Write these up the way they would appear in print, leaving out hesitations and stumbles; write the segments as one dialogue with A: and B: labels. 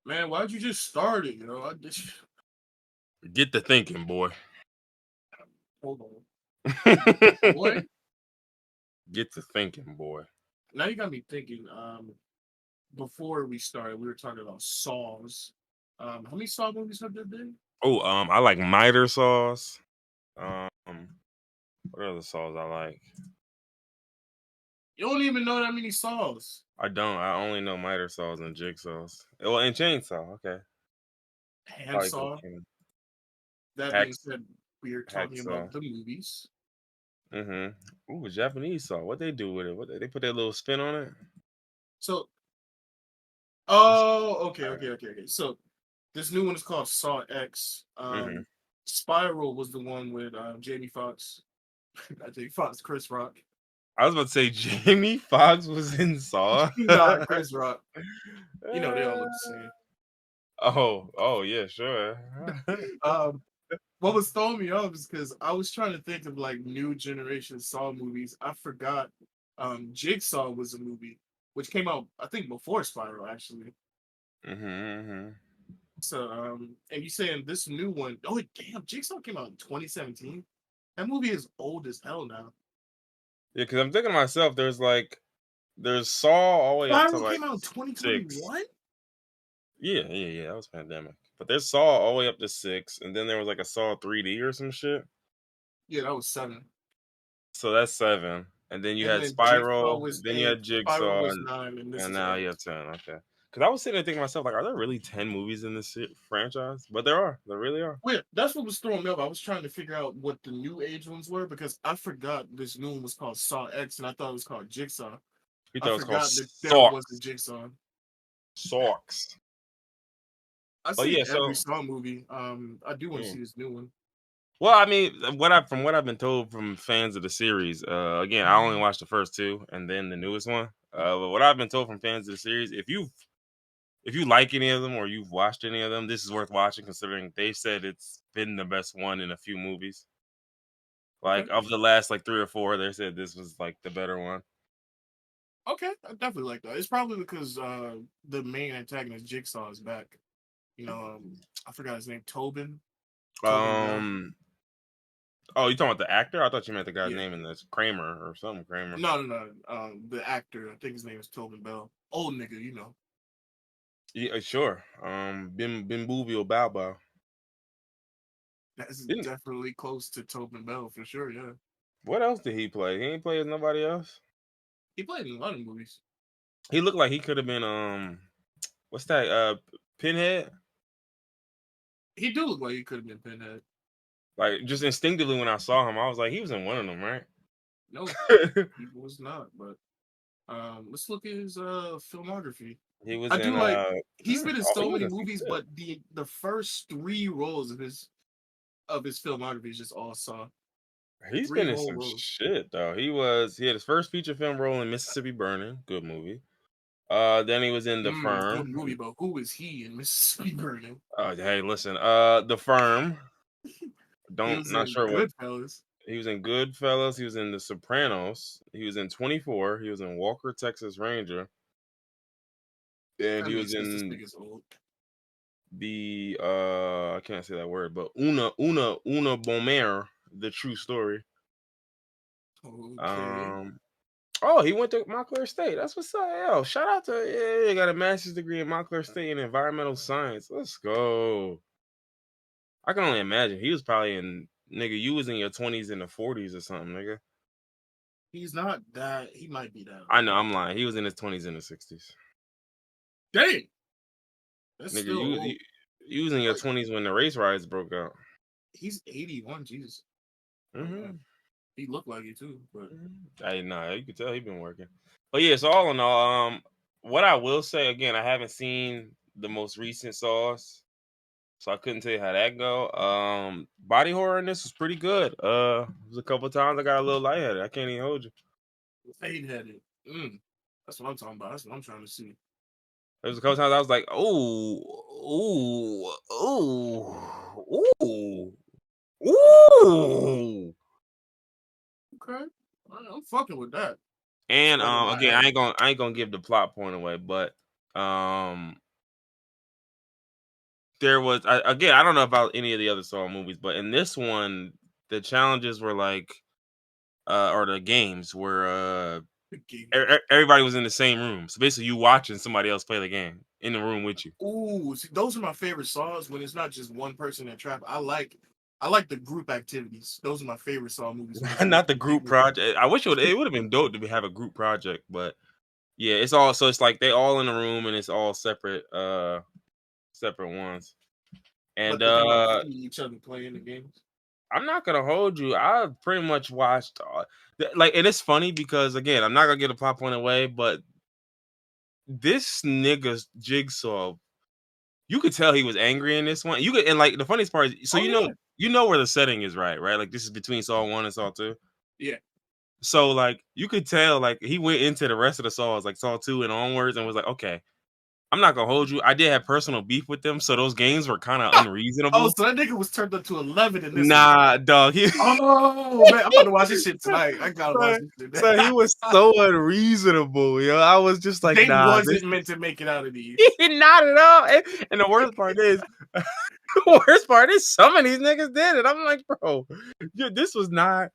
A: Man, why'd you just start it? I just
B: Get to thinking, boy.
A: hold on. Boy,
B: Get to thinking, boy.
A: now you got me thinking. Before we started, we were talking about Saws. How many Saw movies have there been?
B: Oh, I like miter saws. Um, what other saws I like?
A: You don't even know that many Saws.
B: I don't. I only know miter saws and jigsaws. Well, and chainsaw. Okay, probably could
A: Handsaw.
B: have
A: That
B: hack
A: being said, we are talking
B: hacksaw.
A: about the movies.
B: Ooh, Japanese saw. What they do with it? What they put their little spin on it?
A: So,
B: This-
A: okay. So, this new one is called Saw X.
B: mm-hmm.
A: Spiral was the one with Jamie Foxx. Not Jamie Foxx, Chris Rock.
B: I was about to say Jamie Foxx was in Saw.
A: Nah, Chris Rock. They all look the same.
B: Oh yeah, sure.
A: um, what was throwing me off is because I was trying to think of like new generation Saw movies. I forgot Jigsaw was a movie which came out I think before Spiral actually.
B: Mm-hmm.
A: So and you saying this new one, oh damn, Jigsaw came out in 2017. That movie is old as hell now.
B: Yeah, because I'm thinking to myself, there's Saw all the way up to
A: Spiral
B: like
A: came out in
B: 6.
A: 2021?
B: Yeah. That was pandemic. But there's Saw all the way up to 6, and then there was like a Saw 3D or some shit.
A: Yeah, that was 7.
B: So that's 7. And then you
A: And
B: had
A: then Jigsaw
B: Spiral,
A: was
B: then you
A: 8,
B: had
A: Spiral
B: Jigsaw,
A: was 9, and this
B: and
A: is
B: now
A: 8.
B: you have 10. Okay. Because I was sitting there thinking to myself, like, are there really 10 movies in this franchise? But there are. There really are.
A: Wait, that's what was throwing me off. I was trying to figure out what the new age ones were because I forgot this new one was called Saw X and I thought it was called Jigsaw.
B: You
A: I
B: thought it was called
A: forgot that there was a Jigsaw.
B: Socks.
A: I've
B: But
A: seen
B: yeah,
A: every
B: so
A: Saw movie. I do want to see this new one.
B: well, I mean, from what I've been told from fans of the series, again, I only watched the first 2 and then the newest one. But what I've been told from fans of the series, if you like any of them or you've watched any of them, this is worth watching considering they said it's been the best one in a few movies.
A: Okay.
B: Like of the last like 3 or 4, they said this was like the better one.
A: Okay, I definitely like that. It's probably because the main antagonist Jigsaw is back. I forgot his name, Tobin Bell.
B: Um. Oh, you talking about the actor? I thought you meant the guy's
A: Yeah.
B: name in this Kramer or something. Kramer.
A: No. The actor, I think his name is Tobin Bell. Old nigga.
B: Yeah, sure. Bim Boovio Bow Bow.
A: That's
B: Didn't
A: definitely close to Tobin Bell for sure. Yeah,
B: What else did he play? He ain't played as nobody else.
A: he played in a lot of movies.
B: He looked like he could have been what's that? Pinhead.
A: He do look like he could have been Pinhead.
B: Like just instinctively when I saw him, I was like, he was in one of them, right?
A: No, he was not. But let's look at his filmography.
B: He was
A: I
B: in
A: do like. He's been in
B: he
A: so
B: was
A: many
B: in some
A: movies,
B: shit.
A: but the first 3 roles of his filmography is just all Saw.
B: He's
A: Three
B: been in
A: whole
B: some
A: roles.
B: shit though. He had his first feature film role in Mississippi Burning, good movie. Then he was in The
A: Good
B: Firm.
A: movie, but who is he in Mississippi Burning?
B: Hey, listen, The Firm.
A: He
B: Don't
A: was
B: Not
A: in
B: sure what
A: Goodfellas.
B: he was in. Goodfellas. He was in The Sopranos. He was in 24. He was in Walker, Texas Ranger, and
A: That
B: he was
A: makes sense. This
B: in
A: nigga's old.
B: the I can't say that word, but Una Bomber, The True Story.
A: Okay.
B: Um, oh, he went to Montclair State. That's what's up. Yo, shout out to he got a master's degree in Montclair State in environmental science. Let's go. I can only imagine he was probably in nigga. You was in your 20s and the 40s or something, nigga.
A: He's not that. He might be that
B: I
A: old.
B: know I'm lying. He was in his 20s and the 60s.
A: Dang, that's
B: Nigga,
A: still old.
B: you was in your
A: Like
B: 20s when the race riots broke out.
A: he's 81. Jesus.
B: Mm-hmm.
A: He looked like it too, but
B: Hey, nah, you could tell he been working. But yeah, so all in all, what I will say again, I haven't seen the most recent Saws, so I couldn't tell you how that go. Body horror in this was pretty good. There was a couple times I got a little lightheaded. I can't even hold you.
A: fade headed. That's what I'm talking about. That's what I'm trying to see.
B: There was a couple times I was like, ooh, ooh, ooh.
A: Okay, I'm fucking with that.
B: And
A: Better than my
B: again,
A: average.
B: I ain't gonna give the plot point away, but there was again, I don't know about any of the other Saw movies, but in this one, the challenges were like, or the games were, everybody was in the same room. So basically, you watching somebody else play the game in the room with you.
A: Ooh, see, those are my favorite Saws when it's not just one person in trap. I like the group activities. Those are my favorite Saw movies when it's
B: Not the
A: multiple
B: group
A: people.
B: project. I wish it would have been dope to have a group project, but yeah, it's all so it's like they all in the room and it's all separate separate ones. And
A: But did they like see each other playing the games?
B: I'm not gonna hold you. I pretty much watched like, and it's funny because again, I'm not gonna get a pop point away, but this nigga's Jigsaw, you could tell he was angry in this one. You could, and like the funniest part is, so
A: Oh yeah,
B: you know where the setting is, right? Like this is between Saw 1 and Saw 2.
A: yeah.
B: So like you could tell like he went into the rest of the Saws, like Saw 2 and onwards, and was like, okay, I'm not gonna hold you. I did have personal beef with them, so those games were kind of
A: Oh,
B: unreasonable.
A: so that nigga was turned up to 11 in this one.
B: Nah, dog.
A: Oh man, I'm about to watch this shit tonight. I gotta watch this shit.
B: So he was so unreasonable, yo. I was just like,
A: They
B: nah,
A: wasn't meant to make it out of these.
B: not at all. And the worst part is, some of these niggas did it. I'm like, bro, this was not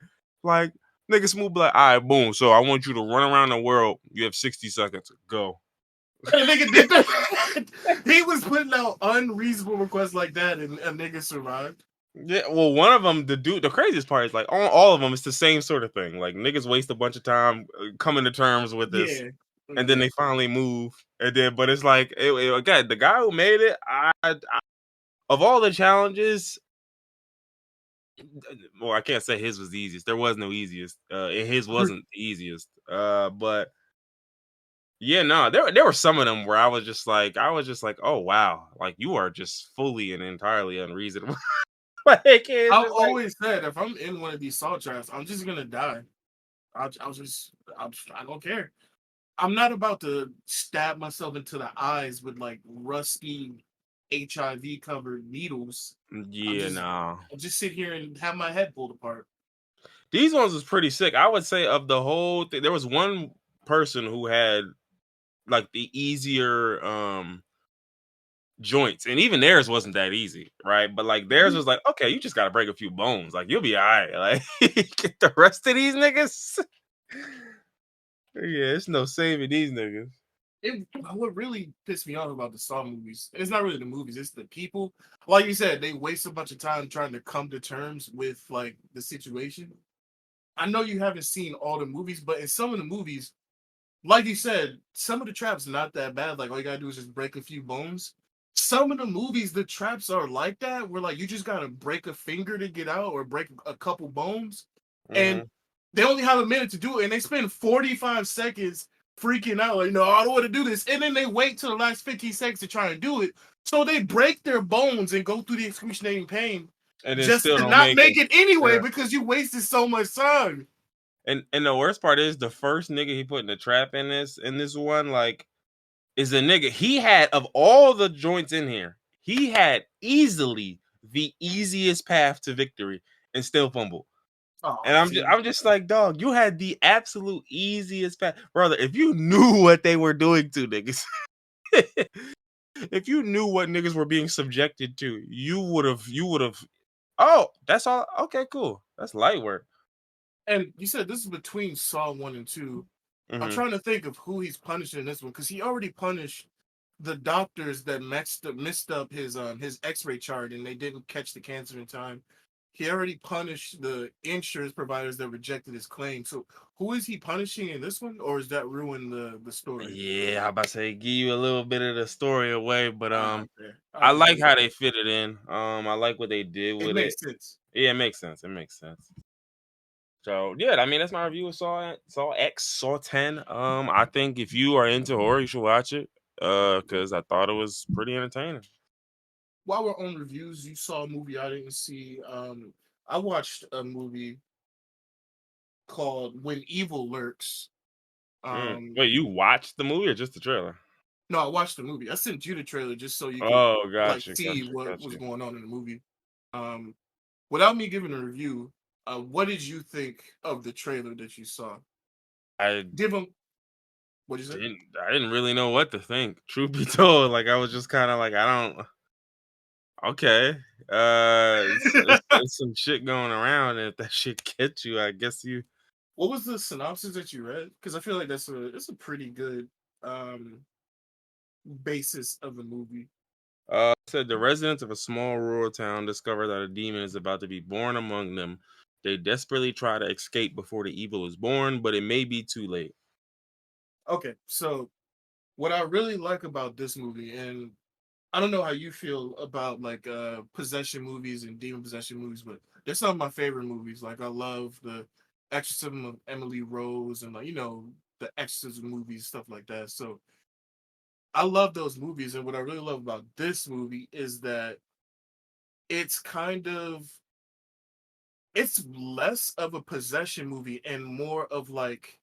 B: like nigga Smooth be like, all right, boom. So I want you to run around the world. You have 60 seconds. Go.
A: And nigga did that. He was putting out unreasonable requests like that, and a nigga survived.
B: Yeah, well, one of them, the craziest part is like all of them, it's the same sort of thing. Like niggas waste a bunch of time coming to terms with this,
A: Yeah.
B: and then they finally move, and then but it's like again, the guy who made it, of all the challenges, well, I can't say his was the easiest. There was no easiest. His wasn't the easiest. But yeah, no, there were some of them where I was just like, oh wow, like you are just fully and entirely unreasonable. Like it's
A: I've
B: just like,
A: always said if I'm in one of these salt traps, I'm just gonna die. I don't care. I'm not about to stab myself into the eyes with like rusty HIV covered needles. I'm
B: yeah,
A: just
B: no.
A: I'll just sit here and have my head pulled apart.
B: These ones was pretty sick. I would say of the whole thing, there was one person who had like the easier joints, and even theirs wasn't that easy, right? But like theirs was like, okay, you just gotta break a few bones, like you'll be all right. Like get the rest of these niggas. Yeah, it's no saving these niggas.
A: What really pissed me off about the Saw movies, it's not really the movies, it's the people. Like you said, they waste a bunch of time trying to come to terms with like the situation. I know you haven't seen all the movies, but in some of the movies, like you said, some of the traps not that bad. Like all you gotta do is just break a few bones. Some of the movies, the traps are like that, where like you just gotta break a finger to get out or break a couple bones, and
B: Mhm.
A: they only have a minute to do it, and they spend 45 seconds freaking out, like, no, I don't want to do this. And then they wait till the last 15 seconds to try and do it. So they break their bones and go through the excruciating pain
B: And then
A: just
B: still
A: to
B: don't
A: not
B: make
A: make
B: it.
A: it anyway
B: Yeah.
A: because you wasted so much time.
B: And the worst part is the first nigga he put in the trap in this one, like, is a nigga. He had of all the joints in here, he had easily the easiest path to victory and still fumble.
A: Oh,
B: And
A: see.
B: I'm just like, dog, you had the absolute easiest path, brother. If you knew what they were doing to niggas, if you knew what niggas were being subjected to, you would have. Oh, that's all. Okay, cool. That's light work.
A: And you said this is between Saw 1 and 2. I'm
B: Hmm.
A: trying to think of who he's punishing in this one because he already punished the doctors that messed up his X-ray chart and they didn't catch the cancer in time. He already punished the insurance providers that rejected his claim. So who is he punishing in this one, or is that ruin the story?
B: Yeah, I about to say give you a little bit of the story away, but
A: Okay.
B: I
A: Okay.
B: like how they fit it in. I like what they did
A: It
B: with it.
A: makes sense.
B: Yeah, it makes sense. It makes sense. So yeah, I mean that's my review of Saw X, Saw 10. I think if you are into horror, you should watch it. Because I thought it was pretty entertaining.
A: While we're on reviews, you saw a movie I didn't see. I watched a movie called When Evil Lurks. Um,
B: Wait, you watched the movie or just the trailer?
A: no, I watched the movie. I sent you the trailer just so you could
B: Oh,
A: like
B: gotcha,
A: see
B: gotcha,
A: what was
B: gotcha.
A: going on in the movie. Um, Without me giving a review, what did you think of the trailer that you saw?
B: I
A: Give them what is it?
B: I didn't really know what to think. Truth be told, like I was just kind of like I don't. Okay. It's some shit going around, and if that shit gets you, I guess you.
A: What was the synopsis that you read? Because I feel like it's a pretty good um basis of the movie.
B: Said the residents of a small rural town discover that a demon is about to be born among them. They desperately try to escape before the evil is born, but it may be too late.
A: Okay, so what I really like about this movie, and I don't know how you feel about like possession movies and demon possession movies, but they're some of my favorite movies. Like I love the Exorcism of Emily Rose and like the Exorcism movies, stuff like that. So I love those movies, and what I really love about this movie is that it's kind of it's less of a possession movie and more of like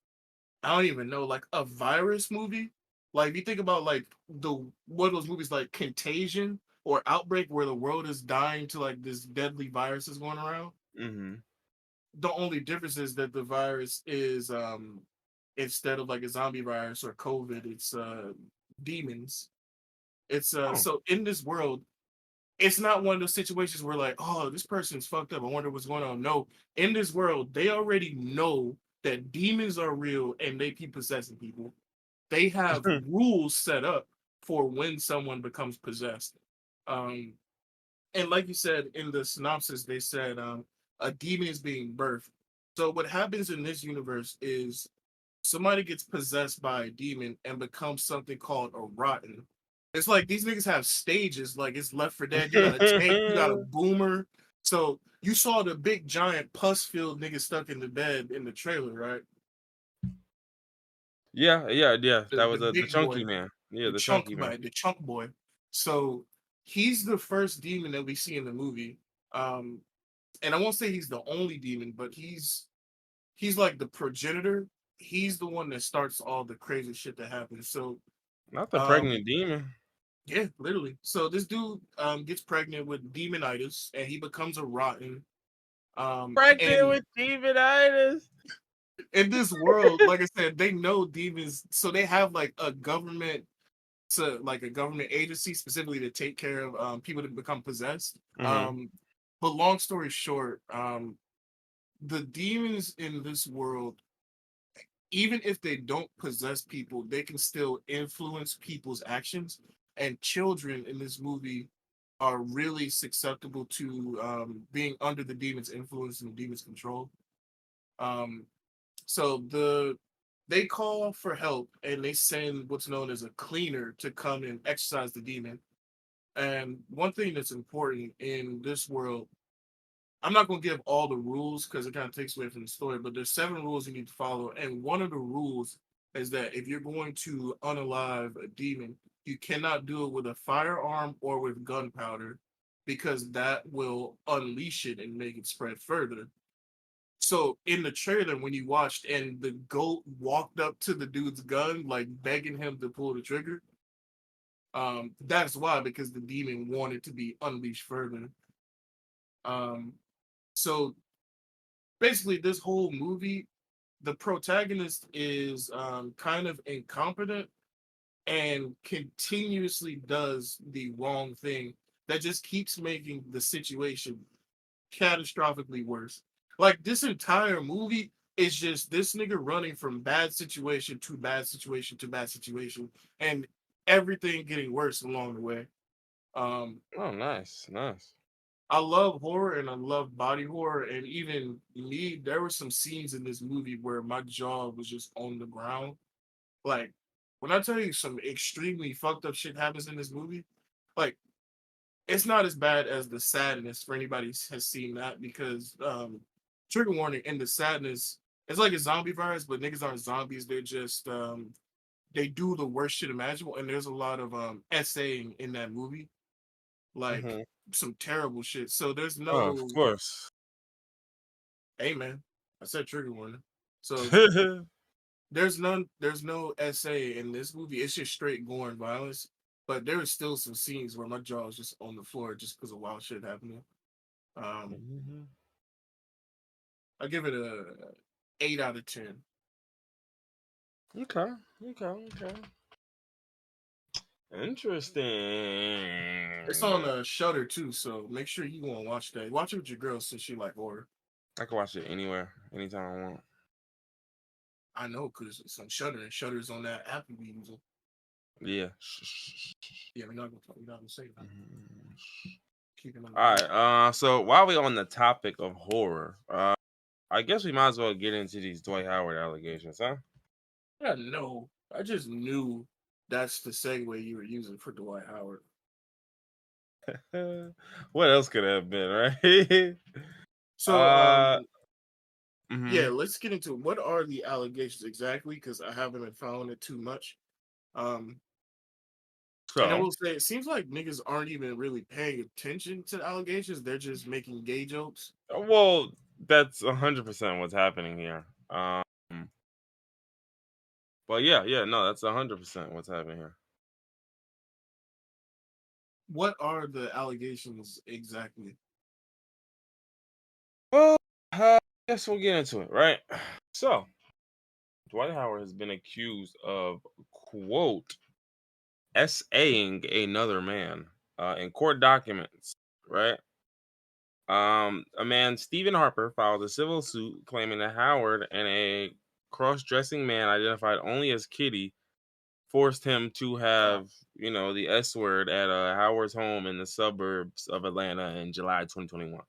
A: I don't even know, like a virus movie. Like if you think about like the one of those movies like Contagion or Outbreak where the world is dying to like this deadly virus is going around.
B: Mm-hmm.
A: The only difference is that the virus is instead of like a zombie virus or COVID, it's demons. It's
B: Oh.
A: so in this world, it's not one of those situations where like, oh, this person's fucked up. I wonder what's going on. No, in this world, they already know that demons are real and they keep possessing people. They have rules set up for when someone becomes possessed. Um, and like you said in the synopsis, they said a demon is being birthed. So what happens in this universe is somebody gets possessed by a demon and becomes something called a rotten. It's like these niggas have stages, like it's Left for Dead. You got a tank, you got a boomer. So you saw the big giant pus filled nigga stuck in the bed in the trailer, right?
B: Yeah.
A: The
B: That
A: the
B: was the
A: big
B: chunky
A: boy,
B: man. Yeah,
A: the
B: the
A: chunk
B: chunky man.
A: man, the chunk boy. So he's the first demon that we see in the movie. Um, and I won't say he's the only demon, but he's like the progenitor. He's the one that starts all the crazy shit that happens. So
B: Not the
A: um
B: pregnant demon.
A: yeah, literally. So this dude gets pregnant with demon-itis and he becomes a rotten.
B: Pregnant
A: And
B: with demon-itis.
A: in this world, like I said, they know demons, so they have like a government to like a government agency specifically to take care of people that become possessed.
B: Mm-hmm.
A: But long story short, the demons in this world, even if they don't possess people, they can still influence people's actions. And children in this movie are really susceptible to being under the demon's influence and the demon's control. Um, so they call for help and they send what's known as a cleaner to come and exorcise the demon. And one thing that's important in this world, I'm not going to give all the rules because it kind of takes away from the story, but there's 7 rules you need to follow. And one of the rules is that if you're going to unalive a demon, you cannot do it with a firearm or with gunpowder because that will unleash it and make it spread further. So in the trailer, when you watched and the goat walked up to the dude's gun, like begging him to pull the trigger, that's why, because the demon wanted to be unleashed further. Um, so basically, this whole movie, the protagonist is kind of incompetent and continuously does the wrong thing that just keeps making the situation catastrophically worse. Like this entire movie is just this nigga running from bad situation to bad situation to bad situation, and everything getting worse along the way. Um,
B: Oh, nice.
A: I love horror and I love body horror, and even me, there were some scenes in this movie where my jaw was just on the ground. Like when I tell you some extremely fucked up shit happens in this movie, like it's not as bad as the sadness for anybody has seen that because trigger warning in the sadness, it's like a zombie virus, but niggas aren't zombies. They're just they do the worst shit imaginable, and there's a lot of essaying in that movie, like
B: Mm-hmm.
A: some terrible shit. So there's
B: Oh, of
A: no,
B: course.
A: hey man, I said trigger warning. So there's no essay in this movie. It's just straight gore and violence. But there was still some scenes where my jaw was just on the floor just because of wild shit happening. Um,
B: Mhm.
A: I give it a 8 out of 10.
B: Okay. Okay. Interesting.
A: It's on Shutter too, so make sure you go and watch that. Watch it with your girl since she like horror.
B: I can watch it anywhere, anytime I want.
A: I know because it's on Shutter, and Shutter's on that app you be using.
B: Yeah.
A: Yeah, we're not gonna say that. Keep it on.
B: All right. So while we're on the topic of horror, I guess we might as well get into these Dwight Howard allegations, huh?
A: Yeah, no, I just knew that's the segue you were using for Dwight Howard.
B: What else could it have been, right?
A: So, yeah,
B: Mhm.
A: let's get into what are the allegations exactly because I haven't been following it too much. Um, and I
B: So,
A: will say it seems like niggas aren't even really paying attention to the allegations; they're just making gay jokes.
B: well, that's 100% what's happening here. But yeah, no, that's 100% what's happening here.
A: What are the allegations exactly?
B: Well, I guess we'll get into it, right? So, Dwight Howard has been accused of quote SAing another man in court documents, right? A man, Stephen Harper, filed a civil suit claiming that Howard and a cross-dressing man identified only as Kitty forced him to
A: Wow.
B: have, the S word at Howard's home in the suburbs of Atlanta in July 2021.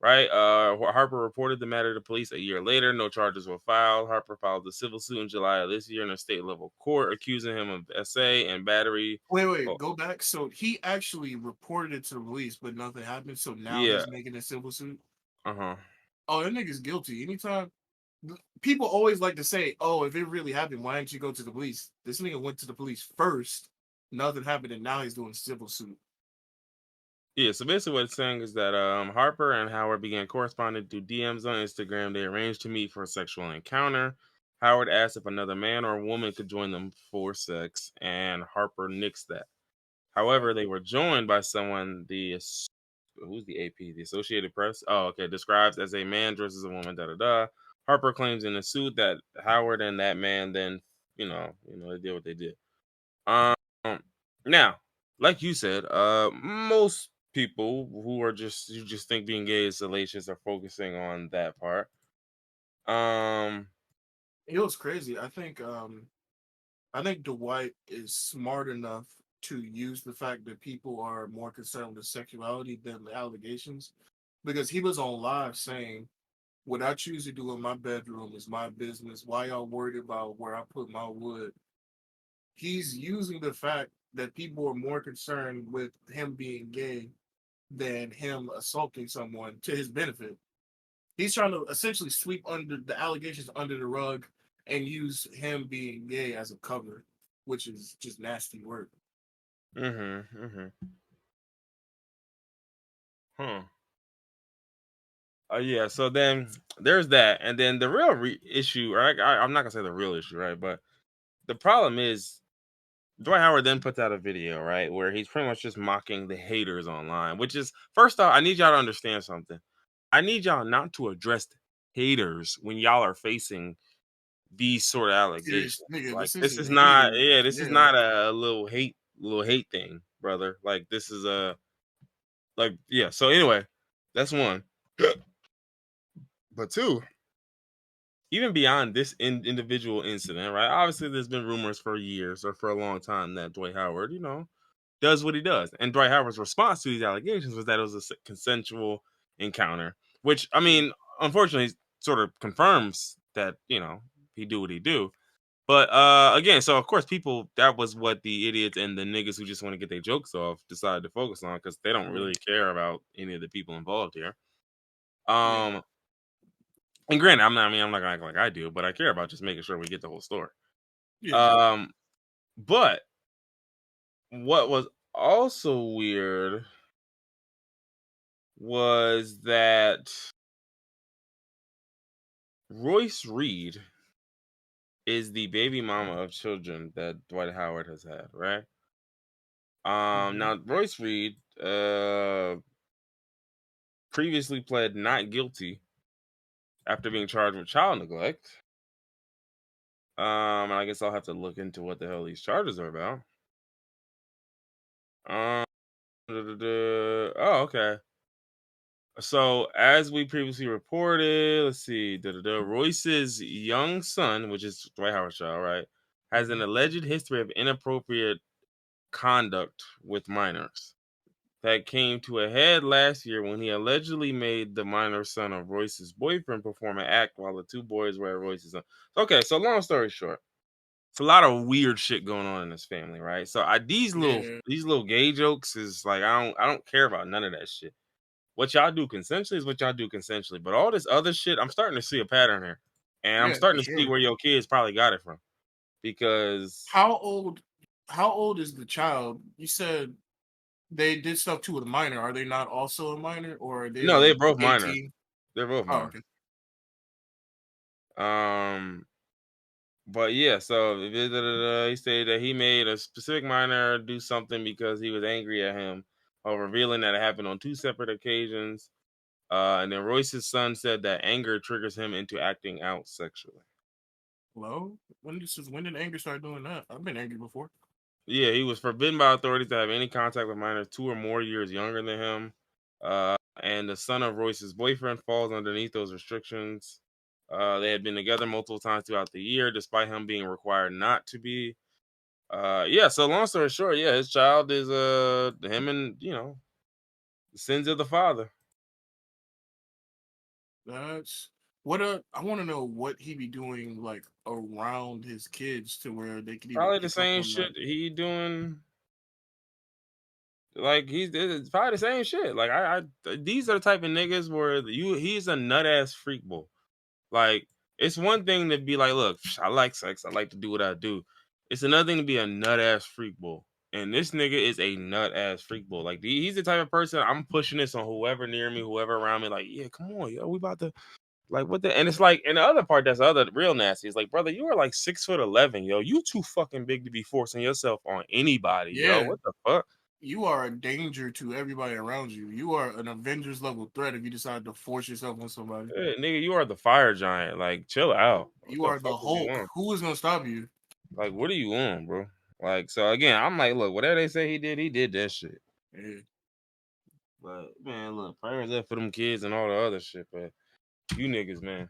B: Right? Harper reported the matter to police a year later. No charges were filed. Harper filed a civil suit in July of this year in a state level court, accusing him of SA and battery.
A: Wait,
B: Oh,
A: go back. So he actually reported it to the police, but nothing happened. So now
B: yeah.
A: he's making a civil suit.
B: Uh huh.
A: Oh, that nigga's guilty. Anytime people always like to say, "Oh, if it really happened, why didn't you go to the police?" This nigga went to the police first. Nothing happened, and now he's doing civil suit.
B: Yeah, so basically what it's saying is that Harper and Howard began corresponding through DMs on Instagram. They arranged to meet for a sexual encounter. Howard asked if another man or woman could join them for sex, and Harper nixed that. However, they were joined by someone, who's the AP, the Associated Press? Oh, okay, describes as a man dressed as a woman, da da da. Harper claims in the suit that Howard and that man then, they did what they did. Um, Now, like you said, most people who are you just think being gay is salacious are focusing on that part. Um,
A: It was crazy. I think Dwight is smart enough to use the fact that people are more concerned with sexuality than the allegations, because he was on live saying, "What I choose to do in my bedroom is my business. Why y'all worried about where I put my wood?" He's using the fact that people are more concerned with him being gay than him assaulting someone to his benefit. He's trying to essentially sweep under the allegations under the rug and use him being gay as a cover, which is just nasty work.
B: mm-hmm. Huh. Yeah, so then there's that, and then the real issue, right? I'm not gonna say the real issue, right? But the problem is Dwight Howard then puts out a video, right, where he's pretty much just mocking the haters online. Which is, first off, I need y'all to understand something. I need y'all not to address haters when y'all are facing these sort of
A: Serious
B: allegations.
A: nigga,
B: Like
A: this
B: this
A: isn't
B: is not,
A: haters.
B: yeah, this is
A: Yeah.
B: not a little hate thing, brother. Like this is yeah. So anyway, that's one. But two, even beyond this individual incident, right? Obviously, there's been rumors for years or for a long time that Dwight Howard, does what he does. And Dwight Howard's response to these allegations was that it was a consensual encounter, which I
A: Yeah.
B: mean, unfortunately, sort of confirms that he do what he do. But again, so of course, people that was what the idiots and the niggas who just want to get their jokes off decided to focus on because they don't
A: Yeah.
B: really care about any of the people involved here.
A: Yeah.
B: Um, and granted, I'm not gonna act like I do, but I care about just making sure we get the whole story.
A: Yeah, exactly.
B: Um, but what was also weird was that Royce Reed is the baby mama of children that Dwight Howard has had, right?
A: Mhm.
B: Now Royce Reed previously pled not guilty after being charged with child neglect. And I guess I'll have to look into what the hell these charges are about. Um, oh, okay. So, as we previously reported, let's see, Royce's young son, which is Dwight Howard's child, right, has an alleged history of inappropriate conduct with minors that came to a head last year when he allegedly made the minor son of Royce's boyfriend perform an act while the two boys were at Royce's. Okay, so long story short, it's a lot of weird shit going on in this family, right? So
A: Yeah.
B: these little gay jokes is like I don't care about none of that shit. What y'all do consensually is what y'all do consensually. But all this other shit, I'm starting to see a pattern here. And I'm
A: Yeah, for
B: starting to see
A: sure.
B: where your kids probably got it from. Because
A: How old? How old is the child? You said they did stuff to a minor. Are they not also a minor, or are they
B: no,
A: like
B: they're both minors.
A: 18?
B: They're both
A: Oh,
B: minors.
A: okay.
B: Um, but yeah, so he said that he made a specific minor do something because he was angry at him, while revealing that it happened on two separate occasions. And then Royce's son said that anger triggers him into acting out sexually.
A: Hello? When did anger start doing that? I've been angry before.
B: Yeah, he was forbidden by authorities to have any contact with minors 2 or more years younger than him. And the son of Royce's boyfriend falls underneath those restrictions. They had been together multiple times throughout the year, despite him being required not to be. Yeah, so long story short, yeah, his child is him and the sins of the father.
A: That's what I want to know what he be doing like around his kids to where they could even
B: Probably the
A: pick up
B: same
A: on that.
B: shit he doing. Like it's probably the same shit. Like these are the type of niggas where he's a nut ass freak bull. Like, it's one thing to be like, look, I like sex. I like to do what I do. It's another thing to be a nut ass freak bull. And this nigga is a nut ass freak bull. Like, he's the type of person I'm pushing this on whoever near me, whoever around me. Like, yeah, come on, yo, we about to like what the. And it's like, and the other part that's the other real nasty is like, brother, you are like 6'11", yo. You too fucking big to be forcing yourself on anybody, yo.
A: Yeah,
B: What the fuck?
A: you are a danger to everybody around you. You are an Avengers level threat if you decide to force yourself on somebody.
B: Yeah, nigga, you are the fire giant. Like, chill out. What
A: You
B: the
A: are
B: fuck
A: the
B: is you
A: Hulk.
B: on?
A: Who is gonna stop you?
B: Like, what are you on, bro? Like, so again, I'm like, look, whatever they say he did that shit.
A: Yeah.
B: But man, look, prayers up for them kids and all the other shit. But you niggas, man,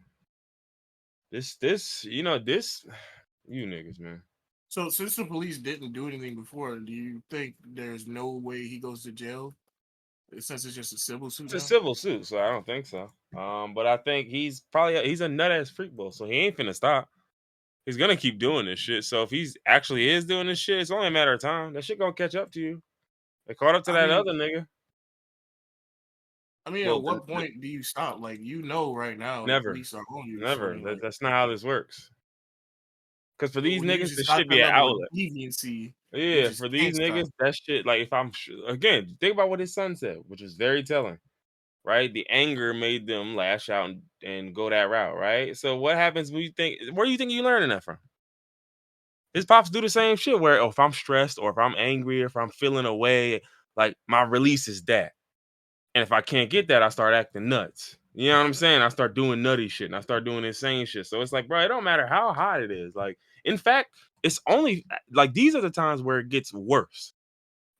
B: this, you niggas, man.
A: So since the police didn't do anything before, do you think there's no way he goes to jail since it's just a civil suit
B: It's a
A: now?
B: civil suit, so I don't think so. But I think he's a nut ass freak bull, so he ain't finna stop. He's gonna keep doing this shit. So if he's actually is doing this shit, it's only a matter of time. That shit gonna catch up to you. They caught up to
A: I
B: that
A: mean,
B: other nigga.
A: at
B: Well,
A: what point do you stop? Like, right now the
B: never,
A: police are on you. So I
B: never.
A: mean,
B: That,
A: like,
B: that's not how this works. Because for these
A: when you
B: niggas,
A: usually
B: this
A: stop
B: should
A: that
B: be an
A: level of
B: outlet.
A: deviancy, you
B: Yeah,
A: just
B: for these
A: can't stop.
B: niggas, that shit, like, if I'm again, think about what his son said, which is very telling, right? The anger made them lash out and go that route, right? So what happens when where do you think you learning that from? His pops do the same shit where if I'm stressed or if I'm angry or if I'm feeling away, like my release is that. And if I can't get that, I start acting nuts. You know what I'm saying? I start doing nutty shit and I start doing insane shit. So it's like, bro, it don't matter how hot it is. Like, in fact, it's only like these are the times where it gets worse.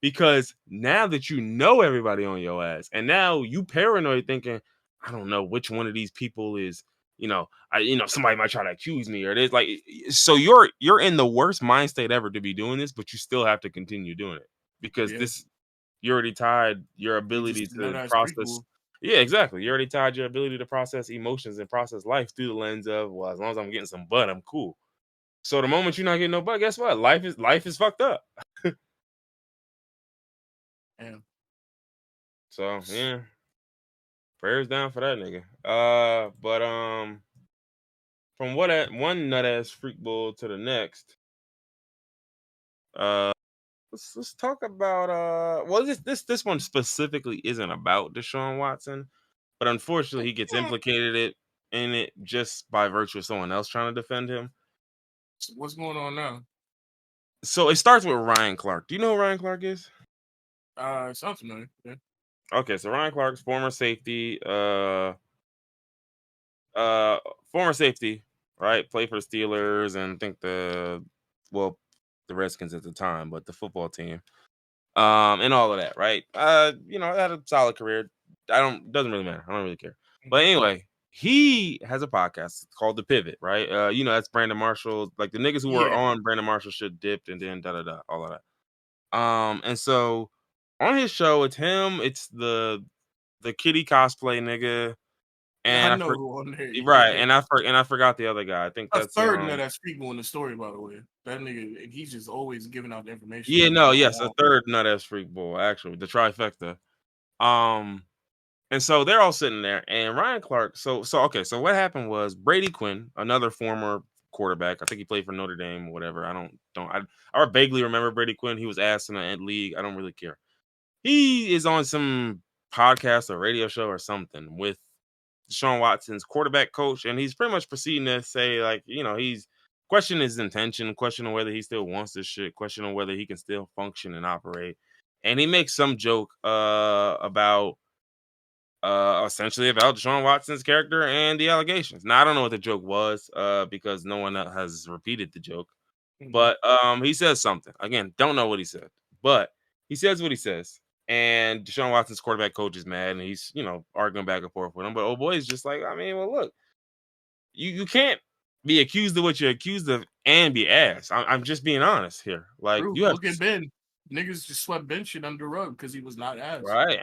B: Because now that you know everybody on your ass, and now you paranoid thinking, I don't know which one of these people is, somebody might try to accuse me or this. Like, so you're in the worst mind state ever to be doing this, but you still have to continue doing it because
A: Yeah,
B: this you already tied your
A: you're
B: ability
A: just a nut
B: to
A: ass
B: process.
A: prequel.
B: Yeah, exactly. You already tied your ability to process emotions and process life through the lens of, well, as long as I'm getting some butt, I'm cool. So the moment you're not getting no butt, guess what? Life is fucked up.
A: And
B: So yeah, prayers down for that nigga. But from one nut ass freak bull to the next. Uh, let's talk about well, this one specifically isn't about Deshaun Watson, but unfortunately he gets implicated in it just by virtue of someone else trying to defend him.
A: what's going on now?
B: So it starts with Ryan Clark. Do you know who Ryan Clark is?
A: Sounds familiar. Yeah.
B: Okay, so Ryan Clark's uh former safety, right? Played for the Steelers and I think the Redskins at the time, but the football team. and all of that, right? I had a solid career. Doesn't really matter. I don't really care. But anyway, he has a podcast called The Pivot, right? That's Brandon Marshall. Like the niggas who were
A: Yeah.
B: on Brandon Marshall shit dipped and then all of that. And so on his show, it's him, it's the kitty cosplay nigga,
A: I
B: and
A: know who on there.
B: right,
A: Yeah.
B: and I forgot the other guy. I think
A: A
B: that's
A: third nut that's people in the story, by the way. That nigga, and he's just always giving out the information.
B: yeah,
A: Like,
B: no, yes, a third nut ass freak boy, actually, the trifecta. And so they're all sitting there, and Ryan Clark. So okay. So what happened was Brady Quinn, another former quarterback. I think he played for Notre Dame or whatever. I vaguely remember Brady Quinn. He was asked in the league. I don't really care. He is on some podcast or radio show or something with Deshaun Watson's quarterback coach, and he's pretty much proceeding to say, like, he's questioning his intention, questioning whether he still wants this shit, questioning whether he can still function and operate. And he makes some joke about essentially about Deshaun Watson's character and the allegations. Now I don't know what the joke was, because no one has repeated the joke. But he says something. Again, don't know what he said, but he says what he says. And Deshaun Watson's quarterback coach is mad, and he's arguing back and forth with him. But old boy is just like, I mean, well, look, you can't be accused of what you're accused of and be ass. I'm just being honest here. Like,
A: True.
B: you have
A: Look at Ben. Niggas just swept Ben shit under the rug because he was not asked.
B: right.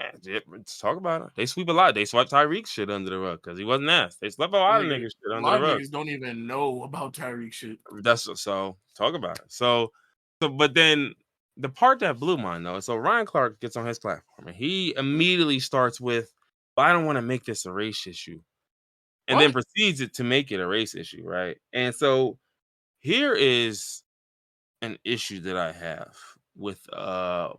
B: Let's talk about it. They sweep a lot. They swept Tyreek's shit under the rug because he wasn't asked. They swept a lot of niggas shit under the rug.
A: A lot of niggas don't even know about Tyreek shit.
B: That's so talk about it. So but then the part that blew mine though. So Ryan Clark gets on his platform and he immediately starts with, "But I don't want to make this a race issue," and then proceeds to make it a race issue, right? And so here is an issue that I have with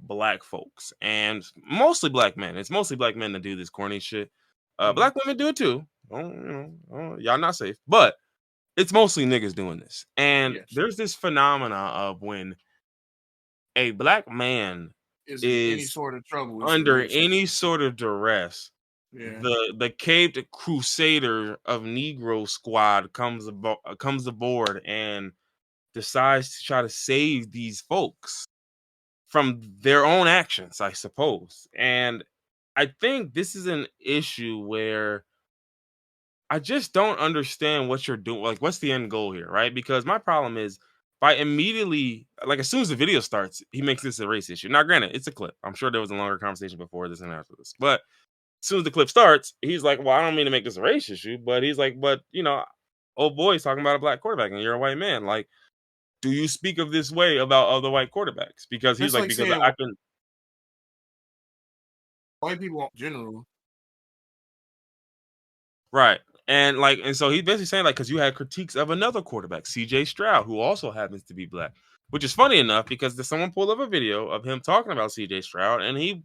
B: black folks and mostly black men. It's mostly black men that do this corny shit. Black women do it too. Y'all not safe, but it's mostly niggas doing this. And there's this phenomena of when a black man
A: is in any sort of trouble,
B: under any sort of duress,
A: yeah.
B: the caped crusader of Negro Squad comes aboard and decides to try to save these folks from their own actions, I suppose. And I think this is an issue where I just don't understand what you're doing. Like, what's the end goal here, right? Because my problem is, if I immediately, like, as soon as the video starts, he makes this a race issue. Now, granted, it's a clip. I'm sure there was a longer conversation before this and after this. But as soon as the clip starts, he's like, well, I don't mean to make this a race issue. But he's like, but, old boy's talking about a black quarterback and you're a white man. Like, do you speak of this way about other white quarterbacks? Because he's like, because I can.
A: White people in general.
B: Right. And so he's basically saying, like, because you had critiques of another quarterback, CJ Stroud, who also happens to be black, which is funny enough because someone pulled up a video of him talking about CJ Stroud, and he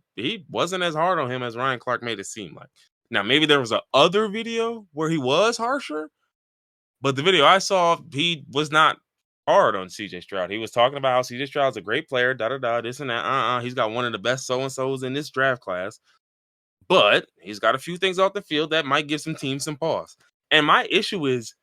B: wasn't as hard on him as Ryan Clark made it seem like. Now, maybe there was a other video where he was harsher, but the video I saw, he was not hard on CJ Stroud. He was talking about how CJ Stroud's a great player, this and that. He's got one of the best so-and-sos in this draft class. But he's got a few things off the field that might give some teams some pause. And my issue is,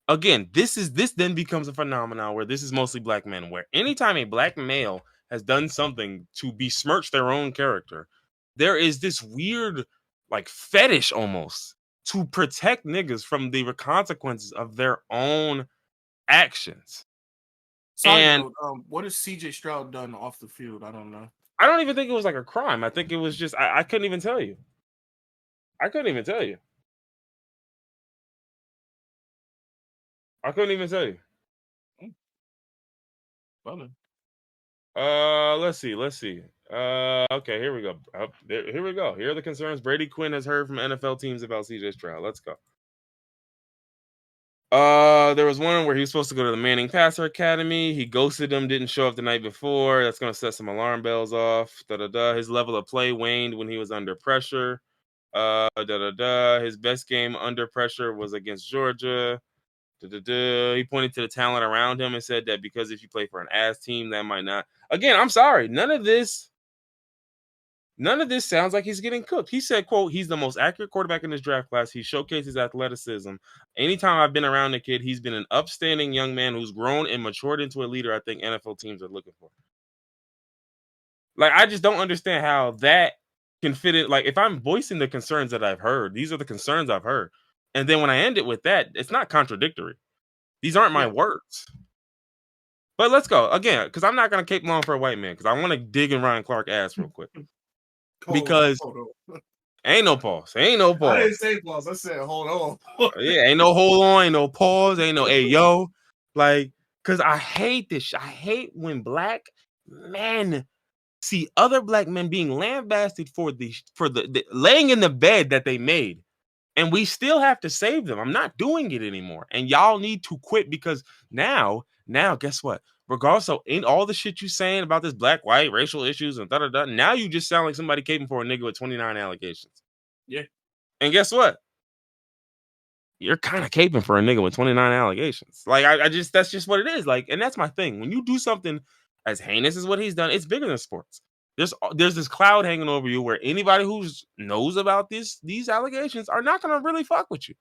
B: again, this then becomes a phenomenon where this is mostly black men, where anytime a black male has done something to besmirch their own character, there is this weird, like, fetish almost to protect niggas from the consequences of their own actions.
A: Side note, what has CJ Stroud done off the field? I don't know.
B: I don't even think it was like a crime. I think it was just I couldn't even tell you. I couldn't even tell you. Let's see. Okay, here we go. Here we go. Here are the concerns Brady Quinn has heard from NFL teams about CJ Stroud. Let's go. There was one where he was supposed to go to the Manning Passer Academy. He ghosted them, didn't show up the night before. That's going to set some alarm bells off. His level of play waned when he was under pressure. His best game under pressure was against Georgia. He pointed to the talent around him and said that because if you play for an ass team, that might not. Again, I'm sorry. None of this sounds like he's getting cooked. He said, quote, he's the most accurate quarterback in this draft class. He showcases athleticism. Anytime I've been around the kid, he's been an upstanding young man who's grown and matured into a leader I think NFL teams are looking for. Like, I just don't understand how that can fit in. Like, if I'm voicing the concerns that I've heard, these are the concerns I've heard. And then when I end it with that, it's not contradictory. These aren't my
A: Yeah.
B: words. But let's go again, because I'm not gonna cape long for a white man, because I want to dig in Ryan Clark ass real quick. Because
A: hold on.
B: ain't no pause. Ain't no
A: I
B: pause.
A: didn't say pause. I said hold on.
B: Yeah, ain't no hold on, ain't no pause, ain't no hey yo. Like, cause I hate this. I hate when black men see other black men being lambasted for the laying in the bed that they made. And we still have to save them. I'm not doing it anymore. And y'all need to quit, because now, guess what? Regardless of in all the shit you saying about this black, white, racial issues and da-da-da, now you just sound like somebody caping for a nigga with 29 allegations.
A: Yeah.
B: And guess what? You're kind of caping for a nigga with 29 allegations. Like, I just, that's just what it is. Like, and that's my thing. When you do something as heinous as what he's done, it's bigger than sports. There's this cloud hanging over you where anybody who knows about these allegations are not going to really fuck with you.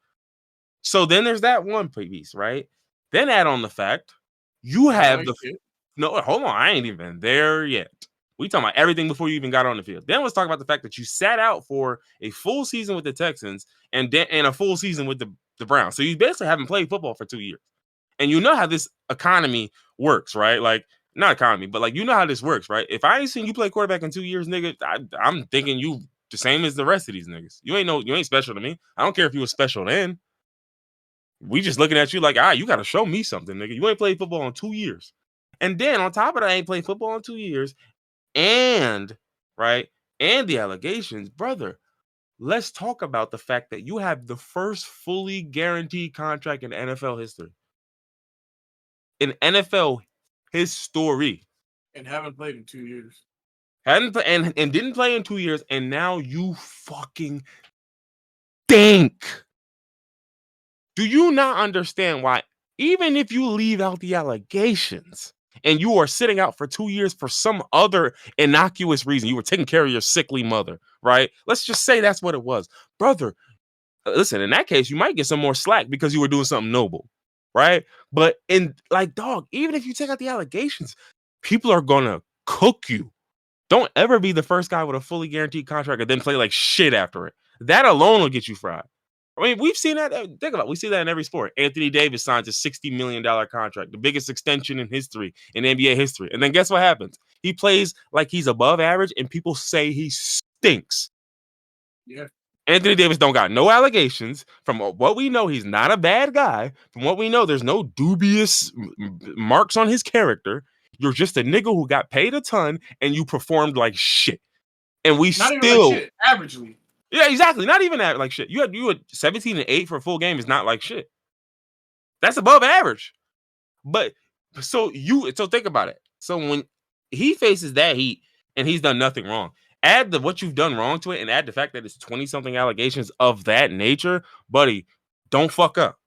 B: So then there's that one piece, right? Then add on the fact you have no, hold on, I ain't even there yet. We talking about everything before you even got on the field. Then let's talk about the fact that you sat out for a full season with the Texans and a full season with the Browns. So you basically haven't played football for 2 years. And you know how this economy works, right? Like, not economy, but like, you know how this works, right? If I ain't seen you play quarterback in 2 years, nigga, I'm thinking you the same as the rest of these niggas. You ain't special to me. I don't care if you were special then. We just looking at you like, you got to show me something, nigga. You ain't played football in 2 years. And then on top of that, I ain't played football in 2 years. And, right, and the allegations, brother, let's talk about the fact that you have the first fully guaranteed contract in NFL history. In NFL history.
A: And haven't played in 2 years.
B: Hadn't play, and didn't play in 2 years, and now you fucking stink. Do you not understand why, even if you leave out the allegations and you are sitting out for 2 years for some other innocuous reason, you were taking care of your sickly mother, right? Let's just say that's what it was. Brother, listen, in that case, you might get some more slack because you were doing something noble, right? But in like, dog, even if you take out the allegations, people are gonna cook you. Don't ever be the first guy with a fully guaranteed contract and then play like shit after it. That alone will get you fried. I mean, we've seen that. Think about it. We see that in every sport. Anthony Davis signs a $60 million contract, the biggest extension in history, in NBA history. And then guess what happens? He plays like he's above average, and people say he stinks.
A: Yeah.
B: Anthony Davis don't got no allegations. From what we know, he's not a bad guy. From what we know, there's no dubious marks on his character. You're just a nigga who got paid a ton, and you performed like shit. And we
A: not
B: still
A: even like shit, averagely.
B: Yeah, exactly. Not even that like shit. You had 17 and 8 for a full game is not like shit. That's above average. But so think about it. So when he faces that heat and he's done nothing wrong, add what you've done wrong to it, and add the fact that it's 20-something allegations of that nature, buddy. Don't fuck up.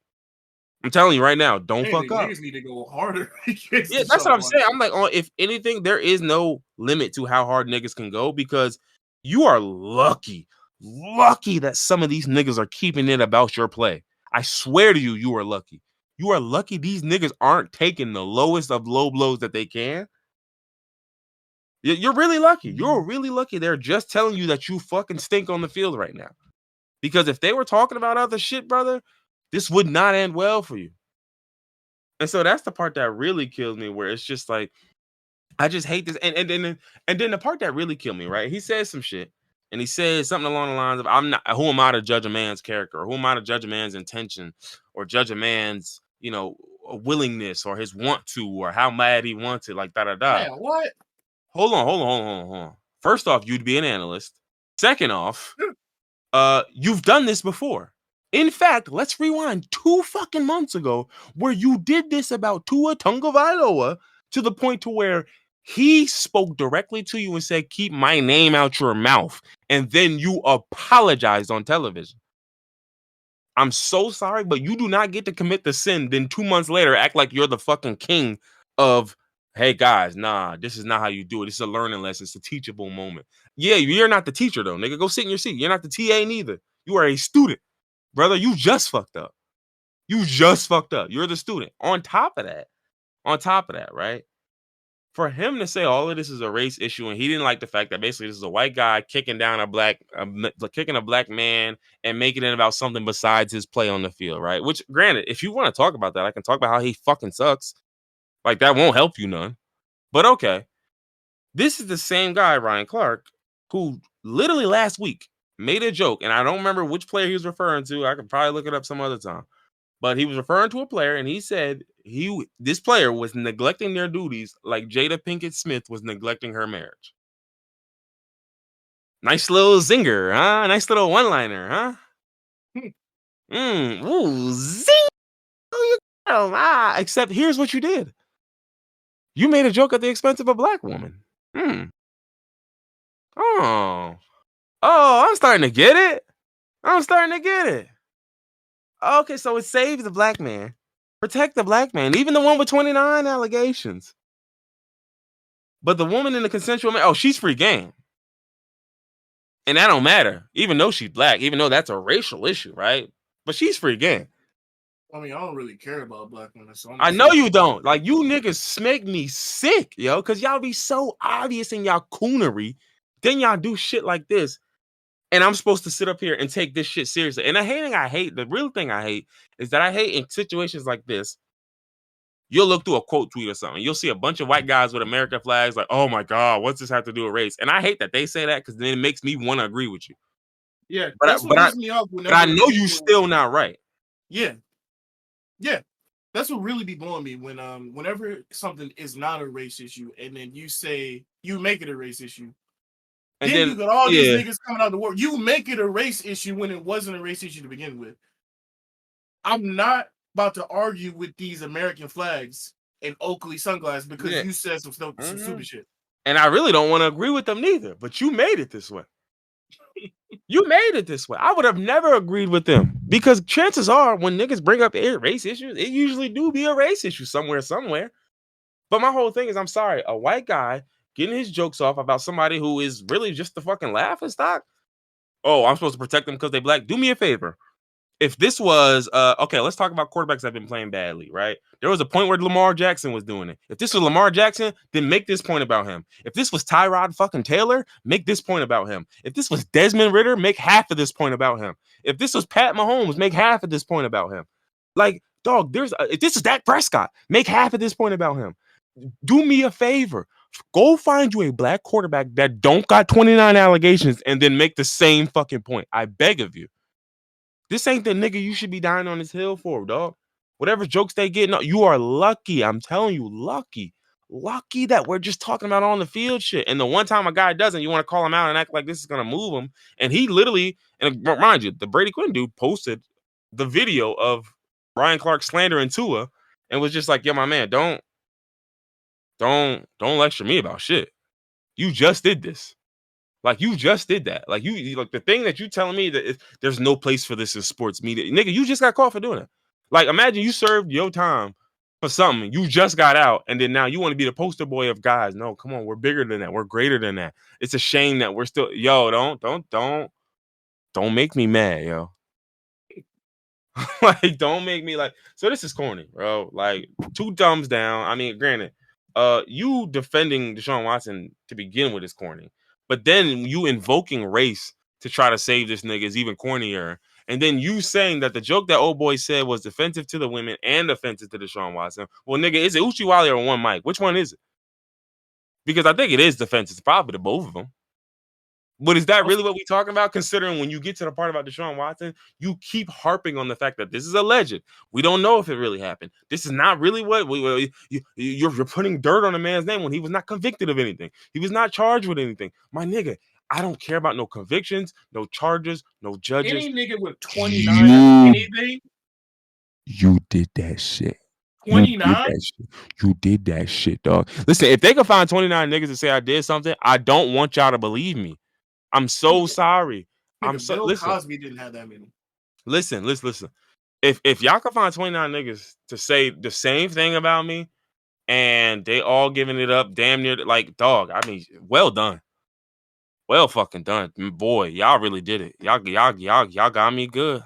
B: I'm telling you right now, don't fuck up.
A: Niggas need to go harder.
B: Yeah, that's what I'm saying. I'm like, if anything, there is no limit to how hard niggas can go, because you are lucky that some of these niggas are keeping it about your play. I swear to you, you are lucky. You are lucky these niggas aren't taking the lowest of low blows that they can. You're really lucky. You're really lucky. They're just telling you that you fucking stink on the field right now. Because if they were talking about other shit, brother, this would not end well for you. And so that's the part that really kills me, where it's just like, I just hate this. And then the part that really killed me, right? He says some shit, and he says something along the lines of, who am I to judge a man's character, or who am I to judge a man's intention, or judge a man's, willingness, or his want to, or how mad he wants it, like da-da-da.
A: Yeah, what?
B: Hold on. First off, you'd be an analyst. Second off, you've done this before. In fact, let's rewind 2 fucking months ago, where you did this about Tua Tagovailoa, to the point to where he spoke directly to you and said, keep my name out your mouth. And then you apologized on television. I'm so sorry, but you do not get to commit the sin, then 2 months later act like you're the fucking king of, hey guys, nah, this is not how you do it. It's a learning lesson. It's a teachable moment. Yeah, you're not the teacher though, nigga. Go sit in your seat. You're not the TA neither. You are a student. Brother, you just fucked up. You're the student. On top of that, right? for him to say all of this is a race issue, and he didn't like the fact that basically this is a white guy kicking down kicking a black man and making it about something besides his play on the field, right? Which, granted, if you want to talk about that, I can talk about how he fucking sucks. Like, that won't help you none. But okay, this is the same guy, Ryan Clark, who literally last week made a joke, and I don't remember which player he was referring to. I could probably look it up some other time. But he was referring to a player, and he said this player was neglecting their duties like Jada Pinkett Smith was neglecting her marriage. Nice little zinger, huh? Nice little one-liner, huh? Ooh, zing! Except here's what you did. You made a joke at the expense of a black woman. Oh, I'm starting to get it. Okay, so it saves the black man. Protect the black man, even the one with 29 allegations. But the woman in the consensual she's free game. And that don't matter, even though she's black, even though that's a racial issue, right? But she's free game.
A: I mean, I don't really care about black women, so
B: I know you don't. Like, you niggas make me sick, yo, because y'all be so obvious in y'all coonery. Then y'all do shit like this. And I'm supposed to sit up here and take this shit seriously. And the real thing I hate is that I hate in situations like this. You'll look through a quote tweet or something. You'll see a bunch of white guys with American flags like, oh my God, what's this have to do with race? And I hate that they say that because then it makes me want to agree with you.
A: Yeah, that's what pisses me off.
B: But I know you still not right.
A: Yeah. That's what really be blowing me when whenever something is not a race issue and then you make it a race issue. And then you got all these niggas coming out to work. You make it a race issue when it wasn't a race issue to begin with. I'm not about to argue with these American flags and Oakley sunglasses because you said some stupid shit.
B: And I really don't want to agree with them neither, but you made it this way. I would have never agreed with them because chances are when niggas bring up race issues, it usually do be a race issue somewhere. But my whole thing is, I'm sorry, a white guy getting his jokes off about somebody who is really just the fucking laughing stock. Oh, I'm supposed to protect them because they black. Do me a favor. If this was okay, let's talk about quarterbacks that have been playing badly, right? There was a point where Lamar Jackson was doing it. If this was Lamar Jackson, then make this point about him. If this was Tyrod fucking Taylor, make this point about him. If this was Desmond Ridder, make half of this point about him. If this was Pat Mahomes, make half of this point about him. Like, dog, if this is Dak Prescott, make half of this point about him. Do me a favor. Go find you a black quarterback that don't got 29 allegations and then make the same fucking point. I beg of you. This ain't the nigga you should be dying on this hill for, dog. Whatever jokes they get, no, you are lucky. I'm telling you, lucky. Lucky that we're just talking about on the field shit. And the one time a guy doesn't, you want to call him out and act like this is going to move him. And he literally, and mind you, the Brady Quinn dude posted the video of Ryan Clark slandering Tua and was just like, yo, my man, don't lecture me about shit. You just did this. Like, you just did that. Like, you like the thing that you telling me that there's no place for this in sports media. Nigga, you just got caught for doing it. Like, imagine you served your time for something. You just got out, and then now you want to be the poster boy of guys. No, come on, we're bigger than that. We're greater than that. It's a shame that we're still, don't make me mad, yo. Like, don't make me like, so this is corny, bro. Like, 2 thumbs down. I mean, granted, you defending Deshaun Watson to begin with is corny. But then you invoking race to try to save this nigga is even cornier. And then you saying that the joke that old boy said was offensive to the women and offensive to Deshaun Watson. Well, nigga, is it Uchiwali or one mic? Which one is it? Because I think it is defensive, probably to both of them. But is that really what we're talking about? Considering when you get to the part about Deshaun Watson, you keep harping on the fact that this is alleged. We don't know if it really happened. This is not really what you're putting dirt on a man's name when he was not convicted of anything. He was not charged with anything. My nigga, I don't care about no convictions, no charges, no judges.
A: Any nigga with 29 anything?
B: You did that shit.
A: 29?
B: You did that shit, dog. Listen, if they can find 29 niggas to say I did something, I don't want y'all to believe me. I'm so sorry.
A: Bill Cosby didn't have that many.
B: Listen. If y'all can find 29 niggas to say the same thing about me, and they all giving it up, damn near like, dog. I mean, well done, well fucking done, boy. Y'all really did it. Y'all got me good.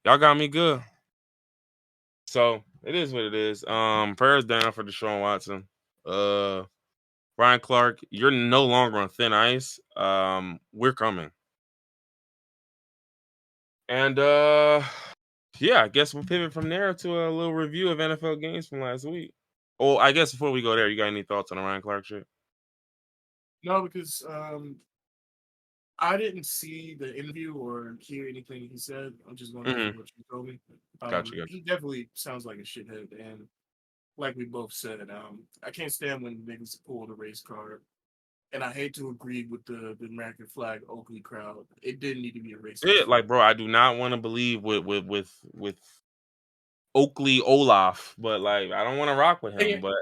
B: Y'all got me good. So it is what it is. Prayers down for Deshaun Watson. Ryan Clark, you're no longer on thin ice. We're coming. And yeah, I guess we'll pivot from there to a little review of NFL games from last week. Oh, I guess before we go there, you got any thoughts on the Ryan Clark shit?
A: No, because I didn't see the interview or hear anything he said. I'm just going off
B: Mm-hmm.
A: of what you told me.
B: Gotcha.
A: He definitely sounds like a shithead, and like we both said, I can't stand when niggas pull the race card. And I hate to agree with the American flag Oakley crowd. It didn't need to be a
B: Yeah,
A: racist.
B: like, bro, I do not want to believe with Oakley Olaf, but like, I don't want to rock with him.
A: And
B: But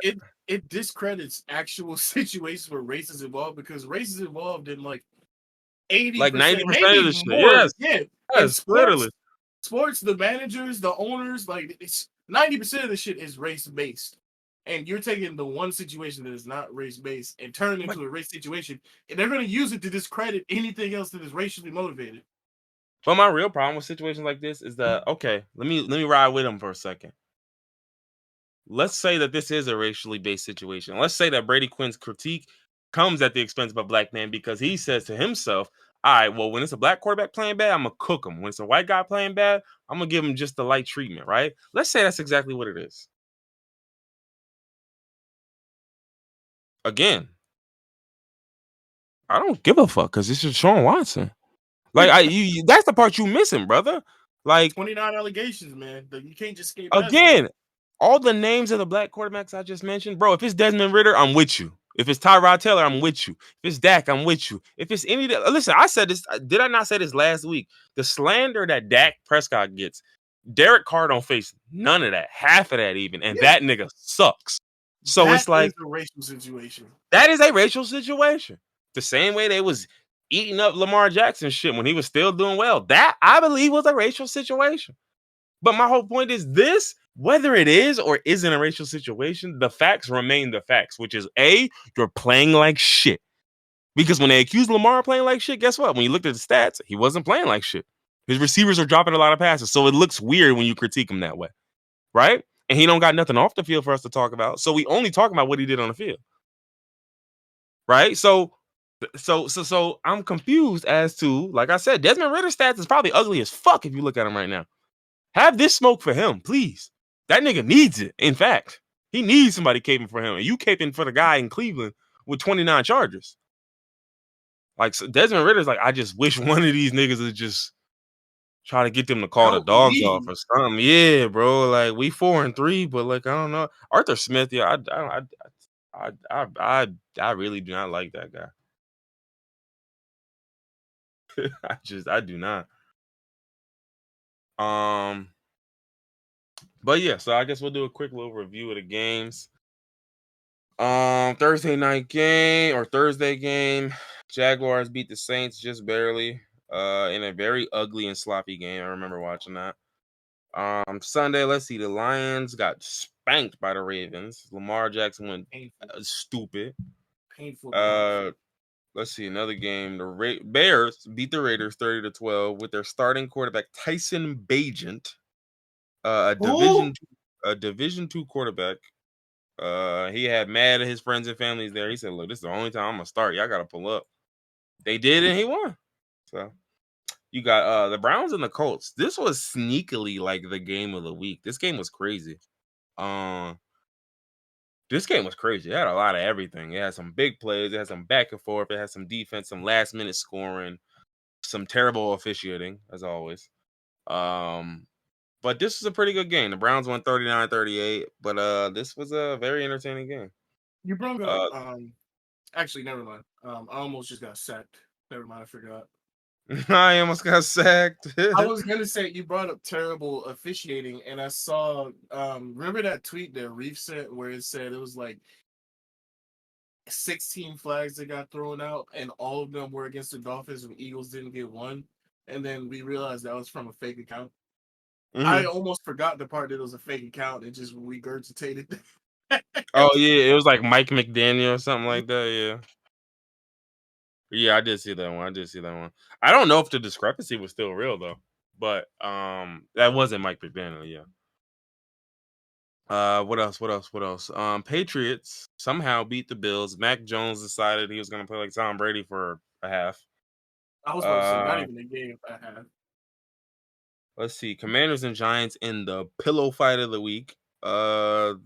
A: it discredits actual situations where race is involved because race is involved in like
B: like
A: 80%,
B: 90% of the
A: maybe
B: shit,
A: more.
B: yes,
A: Yeah. In
B: yes, literally.
A: sports, the managers, the owners, like it's 90% of the shit is race based. And you're taking the one situation that is not race based and turning it
B: But,
A: into a race situation, and they're going to use it to discredit anything else that is racially motivated.
B: but my real problem with situations like this is that okay, let me ride with him for a second. Let's say that this is a racially based situation. Let's say that Brady Quinn's critique comes at the expense of a black man because he says to himself, all right, well, when it's a black quarterback playing bad, I'm going to cook him. When it's a white guy playing bad, I'm going to give him just the light treatment, right? Let's say that's exactly what it is. Again, I don't give a fuck because it's Deshaun Watson. Like, that's the part you missing, brother. Like,
A: 29 allegations, man. You can't just skate past that.
B: again, all the names of the black quarterbacks I just mentioned, bro. If it's Desmond Ritter, I'm with you. If it's Tyrod Taylor, I'm with you. If it's Dak, I'm with you. If it's any, listen, I said this. Did I not say this last week? The slander that Dak Prescott gets, Derek Carr don't face none of that, half of that even, and
A: Yeah,
B: that nigga sucks. So
A: that
B: it's
A: is
B: like
A: a racial situation.
B: that is a racial situation. The same way they was eating up Lamar Jackson shit when he was still doing well. That I believe was a racial situation. But my whole point is this, whether it is or isn't a racial situation, the facts remain the facts, which is A, you're playing like shit. Because when they accused Lamar of playing like shit, guess what? When you looked at the stats, he wasn't playing like shit. His receivers are dropping a lot of passes. So it looks weird when you critique him that way. Right? And he don't got nothing off the field for us to talk about. So we only talk about what he did on the field. Right? So I'm confused as to, like I said, Desmond Ritter's stats is probably ugly as fuck if you look at him right now. Have this smoke for him, please. That nigga needs it. In fact, he needs somebody caping for him. And you caping for the guy in Cleveland with 29 charges. Like, so Desmond Ritter's like, I just wish one of these niggas would just try to get them to call the
A: Help
B: dogs off
A: me.
B: or something. Yeah, bro. Like, we 4-3, but like, I don't know. Arthur Smith, yeah, I really do not like that guy. I do not. But yeah, so I guess we'll do a quick little review of the games. Thursday night game or Thursday game, Jaguars beat the Saints just barely. In a very ugly and sloppy game. I remember watching that. Sunday, let's see, the Lions got spanked by the Ravens. Lamar Jackson went
A: Painful,
B: stupid.
A: painful to watch.
B: Let's see another game. The Bears beat the Raiders 30-12 with their starting quarterback Tyson Bagent, a
A: Who?
B: division 2 quarterback. He had mad at his friends and families there. He said, "Look, this is the only time I'm gonna start. Y'all gotta pull up." They did, and he won. So you got the Browns and the Colts. This was sneakily like the game of the week. This game was crazy. Um, this game was crazy. It had a lot of everything. It had some big plays. It had some back and forth. It had some defense, some last minute scoring, some terrible officiating as always. But this was a pretty good game. The Browns won 39-38, but this was a very entertaining game.
A: You brought up
B: Uh,
A: actually never mind. I almost just got sacked. Never mind, I forgot.
B: I almost got sacked.
A: I was gonna say you brought up terrible officiating, and I saw remember that tweet that Reef sent where it said it was like 16 flags that got thrown out, and all of them were against the Dolphins, and Eagles didn't get one. And then we realized that was from a fake account. I
B: Mhm.
A: almost forgot the part that it was a fake account and just regurgitated.
B: Oh yeah, it was like Mike McDaniel or something like that. Yeah, yeah, I did see that one. I don't know if the discrepancy was still real though, but that wasn't Mike McDaniel. Yeah, What else? What else? What else? Patriots somehow beat the Bills. Mac Jones decided he was gonna play like Tom Brady for a half.
A: I was about to say not
B: Uh,
A: even a game I had.
B: let's see. Commanders and Giants in the pillow fight of the week.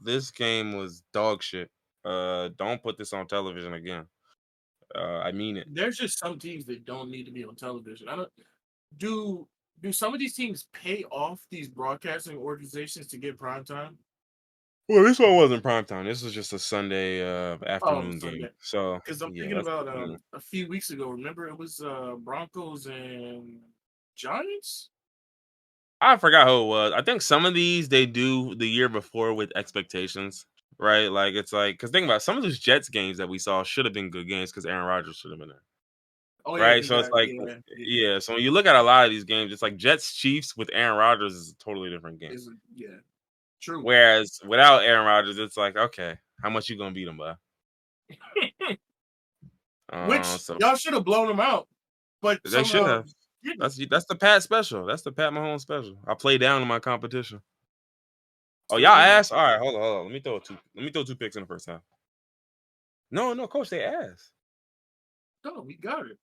B: This game was dog shit. Don't put this on television again. I mean it.
A: There's just some teams that don't need to be on television. I don't do do some of these teams pay off these broadcasting organizations to get prime time?
B: Well, this one wasn't prime time. This was just a Sunday
A: Oh,
B: afternoon game.
A: Sunday.
B: So
A: Because I'm
B: yeah,
A: thinking
B: that's
A: about
B: mm.
A: a few weeks ago. Remember, it was Broncos and Giants.
B: I forgot who it was. I think some of these they do the year before with expectations, right? Like it's like because think about it, some of those Jets games that we saw should have been good games because Aaron Rodgers should have been there,
A: Oh yeah,
B: right?
A: because
B: So it's
A: that
B: like
A: yeah
B: yeah. So when you look at a lot of these games, it's like Jets Chiefs with Aaron Rodgers is a totally different game.
A: is yeah true.
B: Whereas without Aaron Rodgers, it's like okay, how much you gonna beat him by?
A: Which
B: So
A: y'all should have blown them out, but
B: they should
A: somehow
B: have.
A: didn't.
B: That's the Pat special. That's the Pat Mahomes special. I play down to my competition. Oh,
A: Still
B: y'all
A: do though.
B: asked? All right, hold on, hold on. Let me throw two picks in the first half. No, no, coach, they asked.
A: No, we got it.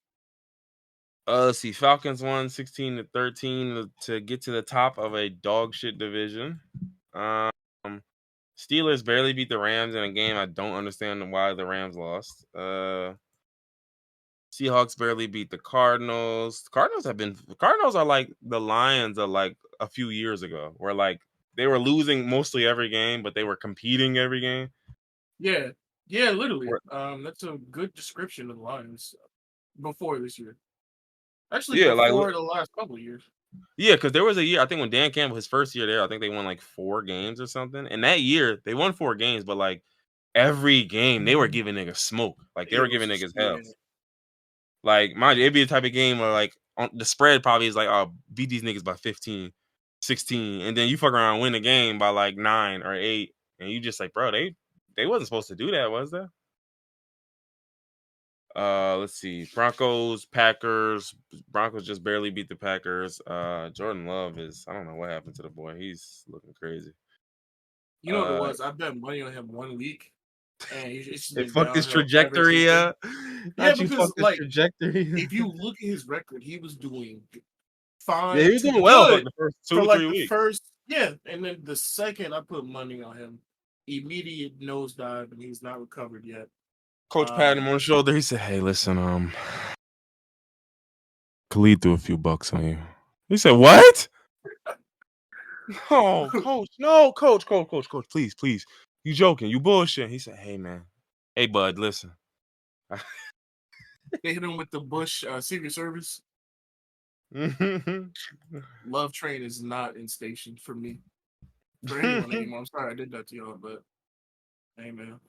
B: Let's see. Falcons won 16-13 to get to the top of a dog shit division. Um, Steelers barely beat the Rams in a game. I don't understand why the Rams lost. Seahawks barely beat the Cardinals. Cardinals are like the Lions of like a few years ago, where like they were losing mostly every game, but they were competing every game.
A: Yeah, yeah, literally.
B: Where-
A: That's a good description of the Lions before this year. Actually,
B: Yeah, like
A: before the last couple of years.
B: yeah, because there was a year I think when Dan Campbell his first year there, I think they won like 4 games or something. And that year they won 4 games, but like every game they were giving niggas smoke, like they
A: It
B: were
A: was
B: giving
A: just
B: niggas hell.
A: yeah.
B: Like mind you, it'd be the type of game where like on the spread probably is like, oh, beat these niggas by 15, 16, and then you fuck around and win the game by like 9 or 8, and you just like, bro, they wasn't supposed to do that, was there? Let's see. Broncos, Packers. Broncos just barely beat the Packers. Jordan Love is I don't know what happened to the boy. He's looking crazy.
A: You know what it
B: Uh
A: was? I bet money on him 1 week, and it's just
B: it
A: been
B: fucked his
A: downhill ever since
B: trajectory
A: then.
B: up.
A: Yeah,
B: Not you
A: because
B: fucked his
A: like
B: trajectory.
A: if you look at his record, he was doing
B: Yeah,
A: fine
B: he was
A: to
B: doing well for like
A: good
B: the first
A: for
B: two,
A: like
B: three
A: the
B: weeks.
A: first yeah, and then the second I put money on him, immediate nosedive, and he's not recovered yet.
B: Coach patted him
A: Um,
B: on the shoulder. He said, "Hey, listen, Khalid threw a few bucks on you." He said, "What?" Oh, coach, no, coach, please, please. You joking? You bullshit. He said, "Hey, man, hey, bud, listen."
A: they hit him with the Bush Secret Service.
B: um,
A: Love Train is not in station for me, for anyone anymore. I'm sorry I did that to y'all, but hey man.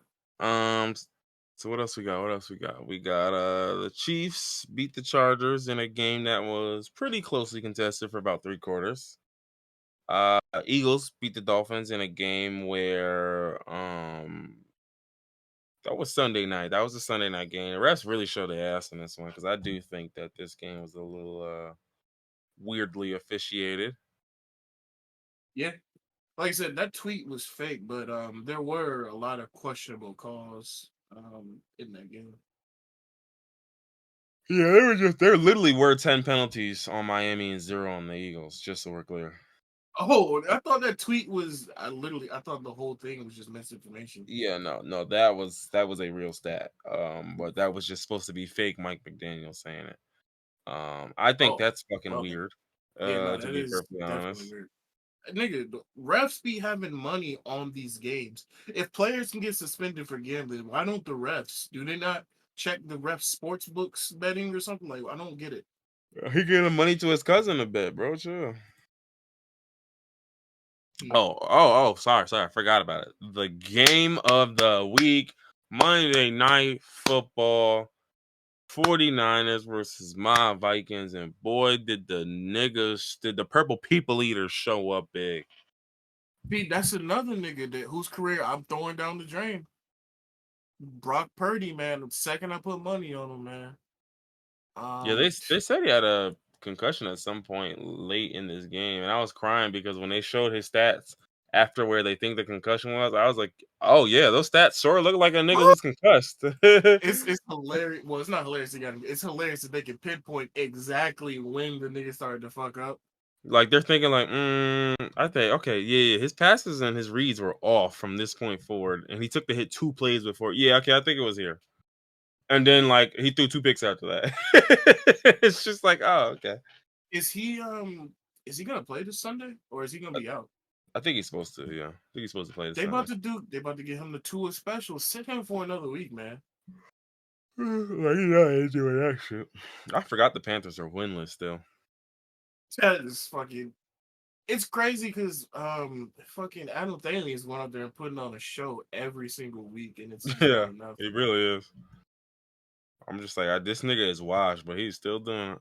B: so what else we got? What else we got? We got the Chiefs beat the Chargers in a game that was pretty closely contested for about 3 quarters. Eagles beat the Dolphins in a game where that was Sunday night. That was a Sunday night game. The refs really showed their ass in this one because I do think that this game was a little weirdly officiated.
A: Yeah. Like I said, that tweet was fake, but there were a lot of questionable calls in that game.
B: Yeah, there literally were 10 penalties on Miami and 0 on the Eagles, just so we're clear.
A: Oh, I thought that tweet was I thought the whole thing was just misinformation.
B: Yeah, no, that was a real stat. But that was just supposed to be fake Mike McDaniel saying it. I think
A: Oh,
B: that's fucking
A: well,
B: weird.
A: yeah, no,
B: To
A: that
B: be
A: is
B: perfectly
A: definitely
B: honest.
A: weird. Nigga, the refs be having money on these games. If players can get suspended for gambling, why don't the refs? Do they not check the refs' sports books betting or something? Like, I don't get it.
B: He giving money to his cousin a bit, bro. Chill.
A: Hmm.
B: Sorry, I forgot about it. The game of the week, Monday Night Football, 49ers versus my Vikings, and boy, did the Purple People Eaters show up big.
A: See, that's another nigga that whose career I'm throwing down the drain. Brock Purdy, man. The second I put money on him, man.
B: Yeah,
A: Um,
B: they said he had a concussion at some point late in this game, and I was crying because when they showed his stats after where they think the concussion was, I was like, oh yeah, those stats sure look like a nigga who's concussed.
A: It's hilarious. Well, it's not hilarious again. It's hilarious that they can pinpoint exactly when the nigga started to fuck up.
B: Like they're thinking like, I think okay, yeah, his passes and his reads were off from this point forward, and he took the hit 2 plays before. Yeah, okay, I think it was here. And then like he threw 2 picks after that. It's just like, oh, okay.
A: Is he gonna play this Sunday or is he gonna be out?
B: I think he's supposed to, yeah. I think he's supposed to play this
A: They
B: Sunday.
A: about to get him the Tua special. Sit him for another week, man.
B: Like he's not doing that shit. I forgot the Panthers are winless still.
A: That is fucking. It's crazy because fucking Adam Thielen is going out there and putting on a show every single week, and it's just
B: Yeah,
A: not enough.
B: he really is. I'm just like, this nigga is washed, but he's still doing it.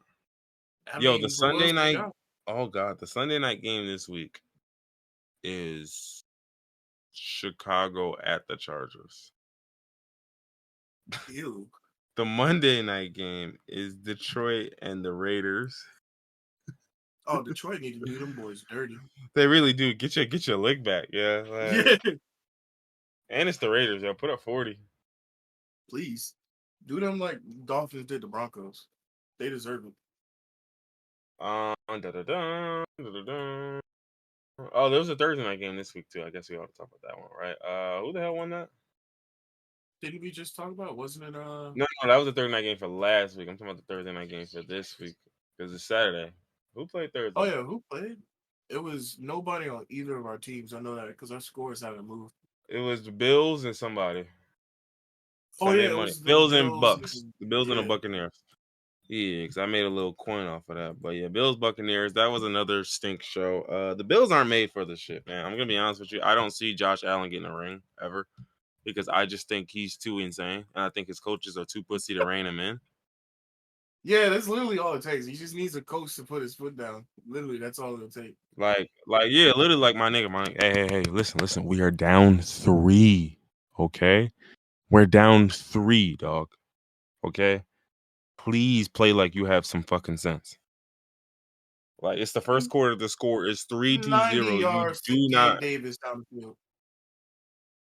A: I
B: Yo,
A: mean,
B: the
A: who
B: Sunday
A: else they
B: night.
A: got?
B: Oh god, the Sunday night game this week is Chicago at the Chargers.
A: Ew.
B: The Monday night game is Detroit and the Raiders.
A: Oh, Detroit need to do them boys dirty.
B: They really do. Get your leg back, yeah. Like,
A: Yeah,
B: and it's the Raiders, yo. Put up 40.
A: please do them like Dolphins did the Broncos. They deserve it.
B: Da-da-da, da-da-da. Oh, there was a Thursday night game this week too. I guess we ought to talk about that one, right? Who the hell won that?
A: Didn't we just talk about? Wasn't it?
B: No, that was the Thursday night game for last week. I'm talking about the Thursday night game for this week because it's Saturday. Who played Thursday?
A: Oh yeah, who played? It was nobody on either of our teams. I know that because our scores haven't moved.
B: It was the Bills and somebody.
A: Oh yeah, it
B: money.
A: was the
B: Bills and Bucks.
A: and-
B: The Bills and the
A: yeah.
B: Buccaneers. Yeah, because I made a little coin off of that. But yeah, Bills Buccaneers. That was another stink show. The Bills aren't made for this shit, man. I'm gonna be honest with you. I don't see Josh Allen getting a ring ever because I just think he's too insane, and I think his coaches are too pussy to rein him in.
A: Yeah, that's literally all it takes. He just needs a coach to put his foot down. Literally, that's all it'll take.
B: Like, yeah, literally, like my nigga. Hey, listen. We are down 3. Okay, we're down 3, dog. Okay, please play like you have some fucking sense. Like it's the first quarter. The score is 3-0.
A: 90
B: You
A: yards to
B: do
A: Gabe
B: not.
A: Davis down the field.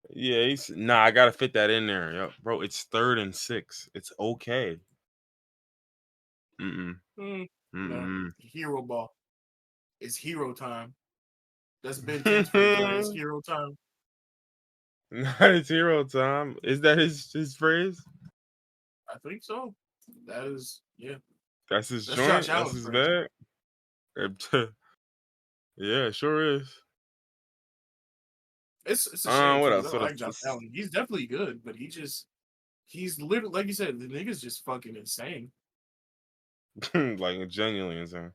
B: Yeah, I gotta fit that in there, yo, bro. It's 3rd and 6. It's okay.
A: No, hero ball. It's hero time. That's Ben 10's phrase, right? It's hero time.
B: Not his hero time. Is that his phrase?
A: I think so. That is, yeah.
B: That's his
A: That's
B: joint.
A: Josh
B: That's
A: Allen's
B: his
A: phrase.
B: bag. Yeah, it sure is.
A: It's a shame
B: What
A: too.
B: else?
A: I like Josh Allen. He's definitely good, but he's literally like you said, the nigga's just fucking insane.
B: Like genuinely insane.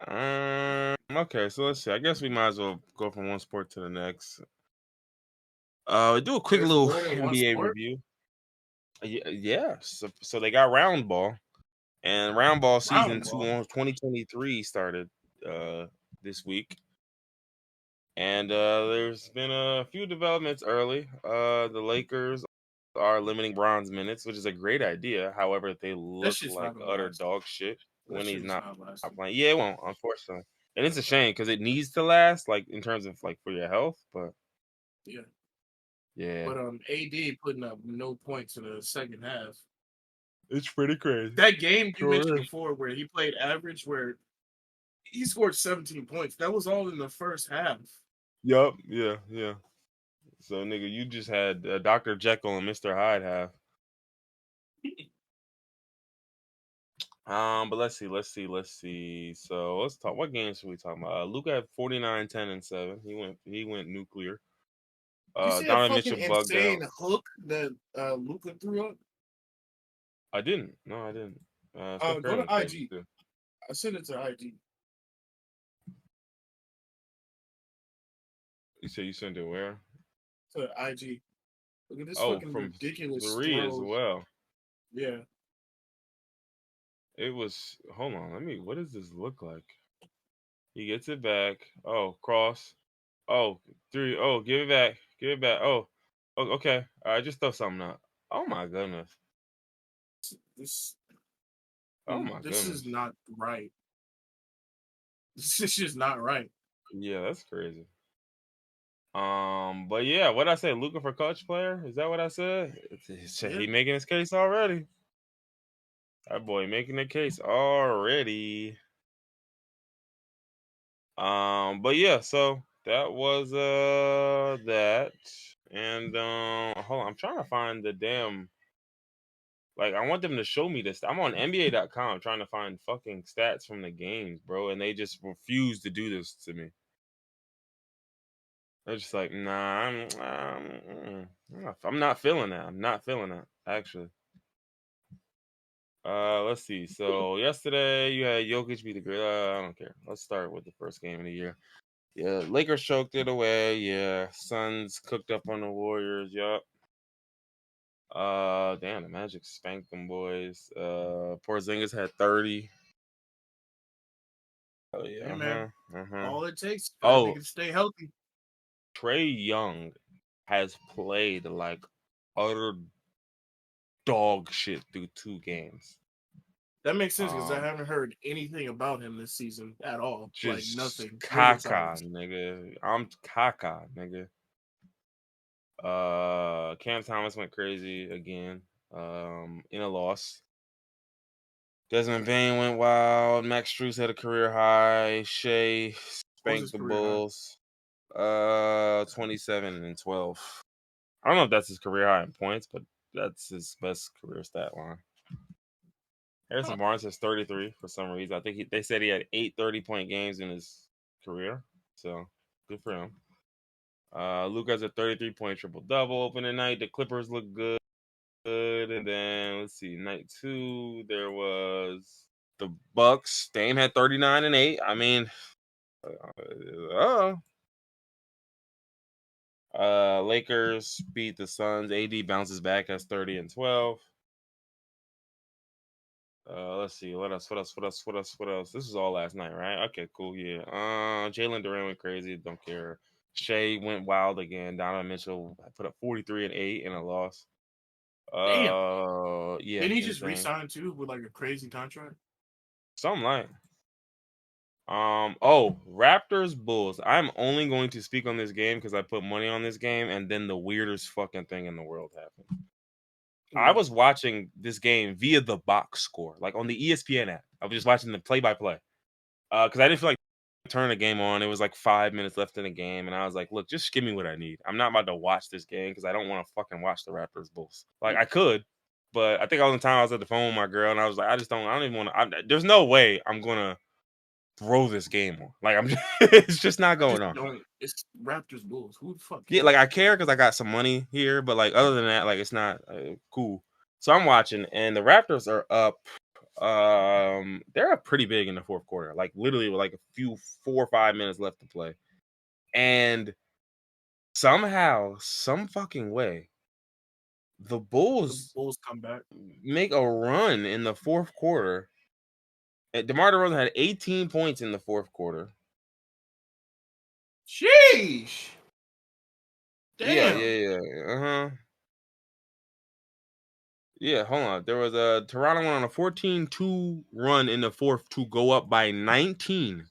B: Okay, so let's see. I guess we might as well go from one sport to the next. Do a quick
A: There's
B: little
A: more than one
B: NBA
A: sport?
B: review. Yeah. So they got round ball, and round ball season 2023 started this week. And there's been a few developments early. The Lakers are limiting Bron's minutes, which is a great idea. However, they look like utter dog shit when he's not playing. Yeah, it won't, unfortunately. And it's a shame because it needs to last, like in terms of like for your health. But yeah.
A: But AD putting up no points in the second half.
B: It's pretty crazy.
A: That game you mentioned before where he played average, where he scored 17 points. That was all in the first half.
B: Yup. Yeah. So, nigga, you just had Dr. Jekyll and Mr. Hyde half. But let's see. So let's talk. What games should we talk about? Luka had 49, 10, and 7. He went nuclear.
A: You see that fucking insane hook that Luka threw up?
B: I didn't. No, I didn't.
A: Go to IG. I sent it to IG.
B: You say you sent it where?
A: To IG. Look at this fucking ridiculous
B: 3 as well.
A: Yeah.
B: It was. Hold on. What does this look like? He gets it back. Oh, cross. Oh, 3. Oh, give it back. Give it back. Oh, okay. All right, just throw something out. Oh my goodness.
A: This
B: goodness.
A: is not right. This is just not right.
B: Yeah, that's crazy. But yeah, what I say, Luka for coach player? Is that what I said?
A: Yeah.
B: He making his case already. That boy making the case already. But yeah, so that was that. And hold on, I'm trying to find the damn, like, I want them to show me this. I'm on NBA.com trying to find fucking stats from the games, bro, and they just refuse to do this to me. They're just like, nah, I'm not feeling that. I'm not feeling that, actually. Let's see. So yesterday you had Jokic beat the great. I don't care. Let's start with the first game of the year. Yeah, Lakers choked it away. Yeah, Suns cooked up on the Warriors. Yup. Damn, the Magic spanked them boys. Porzingis had 30. Oh
A: Hey
B: yeah.
A: man,
B: Uh-huh.
A: all it takes for that
B: Oh,
A: nigga to stay healthy.
B: Trae Young has played like utter dog shit through 2 games.
A: That makes sense because I
B: Um,
A: haven't heard anything about him this season at all. Like
B: just
A: nothing. Radio
B: caca,
A: silence.
B: nigga. I'm caca, nigga. Cam Thomas went crazy again. In a loss. Desmond Bain went wild. Max Strus had a career high. Shea
A: What was
B: spanked
A: his
B: the
A: career high?
B: Bulls. 27 and 12. I don't know if that's his career high in points, but that's his best career stat line. Harrison Barnes has 33 for some reason. I think they said he had 8 30-point games in his career. So good for him. Luke has a 33-point triple double opening night. The Clippers look good. And then let's see, night 2 there was the Bucks. Dame had 39 and 8. I mean, Lakers beat the Suns. AD bounces back, has 30 and 12. Let's see. What else? This is all last night, right? Okay, cool. Yeah. Jalen Duran went crazy. Don't care. Shea went wild again. Donovan Mitchell put up 43 and 8 in a loss.
A: Damn.
B: Yeah,
A: Didn't he just
B: insane.
A: resign too with like a crazy contract?
B: Something like. Oh, Raptors Bulls. I'm only going to speak on this game because I put money on this game, and then the weirdest fucking thing in the world happened. I was watching this game via the box score, like on the ESPN app. I was just watching the play-by-play. Because I didn't feel like turning the game on. It was like 5 minutes left in the game, and I was like, "Look, just give me what I need. I'm not about to watch this game because I don't want to fucking watch the Raptors Bulls. Like I could, but I think all the time I was at the phone with my girl, and I was like, I don't even want to. There's no way I'm gonna throw this game on. Like I'm, it's just not going on.
A: It's Raptors Bulls. Who the fuck?
B: Yeah, like I care because I got some money here, but like other than that, like it's not cool. So I'm watching, and the Raptors are up. They're up pretty big in the fourth quarter, like literally with like a few 4 or 5 minutes left to play, and somehow, some fucking way, the Bulls
A: Bulls come back.
B: make a run in the fourth quarter. DeMar DeRozan had 18 points in the fourth quarter.
A: Sheesh.
B: Yeah.
A: Damn.
B: Yeah, hold on. There was a Toronto went on a 14-2 run in the fourth to go up by 19.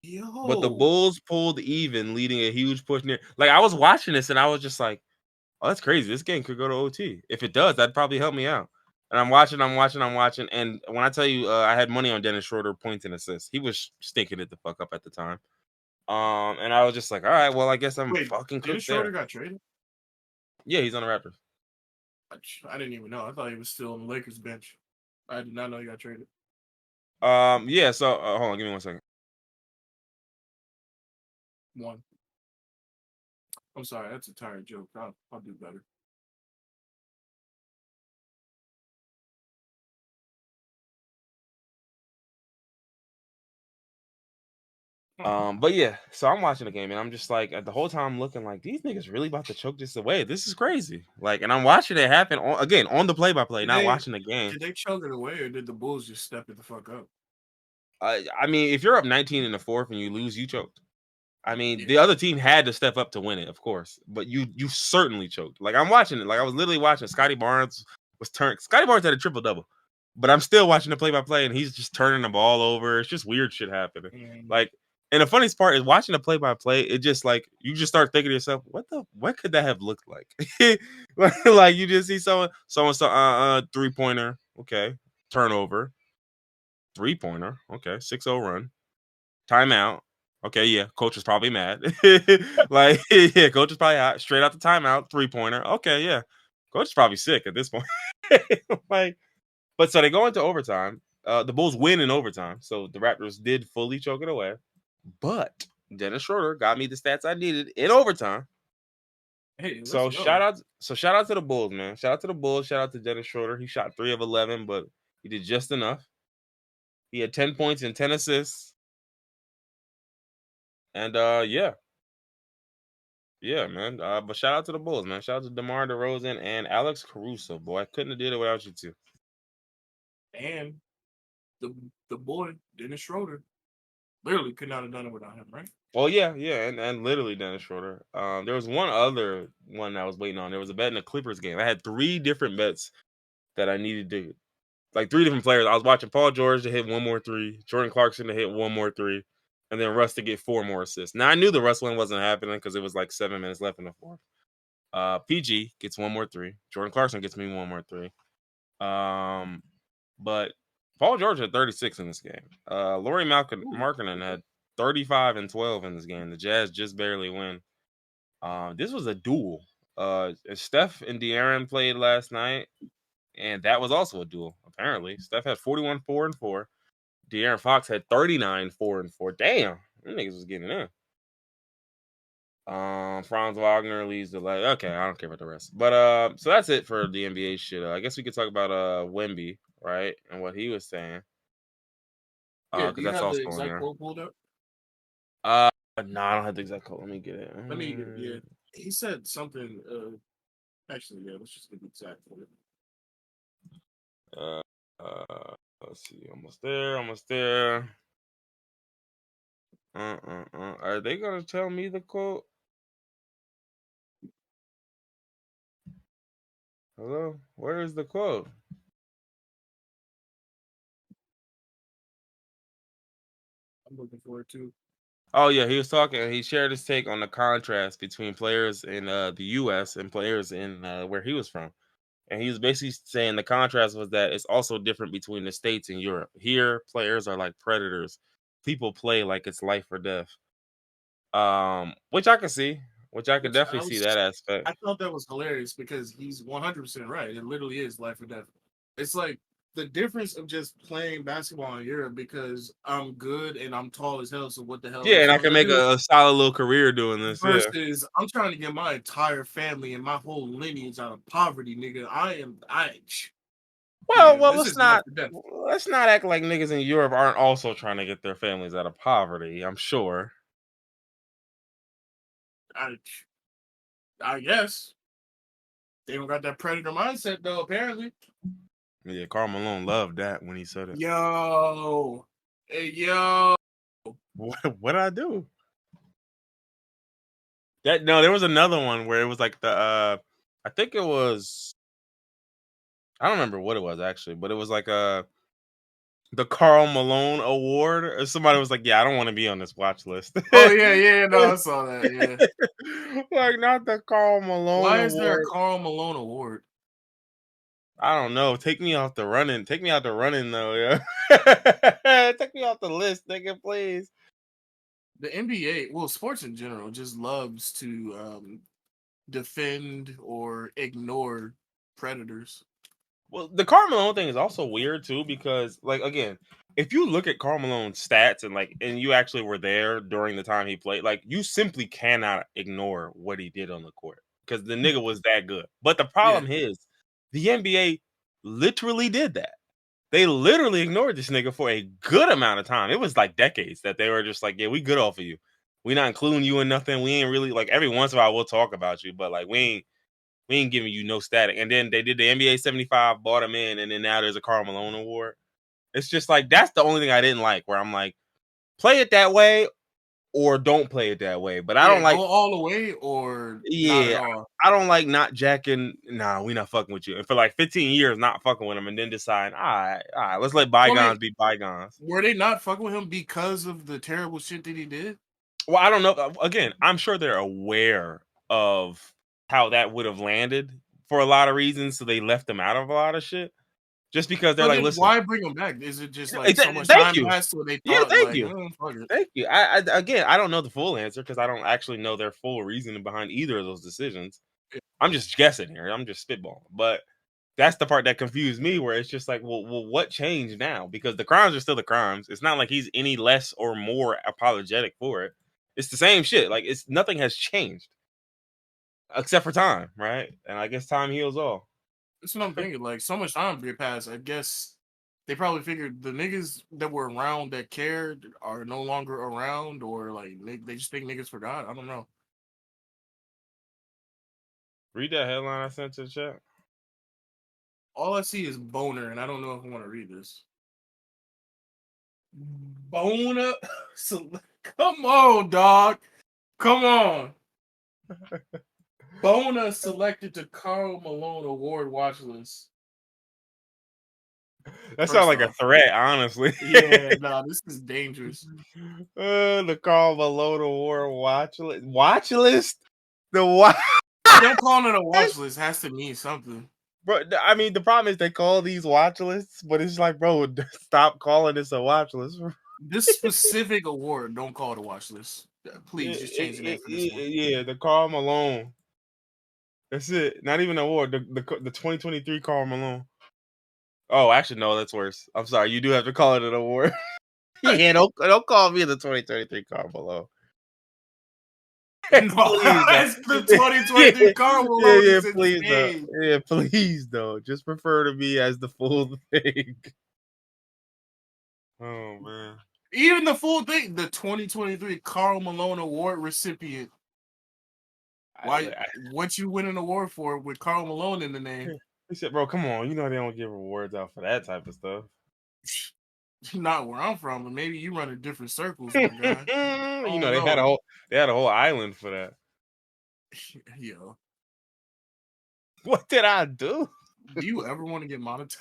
B: But the
A: Yo.
B: Bulls pulled even, leading a huge push near. Like I was watching this and I was just like, "Oh, that's crazy. This game could go to OT. If it does, that'd probably help me out." And I'm watching. And when I tell you, I had money on Dennis Schroeder points and assists. He was stinking it the fuck up at the time. And I was just like, "All right, well, I guess I'm
A: Wait,
B: fucking
A: Dennis
B: cooked
A: Schroeder
B: there."
A: got traded?
B: Yeah, he's on the Raptors.
A: I didn't even know. I thought he was still on the Lakers bench. I did not know he got traded.
B: Yeah. So hold on, give me 1 second.
A: One. I'm sorry, that's a tired joke. I'll do better.
B: But yeah, so I'm watching the game and I'm just like, the whole time I'm looking like these niggas really about to choke this away. This is crazy. Like, and I'm watching it happen on the play-by-play, not watching the game.
A: Did they choke it away or did the Bulls just step it the fuck up?
B: I mean, if you're up 19 in the fourth and you lose, you choked. I mean, the other team had to step up to win it, of course, but you certainly choked. Like I'm watching it, like I was literally watching. Scotty Barnes had a triple double, but I'm still watching the play-by-play and he's just turning the ball over. It's just weird shit happening. Like And the funniest part is watching the play-by-play. It just like you just start thinking to yourself, what could that have looked like? Like you just see someone 3-pointer, okay, turnover, 3-pointer, okay, 6-0 run, timeout. Okay, yeah, coach is probably mad. Like, yeah, coach is probably hot. Straight out the timeout, 3-pointer. Okay, yeah, coach is probably sick at this point. Like, but so they go into overtime. The Bulls win in overtime, so the Raptors did fully choke it away. But Dennis Schroeder got me the stats I needed in overtime.
A: Hey, let's
B: So
A: go.
B: shout out to the Bulls, man. Shout out to the Bulls. Shout out to Dennis Schroeder. He shot 3 of 11, but he did just enough. He had 10 points and 10 assists. And yeah, man. But shout out to the Bulls, man. Shout out to DeMar DeRozan and Alex Caruso. Boy, I couldn't have did it without you two.
A: And the boy Dennis Schroeder literally could not have done it without him, right?
B: Well, yeah, and literally Dennis Schroeder. There was one other one I was waiting on. There was a bet in the Clippers game. I had 3 different bets that I needed to, like 3 different players. I was watching Paul George to hit 1 more 3, Jordan Clarkson to hit 1 more 3, and then Russ to get 4 more assists. Now I knew the Russ one wasn't happening because it was like 7 minutes left in the fourth. PG gets 1 more 3. Jordan Clarkson gets me 1 more 3. But Paul George had 36 in this game. Lauri Markkanen had 35 and 12 in this game. The Jazz just barely win. This was a duel. Steph and De'Aaron played last night, and that was also a duel, apparently. Steph had 41, 4, and 4. De'Aaron Fox had 39, 4, and 4. Damn, them niggas was getting in. Franz Wagner leads the leg. Okay, I don't care about the rest. But so that's it for the NBA shit. I guess we could talk about Wemby, right? And what he was saying.
A: Yeah,
B: Because
A: do you
B: that's
A: have
B: also
A: the
B: on
A: exact
B: here.
A: quote pulled up?
B: No, I don't have the exact quote. Let me get it.
A: Let me yeah. He said something. Actually, yeah. Let's just get the exact quote.
B: Let's see. Almost there. Are they gonna tell me the quote? Hello? Where is the quote?
A: I'm looking forward to.
B: Oh yeah, he was talking. He shared his take on the contrast between players in the U.S. and players in where he was from, and he was basically saying the contrast was that it's also different between the States and Europe. Here, players are like predators. People play like it's life or death. Which I can see, which I could definitely see that aspect.
A: I thought that was hilarious because he's 100% right. It literally is life or death. It's like the difference of just playing basketball in Europe because I'm good and I'm tall as hell. So what the hell
B: Yeah,
A: else
B: and I
A: am I
B: can
A: gonna
B: make
A: do?
B: a solid little career doing this. Yeah.
A: Versus I'm trying to get my entire family and my whole lineage out of poverty, nigga.
B: Well,
A: Nigga, this is life or death.
B: let's not act like niggas in Europe aren't also trying to get their families out of poverty. I'm sure.
A: I guess they don't got that predator mindset though. Apparently,
B: Yeah, Karl Malone loved that when he said it.
A: yo, hey, yo.
B: What did I do? There was another one where it was like the I think it was, I don't remember what it was actually, but it was like the Karl Malone Award. Or somebody was like, "Yeah, I don't want to be on this watch list."
A: Oh yeah, no, I saw that. Yeah,
B: like not the Karl Malone
A: why
B: Award.
A: is there a Karl Malone award?
B: I don't know. Take me out the running. Take me out the running though. Yeah, take me off the list, nigga, please.
A: The NBA, well, sports in general, just loves to defend or ignore predators.
B: Well, the Karl Malone thing is also weird too because, like, again, if you look at Karl Malone's stats and you actually were there during the time he played, like, you simply cannot ignore what he did on the court because the nigga was that good. But the problem is, the NBA literally did that. They literally ignored this nigga for a good amount of time. It was like decades that they were just like, "Yeah, we good off of you. We not including you in nothing. We ain't really like every once in a while we'll talk about you, but like we ain't giving you no static." And then they did the NBA 75, bought him in, and then now there's a Karl Malone award. It's just like that's the only thing I didn't like. Where I'm like, play it that way, or don't play it that way. But I
A: Yeah,
B: don't like.
A: go all the way or not at
B: Yeah,
A: all.
B: I don't like not jacking. Nah, we not fucking with you. And for like 15 years, not fucking with him, and then decide, all right, let's let
A: Well, I mean,
B: bygones be bygones.
A: were they not fucking with him because of the terrible shit that he did?
B: Well, I don't know. Again, I'm sure they're aware of how that would have landed for a lot of reasons, so they left him out of a lot of shit. Just because they're
A: But
B: like,
A: then
B: listen,
A: why bring him back? Is it just like so much
B: thank
A: time
B: you.
A: passed so they
B: Yeah,
A: thought
B: thank
A: like,
B: you.
A: fuck it.
B: Thank you. Again, I don't know the full answer because I don't actually know their full reasoning behind either of those decisions. I'm just guessing here. I'm just spitballing. But that's the part that confused me, where it's just like, well, what changed now? Because the crimes are still the crimes. It's not like he's any less or more apologetic for it. It's the same shit. Like it's nothing has changed except for time, right? And I guess time heals all.
A: That's what I'm thinking. Like so much time did pass. I guess they probably figured the niggas that were around that cared are no longer around, or like they just think niggas forgot. I don't know.
B: Read that headline I sent to the chat.
A: All I see is boner, and I don't know if I want to read this. Boner, so, come on, dog, come on. Boner selected to Karl Malone Award watch list.
B: That sounds
A: First
B: like a
A: off,
B: threat, honestly.
A: yeah, nah, this is dangerous.
B: The Karl Malone Award watch list. Watch list? The watch.
A: Them calling it a watch list has to mean something.
B: Bro, I mean, the problem is they call these watch lists, but it's like, bro, stop calling this a watch list.
A: This specific award, don't call it a watch list. Please, just change the name for this one.
B: Yeah, the Karl Malone. That's it. Not even an award. The 2023 Karl Malone. Oh, actually, no, that's worse. I'm sorry. You do have to call it an award. Yeah, don't call me the 2023 Karl Malone.
A: No,
B: Please,
A: it's the 2023 Karl Malone.
B: yeah,
A: Is
B: please,
A: insane.
B: yeah, please, though. Just refer to me as the full thing. Oh man.
A: Even the full thing, the 2023 Karl Malone Award recipient. Why? What you win an award for with Karl Malone in the name?
B: He said, "Bro, come on. You know they don't give awards out for that type of stuff."
A: Not where I'm from, but maybe you run in different circles, my guy.
B: You know they had a whole island for that.
A: Yo,
B: What did I do?
A: do you ever want to get monetized?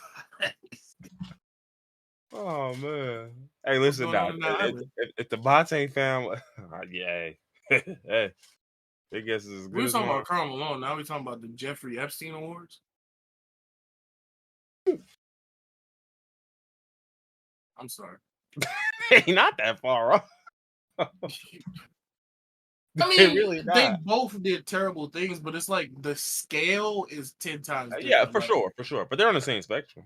B: Oh man. Hey,
A: What's
B: listen,
A: going on
B: Doc.
A: in that island?
B: If the bots ain't found, yeah, hey, I guess it's as
A: We
B: good
A: were
B: as
A: talking
B: mine.
A: about Karl Malone. Now we're talking about the Jeffrey Epstein Awards. I'm sorry.
B: Hey, not that far off.
A: I mean,
B: really
A: they
B: not.
A: both did terrible things, but it's like the scale is 10 times different.
B: Yeah, for
A: Like,
B: sure. But they're on the same spectrum.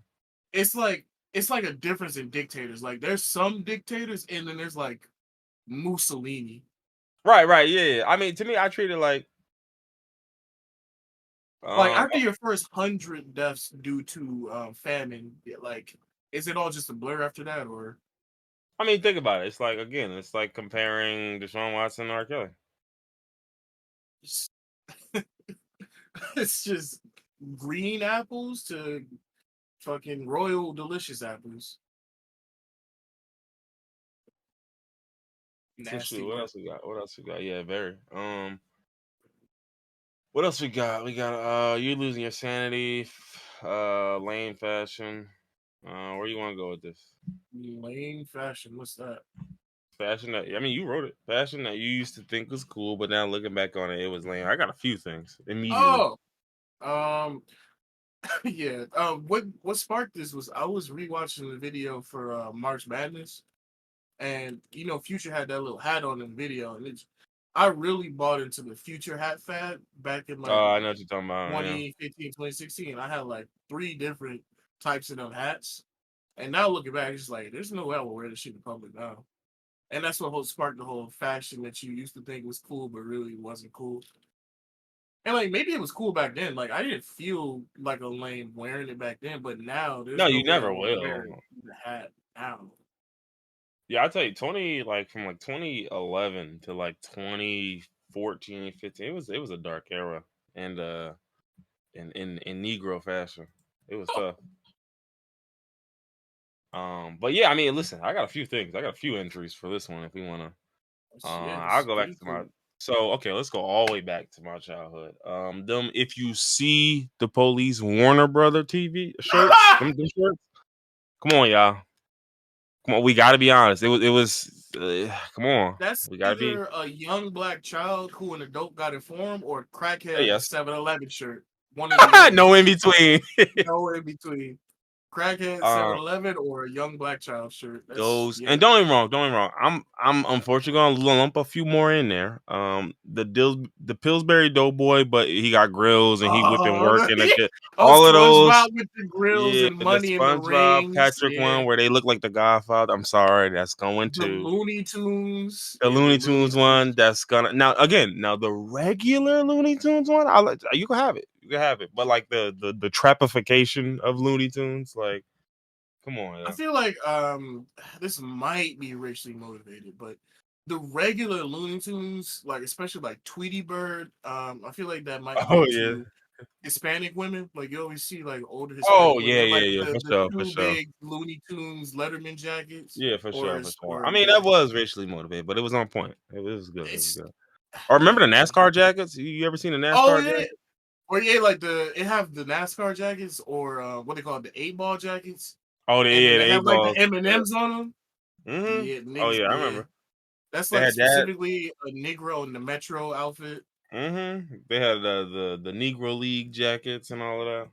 A: it's like a difference in dictators. Like there's some dictators, and then there's like Mussolini.
B: Right, yeah. I mean, to me, I treat it like
A: Like after your first 100 deaths due to famine, like is it all just a blur after that, or?
B: I mean, think about it. It's like again, it's like comparing Deshaun Watson and R. Kelly.
A: It's just green apples to fucking royal delicious apples. Nasty.
B: What else we got? What else we got? Yeah, very. What else we got? We got you losing your sanity, lame fashion. Where you want to go with this?
A: Lame fashion. What's that?
B: Fashion that I mean, you wrote it. Fashion that you used to think was cool, but now looking back on it, it was lame. I got a few things immediately.
A: Oh, yeah. What sparked this was I was rewatching the video for March Madness, and Future had that little hat on in the video, and I really bought into the Future hat fad back in like
B: I know what you're talking about.
A: 2015, 2016. I had like 3 different types of them hats, and now looking back, it's like there's no way I will wear this shit in public now. And that's what sparked the whole fashion that you used to think was cool, but really wasn't cool. And like maybe it was cool back then. Like I didn't feel like a lame wearing it back then, but now there's
B: No,
A: no
B: you
A: way I
B: never
A: will wear
B: will.
A: the hat now.
B: Yeah, I tell you, from like 2011 to like 2014, 15, it was a dark era, and in Negro fashion, it was tough. But yeah, I mean, listen, I got a few things. I got a few entries for this one if we want to.
A: Yeah,
B: I'll
A: it's
B: go back
A: pretty
B: to my.
A: cool.
B: So okay, let's go all the way back to my childhood. Them if you see the police Warner Brother TV shirts, them shirts. Come on, y'all. Come on, we got to be honest. It was. Come on,
A: That's
B: we got to be.
A: either a young black child who an adult got informed, or a crackhead with a
B: Yes.
A: 7-Eleven shirt. One or the other.
B: No in between.
A: No in between. Crackhead,
B: um,
A: 7-Eleven, or a young black child shirt. That's
B: those
A: yeah.
B: and don't get me wrong. Don't get me wrong. I'm unfortunately gonna lump a few more in there. The Pillsbury Doughboy, but he got grills and he whipping
A: Oh,
B: work and that shit.
A: oh,
B: All of those.
A: SpongeBob with the grills
B: Yeah,
A: and
B: the
A: money in the
B: SpongeBob
A: rings.
B: Patrick
A: Yeah.
B: one where they look like the Godfather. I'm sorry, that's going
A: The
B: to
A: Looney Tunes.
B: the
A: Yeah, the
B: Looney
A: Looney
B: Tunes
A: Tunes.
B: one. That's gonna now the regular Looney Tunes one. You can have it. You can have it. But like the trapification of Looney Tunes, like come on,
A: I
B: yeah.
A: feel like this might be racially motivated, but the regular Looney Tunes, like especially like Tweety Bird, I feel like that might
B: Oh
A: be
B: yeah.
A: to Hispanic women. Like you always see like older Hispanic
B: Oh
A: women
B: yeah,
A: in
B: yeah,
A: like
B: yeah. For
A: the
B: sure, for
A: two
B: sure.
A: big Looney Tunes Letterman jackets,
B: Yeah, for
A: or
B: sure, for sure.
A: or
B: I mean,
A: yeah,
B: that was racially motivated, but it was on point. It was good. It was
A: it's
B: good. Or remember
A: yeah.
B: the NASCAR jackets? You ever seen the
A: Oh
B: NASCAR
A: yeah,
B: jacket?
A: or yeah, like it have the NASCAR jackets, or what they call it, the 8-ball jackets,
B: Oh,
A: and then
B: yeah,
A: they
B: the
A: have
B: eight
A: like the
B: balls.
A: M and
B: Yeah.
A: M's on them. Yeah,
B: Oh
A: niggas,
B: yeah, I
A: yeah.
B: remember.
A: That's
B: They
A: like
B: had that.
A: specifically a Negro in the Metro outfit.
B: They had the Negro League jackets and all of that.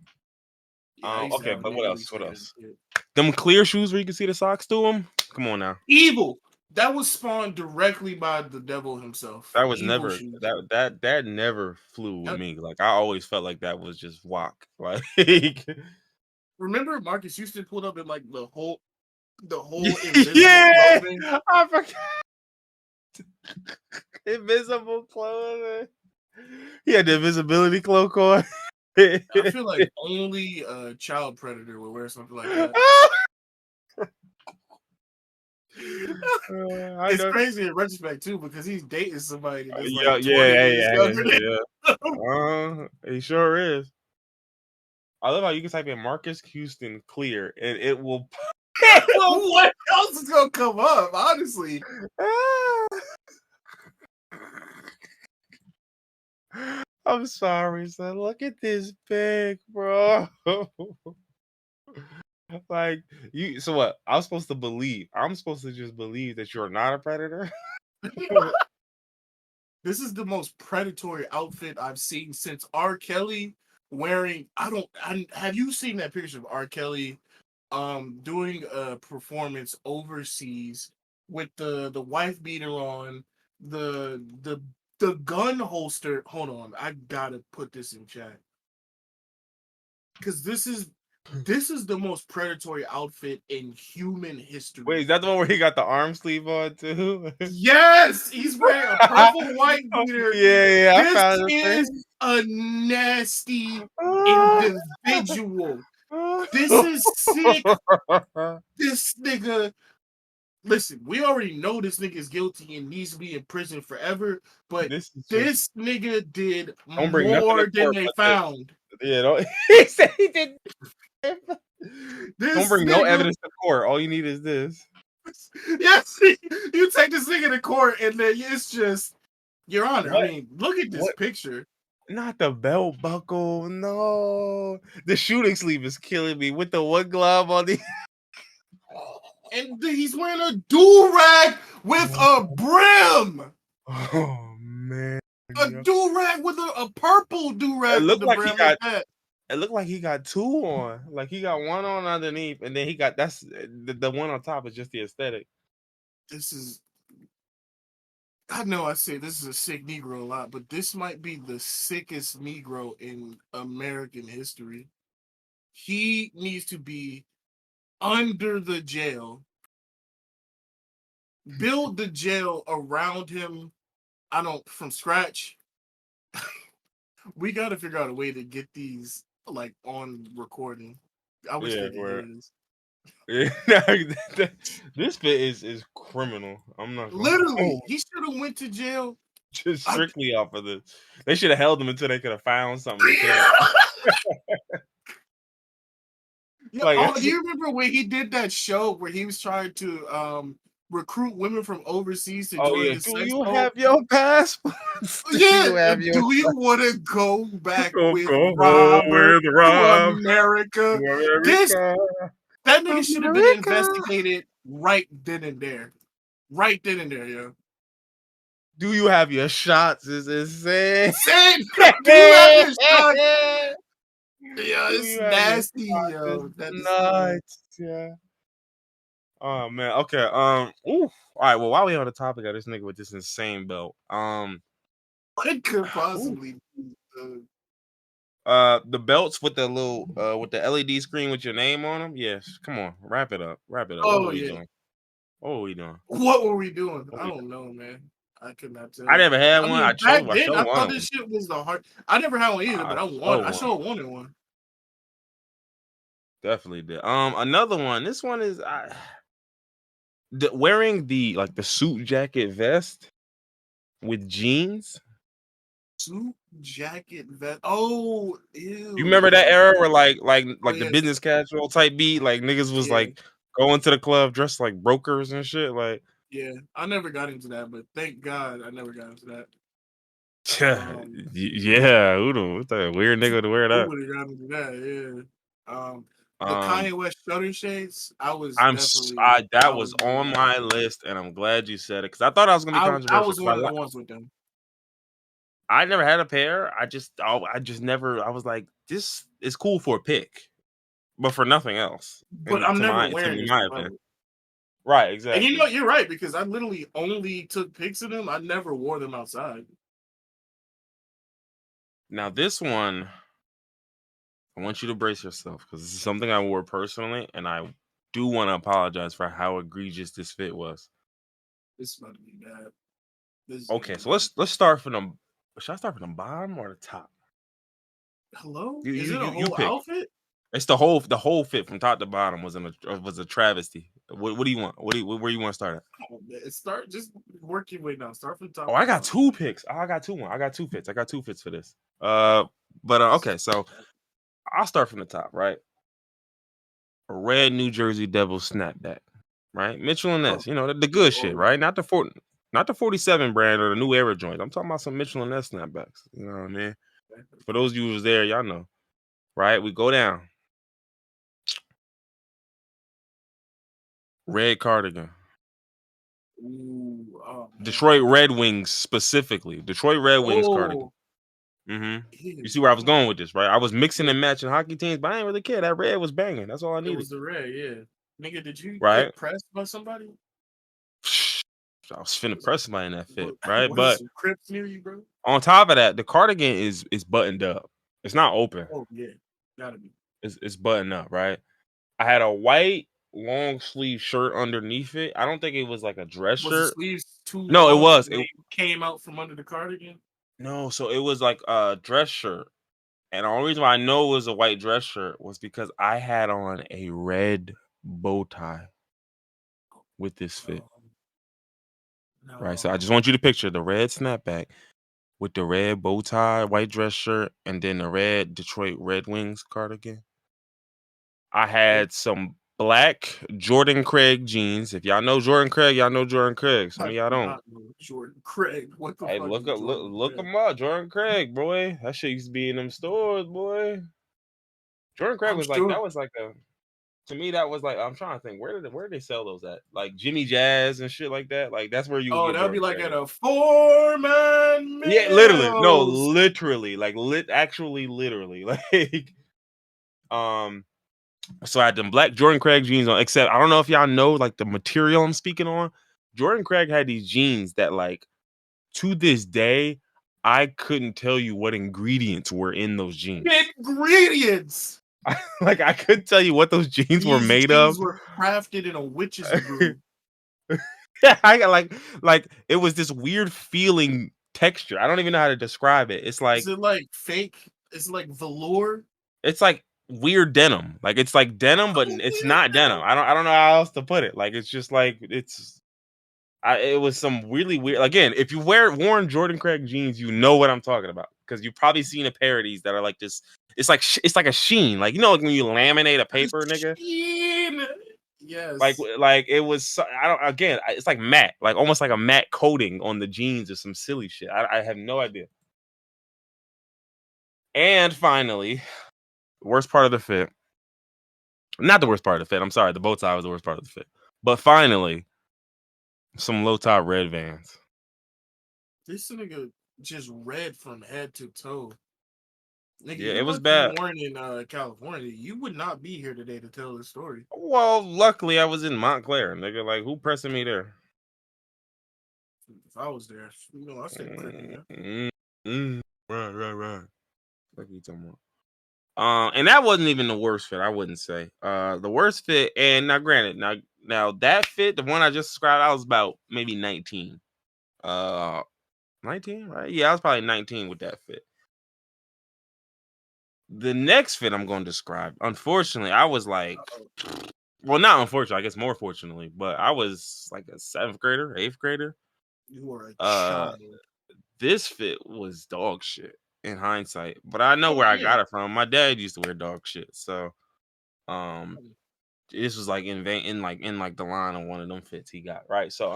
A: Yeah, I used to
B: Okay,
A: have a
B: but what
A: Negro
B: else?
A: League
B: What
A: jacket as
B: else?
A: a kid.
B: Them clear shoes where you can see the socks through them. Come on now.
A: Evil. That was spawned directly by the devil himself.
B: That was
A: Evil
B: never
A: shoes.
B: that never flew with
A: Yep.
B: me. Like I always felt like that was just walk. Like
A: Remember Marcus Houston pulled up in like the whole invisible
B: yeah,
A: clothing.
B: I forgot. Invisible clothing. He had the invisibility cloak on.
A: I feel like only a child predator would wear something like that.
B: I
A: It's
B: know.
A: crazy in retrospect too, because he's dating somebody that's
B: Yeah,
A: like
B: yeah,
A: 20
B: yeah,
A: years
B: yeah,
A: younger than
B: yeah.
A: him.
B: He sure is. I love how you can type in Marcus Houston clear and it will. It will.
A: What else is gonna come up? Honestly,
B: I'm sorry, son. Look at this pig, bro. Like you. So what? I'm supposed to believe. I'm supposed to just believe that you're not a predator.
A: this is the most predatory outfit I've seen since R. Kelly wearing. Have you seen that picture of R. Kelly doing a performance overseas with the wife beater on, the gun holster? Hold on, I gotta put this in chat because this is the most predatory outfit in human history.
B: Wait, is that the one where he got the arm sleeve on too?
A: Yes, he's wearing a purple white beater.
B: Yeah, I
A: This
B: found it.
A: is a nasty individual. This is sick. This nigga, listen, we already know this nigga is guilty and needs to be in prison forever, but
B: This is just
A: this nigga did
B: don't bring nothing to
A: more than
B: court
A: they
B: but this.
A: found.
B: Yeah, don't, he said he did. Don't
A: This
B: bring no
A: nigga,
B: evidence to court. All you need is this.
A: yes, you take this nigga to court and then it's just, Your Honor, I
B: What?
A: mean, look at this
B: What?
A: picture.
B: Not the belt buckle. No, the shooting sleeve is killing me with the one glove on the.
A: And he's wearing a do-rag with a brim.
B: Oh man,
A: A do-rag with a purple do-rag with the brim like that.
B: It looked like he got two on. Like he got one on underneath, and then he got that's the one on top is just the aesthetic.
A: This is, I know I say this is a sick Negro a lot, but this might be the sickest Negro in American history. He needs to be under the jail. Build the jail around him. From scratch. We got to figure out a way to get these like on recording. I wish they could hear this.
B: Yeah, this fit is criminal. I'm not gonna
A: Literally, he should have went to jail.
B: just strictly off of this. They should have held him until they could have found something.
A: Do you remember when he did that show where he was trying to recruit women from overseas to
B: Oh
A: join
B: yeah.
A: the
B: Do
A: sex
B: you
A: cult.
B: have your passports? Do
A: Yeah,
B: you have your
A: do you want to go back
B: go
A: with
B: home
A: Robert
B: with
A: to
B: Rob
A: America?
B: to
A: This
B: America?
A: that nigga should have been
B: America.
A: investigated right then and there. Right then and there, yo.
B: Do you have your shots? Is insane.
A: Same. Do you have your shot? Yeah,
B: Do
A: it's
B: you have your
A: nasty,
B: shots? Is
A: yo. That is
B: nuts. Yeah. Oh man. Okay. Ooh. All right. Well, while we on the topic of this nigga with this insane belt,
A: what could
B: ooh,
A: possibly be
B: the belts with the little with the LED screen with your name on them. Yes. Come on. Wrap it up. Wrap it up. What
A: oh
B: were we
A: yeah.
B: doing? What were we doing?
A: What were we doing?
B: What
A: I
B: were we
A: don't
B: doing?
A: know, man. I could not tell
B: I
A: you.
B: never had
A: I
B: one. I
A: mean, back
B: chose. I
A: then
B: showed
A: I
B: one
A: thought
B: of
A: this
B: them.
A: shit was the hard. I never had one either,
B: I
A: but I
B: showed
A: I
B: one.
A: sure wanted one.
B: Definitely did. Another one. This one is wearing the like the suit jacket vest with jeans.
A: Suit jacket vest. Oh,
B: You
A: ew,
B: remember that
A: yeah.
B: era where
A: Oh
B: the
A: yeah,
B: business casual type beat, like niggas was
A: yeah,
B: like going to the club dressed like brokers and shit. Like,
A: yeah. I never got into that, but thank God I never got into that.
B: yeah, what the weird nigga to wear
A: Who
B: that?
A: would have got into that? Yeah. The
B: Um,
A: Kanye West shutter shades. I was definitely.
B: that
A: I
B: was
A: was wearing
B: on
A: that.
B: my list, and I'm glad you said it because I thought I was gonna be
A: I
B: controversial
A: was one
B: because
A: of the ones with them.
B: I never had a pair. I just never. I was like, this is cool for a pick, but for nothing else.
A: But
B: And
A: I'm never wearing
B: to
A: this
B: my
A: in
B: opinion,
A: public.
B: right?
A: And you
B: Exactly.
A: know, you're right because I literally only took pics of them. I never wore them outside.
B: Now this one, I want you to brace yourself because this is something I wore personally, and I do want to apologize for how egregious this fit was.
A: This is about to be bad. This is gonna
B: Okay,
A: be
B: so
A: bad.
B: let's start from the. Should I start from the bottom or the top?
A: Hello?
B: You
A: Is
B: you
A: it a
B: you, you
A: whole
B: pick.
A: outfit?
B: It's the whole fit from top to bottom was a travesty. What do you want? Where you want to start at?
A: Oh, man. Start just work your way down. Start from the
B: Oh,
A: top to
B: I
A: the
B: got
A: bottom.
B: two picks. Oh, I got two. I got two fits. I got two fits for this. But
A: This
B: okay,
A: is
B: so I'll start from the top. Right, a red New Jersey Devils snapback. Right, Mitchell and
A: oh,
B: Ness. You know the good shit.
A: oh,
B: Right, not the 47 brand or the new era joints. I'm talking about some Mitchell and Ness snapbacks. You know what I mean? For those of you who was there, y'all know. Right, we go down. Red cardigan.
A: ooh, oh man.
B: Detroit Red Wings specifically. Detroit Red Wings cardigan.
A: Oh,
B: You see where I was going with this, right? I was mixing
A: yeah.
B: and matching hockey teams, but I ain't really care. That red was banging. That's all I
A: It
B: needed,
A: was the red, yeah. Nigga, did you
B: right?
A: get pressed by somebody?
B: I was finna press somebody in that fit,
A: What,
B: right?
A: what is
B: But
A: some Crips near you, bro?
B: on top of that, the cardigan is buttoned up. It's not open.
A: Oh yeah, gotta be.
B: It's buttoned up, right? I had a white long sleeve shirt underneath it. I don't think it was like a dress
A: Was the
B: shirt.
A: sleeves too
B: No, it
A: long
B: was.
A: and they came out from under the cardigan?
B: No, so it was like a dress shirt. And the only reason why I know it was a white dress shirt was because I had on a red bow tie with this fit. Right. So I
A: No.
B: just want you to picture the red snapback with the red bow tie, white dress shirt, and then the red Detroit Red Wings cardigan. I
A: What?
B: had some black Jordan Craig jeans. If y'all know Jordan Craig, y'all know Jordan Craig. Some
A: I
B: of
A: do
B: y'all don't.
A: not know Jordan Craig. What the
B: Hey,
A: fuck is Jordan
B: look
A: Craig?
B: them up. Jordan Craig, boy. That shit used to be in them stores, boy. Jordan Craig
A: I'm
B: was like
A: sure.
B: that was like a to me that was like I'm trying to think where did they sell those at? Like Jimmy Jazz and shit like that. Like that's where you would
A: Oh,
B: get
A: that would be
B: Jordan
A: like
B: Craig
A: at
B: at.
A: a four-man
B: Yeah, literally. No,
A: Mills.
B: literally. Like actually literally. Like um so I had them black Jordan Craig jeans on, except I don't know if y'all know like the material I'm speaking on. Jordan Craig had these jeans that like to this day I couldn't tell you what ingredients were in those jeans.
A: Ingredients.
B: Like I couldn't tell you what those jeans were
A: These
B: made
A: jeans
B: of.
A: were crafted in a witch's brew.
B: I got like it was this weird feeling texture. I don't even know how to describe it.
A: Is it like fake? Is it like velour?
B: It's like weird denim. Like it's like denim, but it's
A: Weird
B: not denim.
A: denim.
B: I don't know how else to put it. Like it's just like it was some really weird. Again, if you worn Jordan Craig jeans, you know what I'm talking about because you've probably seen a pair of these that are like this. It's like a sheen. Like you know like when you laminate a paper, nigga.
A: Sheen. Yes.
B: Like it was. I don't. Again, it's like matte, like almost like a matte coating on the jeans or some silly shit. I have no idea. And finally, worst part of the fit. Not the worst part of the fit. I'm sorry, the bow tie was the worst part of the fit. But finally, some low top red Vans.
A: This nigga just red from head to toe. Nigga,
B: Yeah,
A: you
B: it was
A: lucky you
B: bad.
A: weren't in California. You would not be here today to tell this story.
B: Well, luckily I was in Montclair, nigga. Like, who pressing me there?
A: If I was there, I stay quick, man.
B: Right. What are you talking about? And that wasn't even the worst fit, I wouldn't say. The worst fit, and now granted, now that fit, the one I just described, I was about maybe 19. 19, right? Yeah, I was probably 19 with that fit. The next fit I'm going to describe, unfortunately, I was like, well, not unfortunately, I guess more fortunately, but I was like a 7th grader, 8th grader.
A: You were a
B: Uh,
A: child.
B: this fit was dog shit in hindsight, but I know
A: Oh
B: where I
A: yeah.
B: got it from. My dad used to wear dog shit, so this was like in like the line of one of them fits he got, right? So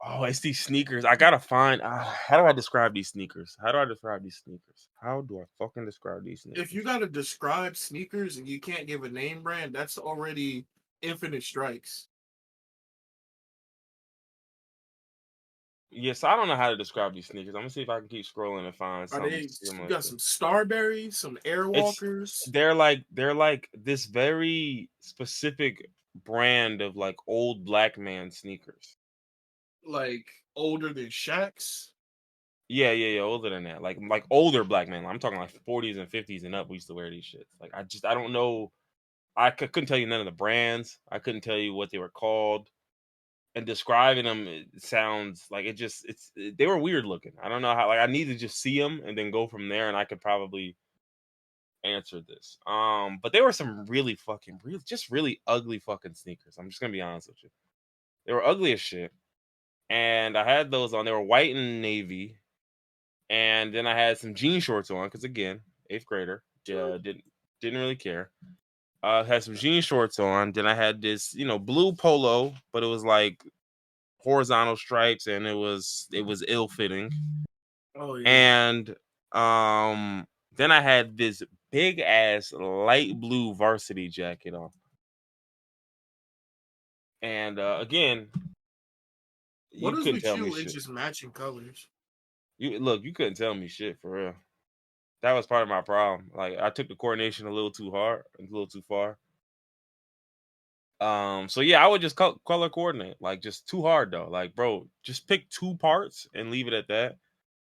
B: oh, it's these sneakers. I gotta find. How do I describe these sneakers? How do I describe these sneakers? How do I fucking describe these sneakers?
A: If you gotta describe sneakers and you can't give a name brand, that's already infinite strikes.
B: Yes, I don't know how to describe these sneakers. I'm gonna see if I can keep scrolling and find
A: Are
B: something
A: they? You
B: similar
A: got
B: to.
A: some Starberries, some
B: It's
A: Airwalkers,
B: they're like this very specific brand of like old black man sneakers.
A: like older than Shaq's.
B: Yeah, older than that. Like older black men. I'm talking like 40s and 50s and up. We used to wear these shits. Like I don't know. Couldn't tell you none of the brands. I couldn't tell you what they were called. And describing them, it sounds like they were weird looking. I don't know how. Like I need to just see them and then go from there, and I could probably answer this. But they were some really fucking just really ugly fucking sneakers. I'm just gonna be honest with you. They were ugly as shit. And I had those on. They were white and navy. And then I had some jean shorts on because again, 8th grader. Didn't really care. Had some jean shorts on. Then I had this, blue polo, but it was like horizontal stripes, and it was ill fitting.
A: Oh yeah.
B: And then I had this big ass light blue varsity jacket on. And again,
A: What
B: you
A: is
B: couldn't
A: with
B: tell me
A: you? It's
B: shit.
A: just matching colors.
B: You couldn't tell me shit for real. That was part of my problem. Like I took the coordination a little too hard, a little too far. So yeah, I would just color coordinate, like just too hard though. Like, bro, just pick 2 parts and leave it at that.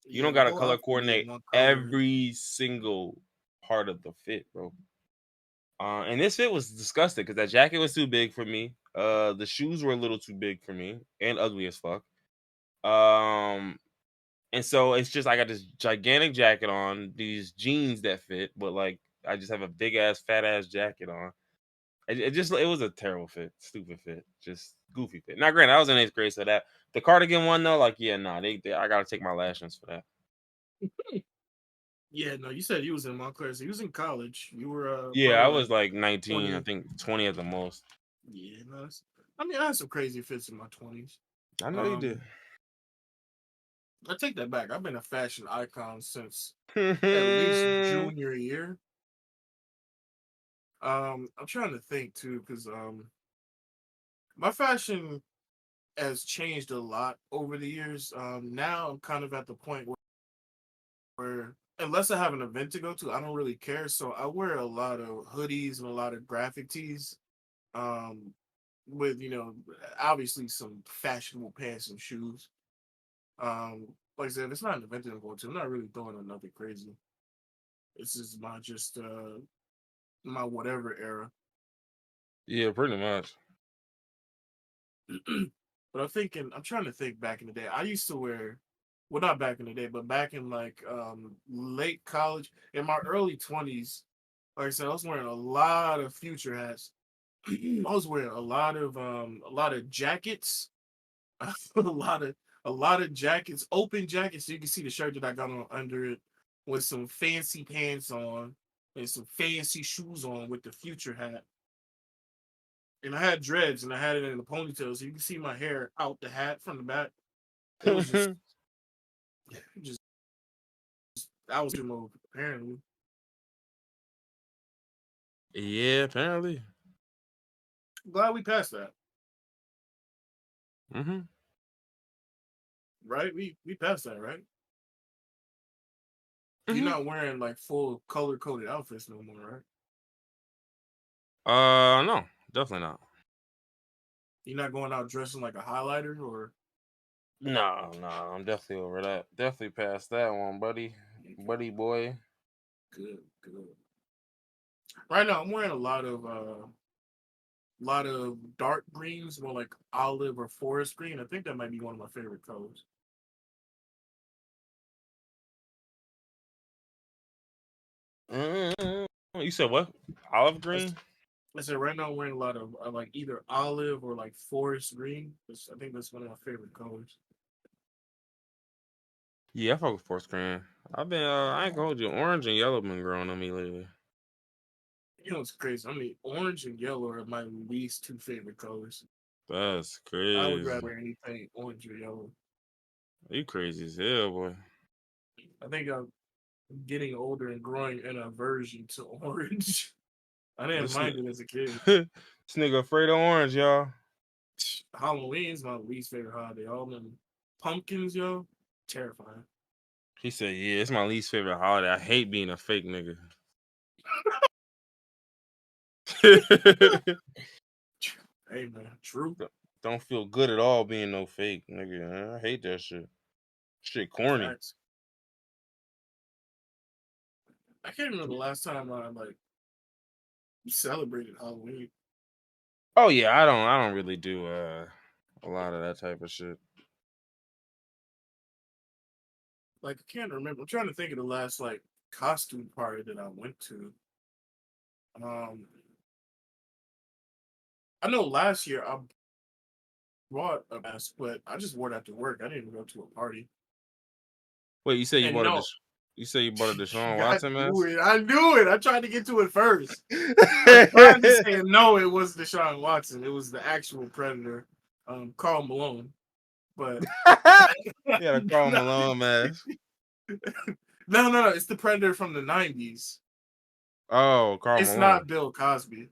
B: You
A: Yeah,
B: don't
A: the
B: gotta
A: whole
B: color
A: outfit be in
B: coordinate
A: one color.
B: every single part of the fit, bro. And this fit was disgusting because that jacket was too big for me. The shoes were a little too big for me and ugly as fuck. Um, and so it's just I got this gigantic jacket on, these jeans that fit, but like I just have a big ass fat ass jacket on. It was a terrible fit, stupid fit, just goofy fit. Now, granted, I was in 8th grade, so that the cardigan one though, like yeah, nah, I gotta take my lashings for that.
A: Yeah, no, you said you was in Montclair, so you was in college. You were
B: Yeah,
A: probably
B: I
A: like
B: was like 19, I
A: 20.
B: think 20 at the most.
A: Yeah, no, I mean, I had some crazy fits in my 20s.
B: I know you did.
A: Um, I take that back. I've been a fashion icon since at least junior year. I'm trying to think too, because my fashion has changed a lot over the years. Now I'm kind of at the point where unless I have an event to go to, I don't really care. So I wear a lot of hoodies and a lot of graphic tees. Um, with obviously some fashionable pants and shoes. Like I said, if it's not an event that I'm going to, I'm not really doing nothing crazy. This is my just my whatever era.
B: Yeah, pretty much.
A: But I'm trying to think back in the day. I used to wear, well, not back in the day, but back in like late college, in my early 20s, like I said, I was wearing a lot of future hats. I was wearing a lot of jackets, a lot of jackets, open jackets, so you can see the shirt that I got on under it, with some fancy pants on and some fancy shoes on with the future hat. and I had dreads, and I had it in a ponytail, so you can see my hair out the hat from the back. It was just I was in mode apparently.
B: Yeah, apparently.
A: Glad we passed that.
B: Mm-hmm.
A: Right? We passed that, right?
B: Mm-hmm.
A: You're not wearing like full color coded outfits no more, right?
B: No, definitely not.
A: You're not going out dressing like a highlighter or
B: No, I'm definitely over that. Definitely past that one, buddy boy.
A: good. Right now I'm wearing a lot of dark greens, more like olive or forest green. I think that might be one of my favorite colors.
B: You said what? Olive green?
A: I said right now I'm wearing a lot of like either olive or like forest green. I think that's one of my favorite colors.
B: Yeah, I fuck with forest green. I've been I ain't gonna hold you. Orange and yellow been growing on me lately.
A: You know, it's crazy. I mean, orange and yellow are my least two favorite colors.
B: That's
A: I would
B: crazy.
A: rather wear anything orange or yellow.
B: You crazy as hell, boy.
A: I think I'm getting older and growing an aversion to orange. I didn't
B: This,
A: mind it as a kid.
B: this nigga afraid of orange, y'all.
A: Halloween's my least favorite holiday. All them pumpkins, yo, terrifying.
B: He said, "Yeah, it's my least favorite holiday. I hate being a fake nigga."
A: Hey man, true.
B: Don't feel good at all being no fake nigga. Man. I hate that shit. Shit, corny.
A: Facts. I can't remember the last time I like celebrated Halloween.
B: Oh yeah, I don't really do a lot of that type of shit.
A: Like I can't remember. I'm trying to think of the last like costume party that I went to. I know last year I brought a mask, but I just wore it after work. I didn't go to a party.
B: Wait, you say you
A: And
B: bought a
A: no,
B: you say you bought a Deshaun
A: I
B: Watson
A: knew
B: mask?
A: it. I knew it. I tried to get to it first. I tried to say no, it was Deshaun Watson. It was the actual Predator, Karl Malone. But
B: Yeah, the Karl Malone mask.
A: no. It's the Predator from the '90s.
B: Oh, Karl
A: It's
B: Malone.
A: not Bill Cosby.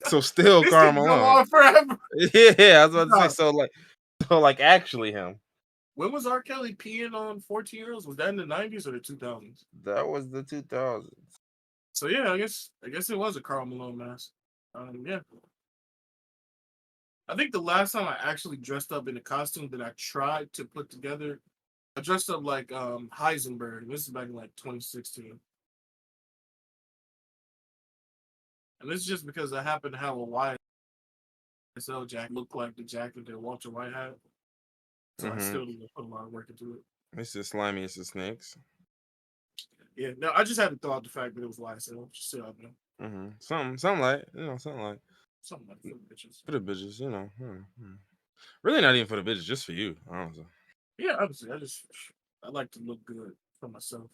B: So still
A: This
B: Karl
A: can go
B: Malone.
A: on forever.
B: Yeah, I was about to
A: No.
B: say so like actually him.
A: When was R. Kelly peeing on 14-year-olds? Was that in the '90s or the 2000s?
B: That was the 2000s.
A: So yeah, I guess it was a Karl Malone mask. Yeah. I think the last time I actually dressed up in a costume that I tried to put together, I dressed up like Heisenberg. This is back in like 2016. And this is just because I happen to have a YSL jacket, look like the jacket that Walter White had. So I still need to put a lot of work into it.
B: It's just slimy, it's the snakes.
A: Yeah, no, I just had to throw out the fact that it was YSL. Just so I know.
B: Something like something like
A: for the bitches.
B: for the bitches, Really not even for the bitches, just for you, honestly.
A: Yeah, obviously, I like to look good for myself.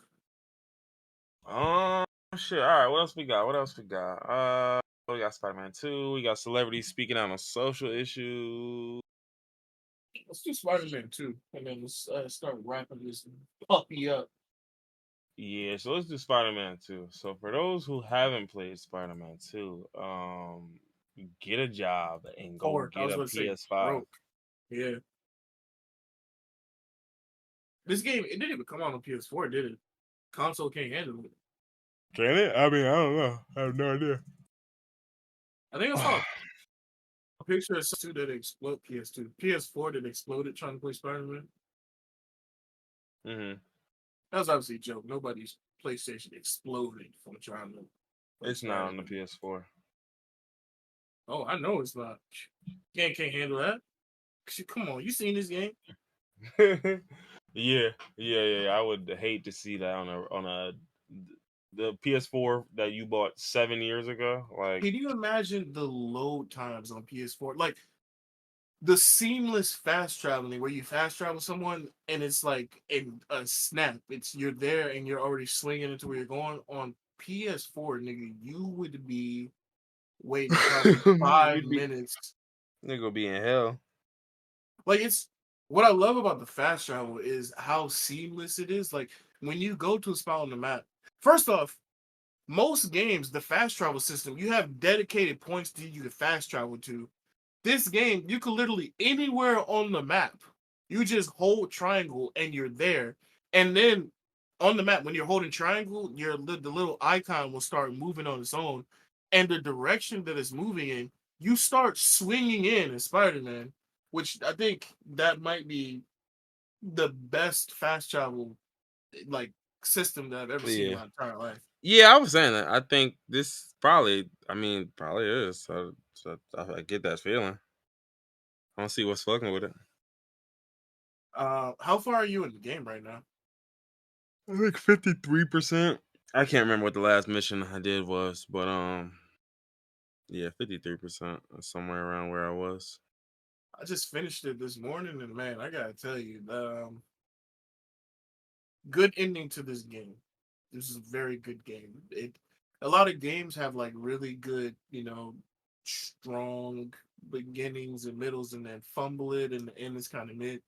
B: Oh shit! All right, what else we got? We got Spider-Man 2. We got celebrities speaking out on social issues.
A: Let's do Spider-Man 2, and then let's start wrapping this puppy up.
B: Yeah, so let's do Spider-Man 2. So for those who haven't played Spider-Man 2, get a job and go
A: Or I
B: get
A: was
B: a
A: going to say
B: PS5.
A: broke. Yeah. This game, it didn't even come out on PS4, did it? Console can't handle it.
B: Can it? I mean, I don't know. I have no idea.
A: I think I saw a picture of PS2 that exploded. PS4 that exploded trying to play Spider-Man.
B: Mm-hmm.
A: That was obviously a joke. Nobody's PlayStation exploded from trying to play
B: It's not on the
A: Spider-Man.
B: PS4.
A: Oh, I know it's not. Game can't handle that. Come on, you seen this game?
B: Yeah. I would hate to see that on the PS4 that you bought 7 years ago. Like,
A: Can you imagine the load times on PS4? Like the seamless fast traveling where you fast travel someone and it's like in a snap. It's you're there and you're already swinging into where you're going. On PS4, nigga, you would be waiting probably 5
B: You'd be
A: minutes.
B: Nigga gonna be in hell.
A: Like it's what I love about the fast travel is how seamless it is. Like when you go to a spot on the map, first off, most games, the fast travel system, you have dedicated points to you to fast travel to. This game, you can literally anywhere on the map, you just hold triangle and you're there. And then on the map, when you're holding triangle, the little icon will start moving on its own. And the direction that it's moving in, you start swinging in Spider-Man, which I think that might be the best fast travel like system that I've ever seen in
B: Yeah.
A: my entire life.
B: Yeah, I was saying that. I think this probably, I mean, probably is. So I get that feeling. I don't see what's fucking with it.
A: How far are you in the game right now?
B: I think 53%. I can't remember what the last mission I did was, but yeah, 53%, somewhere around where I was.
A: I just finished it this morning, and man, I gotta tell you, good ending to this game. This is a very good game. A lot of games have like really good, strong beginnings and middles, and then fumble it, and the end is kind of mid.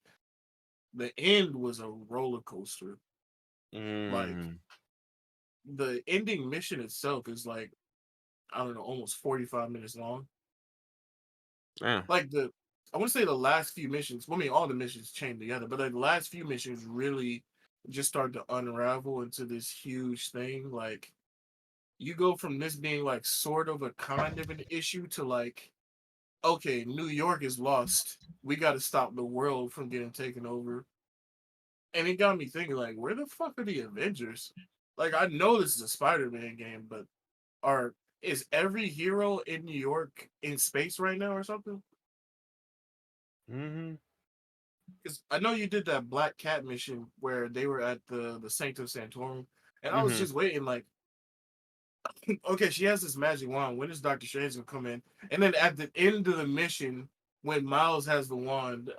A: The end was a roller coaster. Like
B: Mm,
A: the ending mission itself is like I don't know, almost 45 minutes long.
B: damn.
A: Like I want to say the last few missions. Well, I mean, all the missions chained together, but like the last few missions really just start to unravel into this huge thing. Like you go from this being like sort of a kind of an issue to like, okay, New York is lost. We got to stop the world from getting taken over. And it got me thinking, like, where the fuck are the Avengers? Like, I know this is a Spider-Man game, but are is every hero in New York in space right now or something?
B: Hmm.
A: Because I know you did that Black Cat mission where they were at the Sanctum Sanctorum, and I was
B: Hmm.
A: just waiting, like, okay, she has this magic wand. When is Doctor Strange gonna come in? And then at the end of the mission, when Miles has the wand,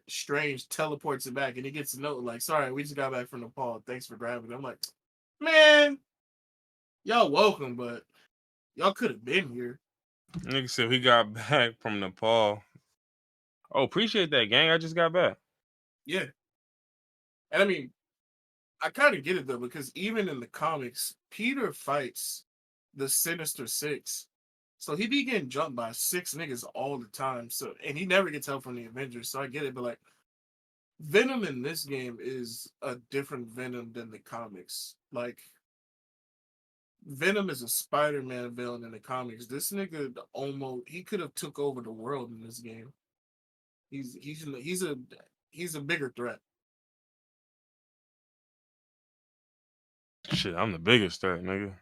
A: Strange teleports it back, and he gets a note like, "Sorry, we just got back from Nepal. Thanks for grabbing it." I'm like, man, y'all welcome, but y'all could have been here.
B: Nigga said he got back from Nepal. Oh, appreciate that, gang. I just got back.
A: Yeah, and I mean, I kind of get it though because even in the comics, Peter fights the Sinister Six, so he be getting jumped by 6 niggas all the time. So and he never gets help from the Avengers. So I get it, but like Venom in this game is a different Venom than the comics. Like Venom is a Spider-Man villain in the comics. This nigga almost he could have took over the world in this game. He's a bigger threat.
B: Shit, I'm the biggest threat, nigga.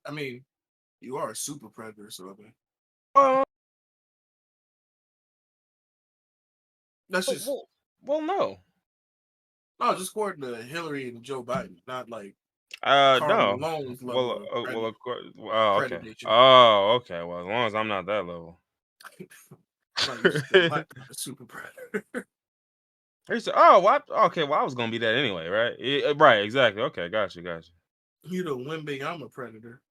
A: I mean, you are a super predator, so I mean,
B: Well,
A: that's
B: well,
A: just
B: well, well, no.
A: no, just according to Hillary and Joe Biden, not like Carl
B: No.
A: Malone's level
B: Well,
A: of
B: well, of course. Okay.
A: predation.
B: Oh, okay. Well, as long as I'm not that level.
A: No, you just a black super predator.
B: He said, "Oh, what? Okay, well, I was gonna be that anyway, right? Yeah, right, exactly. Okay, gotcha.
A: You the Wemby, I'm a predator.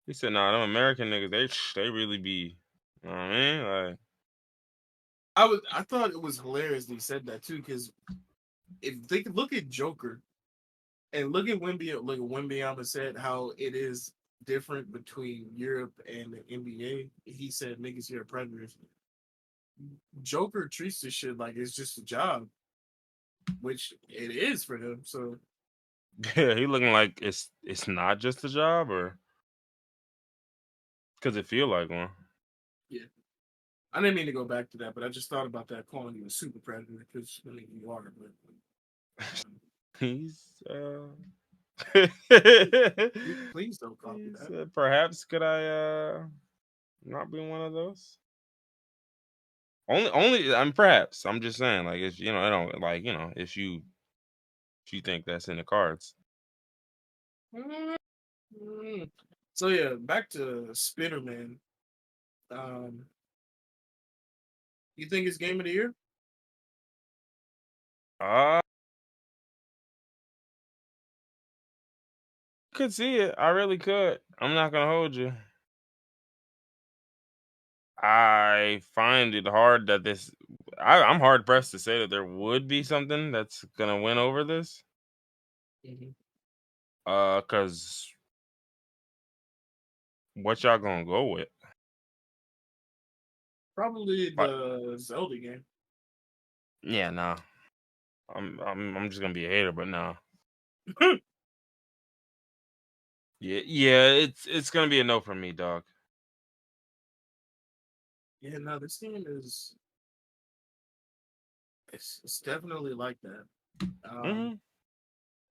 B: He said, "Nah, them American niggas, they really be, you know what I mean? Like,
A: I thought it was hilarious that he said that too, because if they could look at Joker and look at Wembyama said how it is different between Europe and the NBA. He said niggas here are predators. Joker treats this shit like it's just a job, which it is for him. So
B: yeah, he looking like it's not just a job, or because it feel like one."
A: yeah, I didn't mean to go back to that, but I just thought about that calling you a super predator because I mean you are. But
B: He's
A: please don't call me
B: he
A: that.
B: said, "Perhaps could I not be one of those?" Only, I'm perhaps. I'm just saying, like, if I don't like, if you think that's in the cards.
A: Mm. So yeah, back to Spider-Man. Um, you think it's game of the year?
B: Uh could see it. I really could. I'm not gonna hold you. I find it hard that this. I'm hard pressed to say that there would be something that's gonna win over this.
A: Mhm.
B: Cause what y'all gonna go with?
A: Probably
B: Like,
A: the Zelda game.
B: yeah, nah. I'm just gonna be a hater, but nah. Yeah. It's gonna be a no for me, dog.
A: Yeah, no, this game is it's definitely like that.
B: Hmm.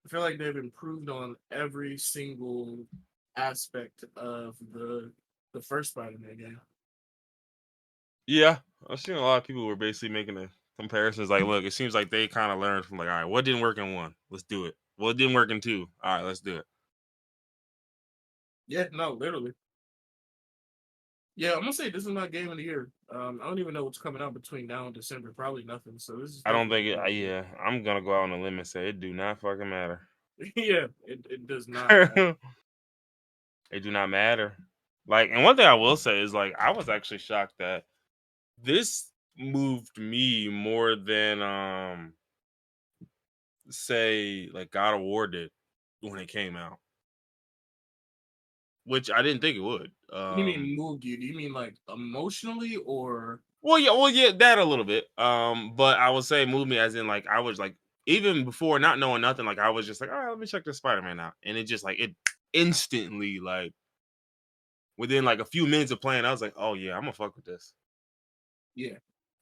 A: I feel like they've improved on every single aspect of the first Spider-Man game.
B: Yeah, I've seen a lot of people who are basically making the comparisons. Like, look, it seems like they kind of learned from like, all right, what didn't work in one? Let's do it. Well, it didn't work in two. All right, let's do it.
A: Yeah, no, literally. Yeah, I'm gonna say this is not game of the year. I don't even know what's coming out between now and December. Probably nothing. So this is
B: I don't
A: definitely
B: think it. Yeah, I'm gonna go out on a limb and say it do not fucking matter.
A: yeah, it does not matter.
B: It do not matter. Like, and one thing I will say is like, I was actually shocked that this moved me more than say like God of War did when it came out, which I didn't think it would.
A: What do you mean moved you? Do you mean like emotionally or
B: Well, yeah, that a little bit. But I would say move me as in like I was like even before not knowing nothing, like I was just like, all right, let me check this Spider-Man out, and it just like it instantly like within like a few minutes of playing, I was like, oh yeah, I'm gonna fuck with this.
A: yeah.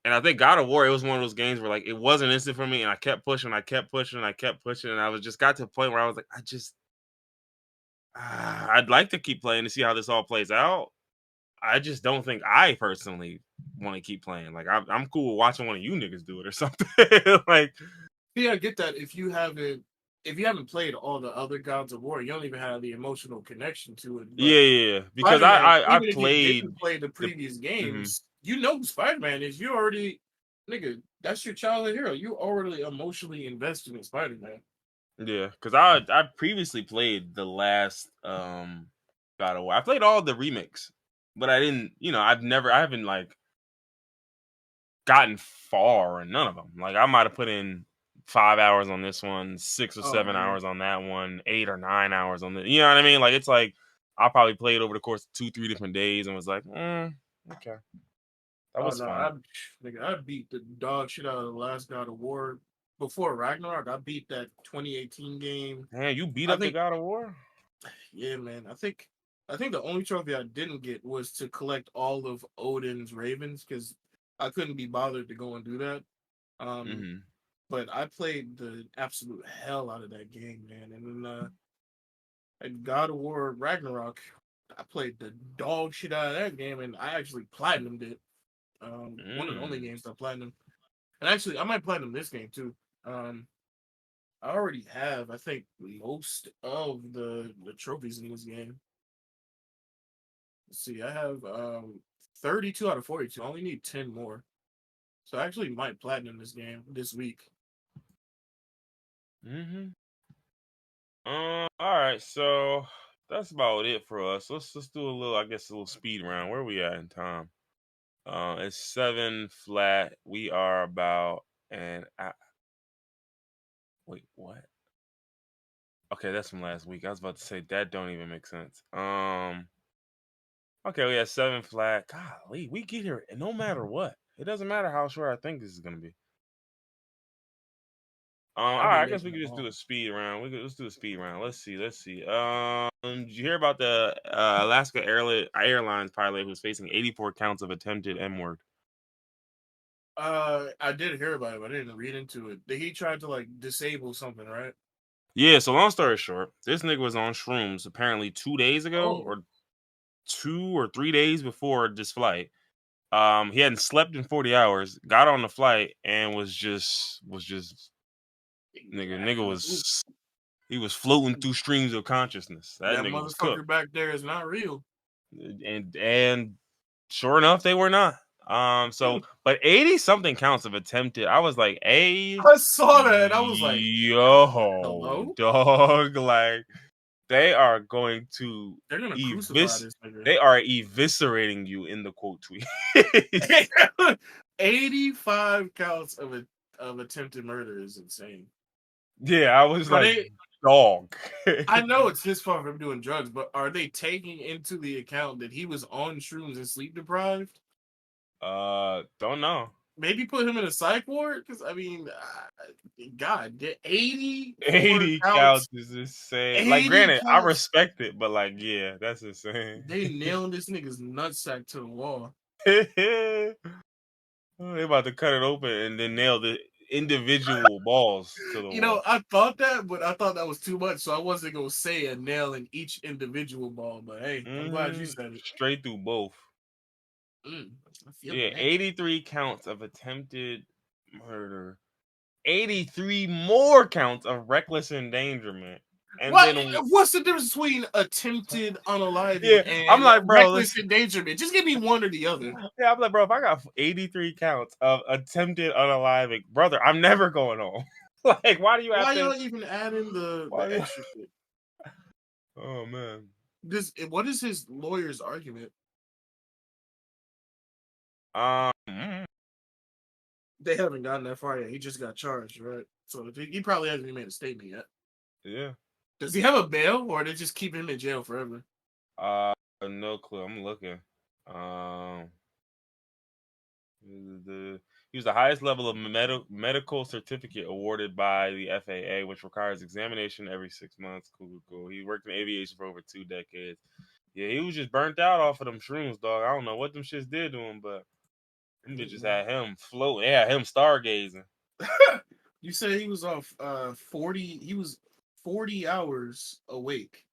B: And I think God of War, it was one of those games where like it wasn't instant for me, and I kept pushing, I kept pushing, I kept pushing, and I was just got to a point where I was like, I'd like to keep playing to see how this all plays out. I just don't think I personally want to keep playing. Like I'm cool with watching one of you niggas do it or something. Like,
A: Yeah, I get that. If you haven't played all the other Gods of War, you don't even have the emotional connection to it. But
B: yeah. Because
A: Spider Man,
B: I
A: even if you
B: played
A: didn't play the
B: the
A: previous
B: mhm.
A: games, you know who Spider Man is. You already, nigga, that's your childhood hero. You already emotionally invested in Spider Man.
B: Yeah, because I previously played the last God of War. I played all the remakes, but I didn't. I haven't like gotten far in none of them. Like I might have put in 5 hours on this one, 6 or 7 hours on that one, 8 or 9 hours on the. You know what I mean? Like it's like I probably played over the course of 2, 3 different days and was like, okay, that
A: Oh
B: was
A: no,
B: fun.
A: I beat the dog shit out of the last God of War before Ragnarok. I beat that 2018 game.
B: Man, you beat
A: I
B: up the
A: think,
B: God of War?
A: yeah, man. I think the only trophy I didn't get was to collect all of Odin's ravens because I couldn't be bothered to go and do that. Um,
B: Hmm.
A: but I played the absolute hell out of that game, man. And then at God of War Ragnarok, I played the dog shit out of that game, and I actually platinumed it. One of the only
B: Mm.
A: games I platinum, and actually I might platinum this game too. Um, I already have, I think, most of the trophies in this game. Let's see, I have 32 out of 42. I only need 10 more, so I actually might platinum this game this week.
B: Hmm. All right, so that's about it for us. Let's do a little, I guess, a little speed round. Where are we at in time? It's 7 flat. We are about and wait, what? Okay, that's from last week. I was about to say that don't even make sense. Okay, we have 7 flat. Golly, we get here no matter what. It doesn't matter how short I think this is gonna be. All
A: I'll be
B: right, I guess we
A: making
B: could
A: them
B: just do
A: all.
B: a speed round. Let's do a speed round. Let's see. Did you hear about the Alaska Airlines pilot who's facing 84 counts of attempted M word?
A: I did hear about it, but I didn't read into it. Did he try to like disable something, right?
B: Yeah. So long story short, this nigga was on shrooms apparently 2 days ago,
A: Oh,
B: or 2 or 3 days before this flight. He hadn't slept in 40 hours. Got on the flight and was just nigga
A: acting a fool.
B: was he was floating through streams of consciousness. That
A: That
B: nigga was cooked.
A: motherfucker back there is not real.
B: And sure enough, they were not. But 80 something counts of attempted. I was like,
A: I saw that and I was like,
B: yo,
A: hello?
B: dog, like they are going to
A: They're gonna crucify this nigga.
B: they are eviscerating you in the quote tweet.
A: 85 counts of attempted murder is insane.
B: Yeah, I was
A: Are
B: like,
A: they?
B: dog.
A: I know it's his fault for him doing drugs, but are they taking into the account that he was on shrooms and sleep deprived?
B: Don't know.
A: Maybe put him in a psych ward because I mean, God,
B: 80
A: counts.
B: counts is insane.
A: 80
B: Like, granted, I
A: counts.
B: respect it, but like, yeah, that's insane.
A: They nailed this nigga's nutsack to the wall.
B: They about to cut it open and then nail the individual balls to the wall.
A: I thought that, but I thought that was too much, so I wasn't gonna say a nail in each individual ball. But hey, I'm glad you said it.
B: Straight through both. Yeah, 83 counts of attempted murder. 83 more counts of reckless endangerment. And
A: what's the difference between attempted unaliving and
B: I'm like, bro,
A: reckless endangerment? Just give me one or the other.
B: Yeah, I'm like, bro, if I got 83 counts of attempted unaliving, brother, I'm never going home. Like, why do you have
A: Why
B: to?
A: y'all even add in the extra shit?
B: Oh man,
A: what is his lawyer's argument? They haven't gotten that far yet. He just got charged, right? So he probably hasn't even made a statement yet.
B: Yeah.
A: Does he have a bail, or they just keep him in jail forever?
B: No clue. I'm looking. He was the highest level of medical certificate awarded by the FAA, which requires examination every 6 months. Cool. He worked in aviation for over 2 decades. Yeah, he was just burnt out off of them shrooms, dog. I don't know what them shits did to him, but them bitches had him floating. They had him stargazing.
A: You said he was off 40. He was 40 hours awake.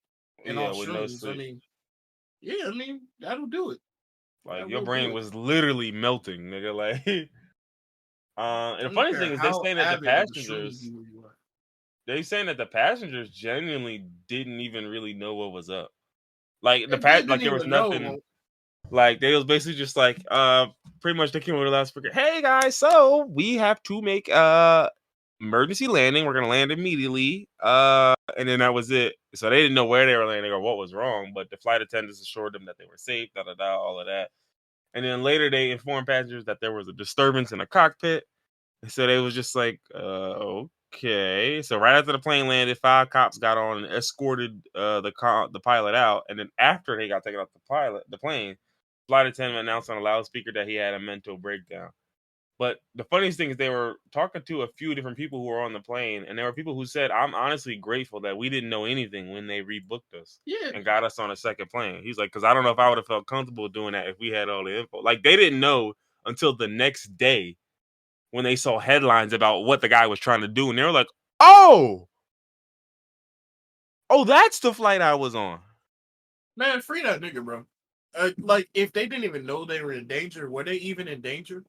A: And off
B: with no
A: shrooms.
B: sleep.
A: I mean, that'll do it.
B: Like, your brain was literally melting, nigga. Like, and the funny thing is, they saying that the passengers genuinely didn't even really know what was up. Like, like there was nothing. Like, they was basically just like, pretty much they came over the loudspeaker. Hey guys, so we have to make emergency landing. We're gonna land immediately. And then that was it. So they didn't know where they were landing or what was wrong, but the flight attendants assured them that they were safe, all of that. And then later they informed passengers that there was a disturbance in the cockpit. So they was just like, okay. So right after the plane landed, 5 cops got on and escorted the pilot out. And then after they got taken off the plane, flight attendant announced on a loudspeaker that he had a mental breakdown. But the funniest thing is they were talking to a few different people who were on the plane, and there were people who said, I'm honestly grateful that we didn't know anything when they rebooked us and got us on a second plane. He's like, because I don't know if I would have felt comfortable doing that if we had all the info. Like, they didn't know until the next day when they saw headlines about what the guy was trying to do, and they were like, oh, that's the flight I was on.
A: Man, free that nigga, bro. Like, if they didn't even know they were in danger, were they even in danger?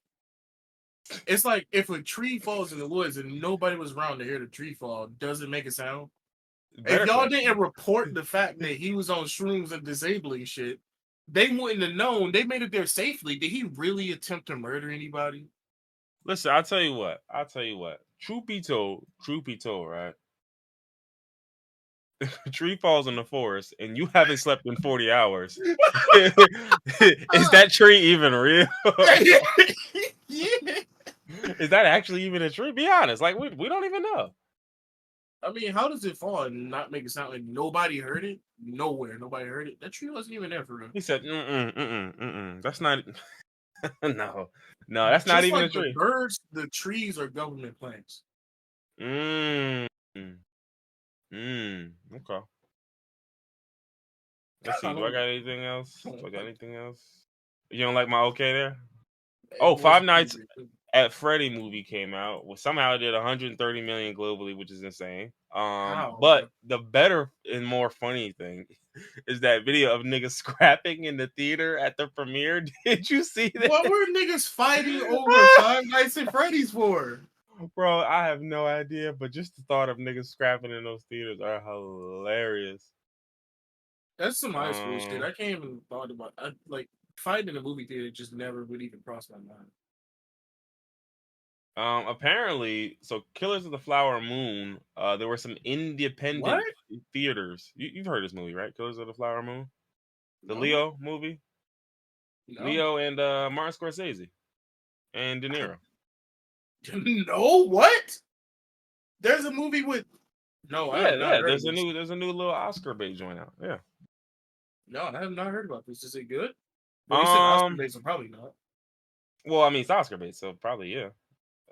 A: It's like if a tree falls in the woods and nobody was around to hear the tree fall, does it make a sound? If y'all didn't report the fact that he was on shrooms and disabling shit, they wouldn't have known. They made it there safely. Did he really attempt to murder anybody?
B: Listen, I'll tell you what. Truth be told, right? Tree falls in the forest and you haven't slept in 40 hours. Is that tree even real?
A: Yeah.
B: Is that actually even a tree? Be honest. Like, we don't even know.
A: I mean, how does it fall and not make it sound like nobody heard it? Nowhere. Nobody heard it. That tree wasn't even there for real.
B: He said, that's not... No, that's not even a tree.
A: The birds, the trees are government plants.
B: Okay. Let's see. Do I got anything else? You don't like my okay there? Oh, Five Nights at Freddy movie came out. Well, somehow it did 130 million globally, which is insane. But the better and more funny thing is that video of niggas scrapping in the theater at the premiere. Did you see that?
A: What were niggas fighting over Five Nights at Freddy's for?
B: Bro, I have no idea, but just the thought of niggas scrapping in those theaters are hilarious.
A: That's some high school shit. I can't even thought about like fighting in a movie theater just never would even cross my mind.
B: Apparently, so Killers of the Flower Moon. There were some
A: What?
B: independent theaters. You've heard this movie, right? Killers of the Flower Moon, the
A: No,
B: Leo movie.
A: no,
B: Leo and Martin Scorsese and De
A: I,
B: Niro.
A: no. What? There's a movie with. No, I have
B: Yeah,
A: not
B: yeah.
A: heard of this.
B: There's a new little Oscar bait joint out. Yeah.
A: No, I have not heard about this. Is it good? Well, you said Oscar
B: Um.
A: bait, so probably not.
B: Well, I mean, it's Oscar bait, so probably yeah.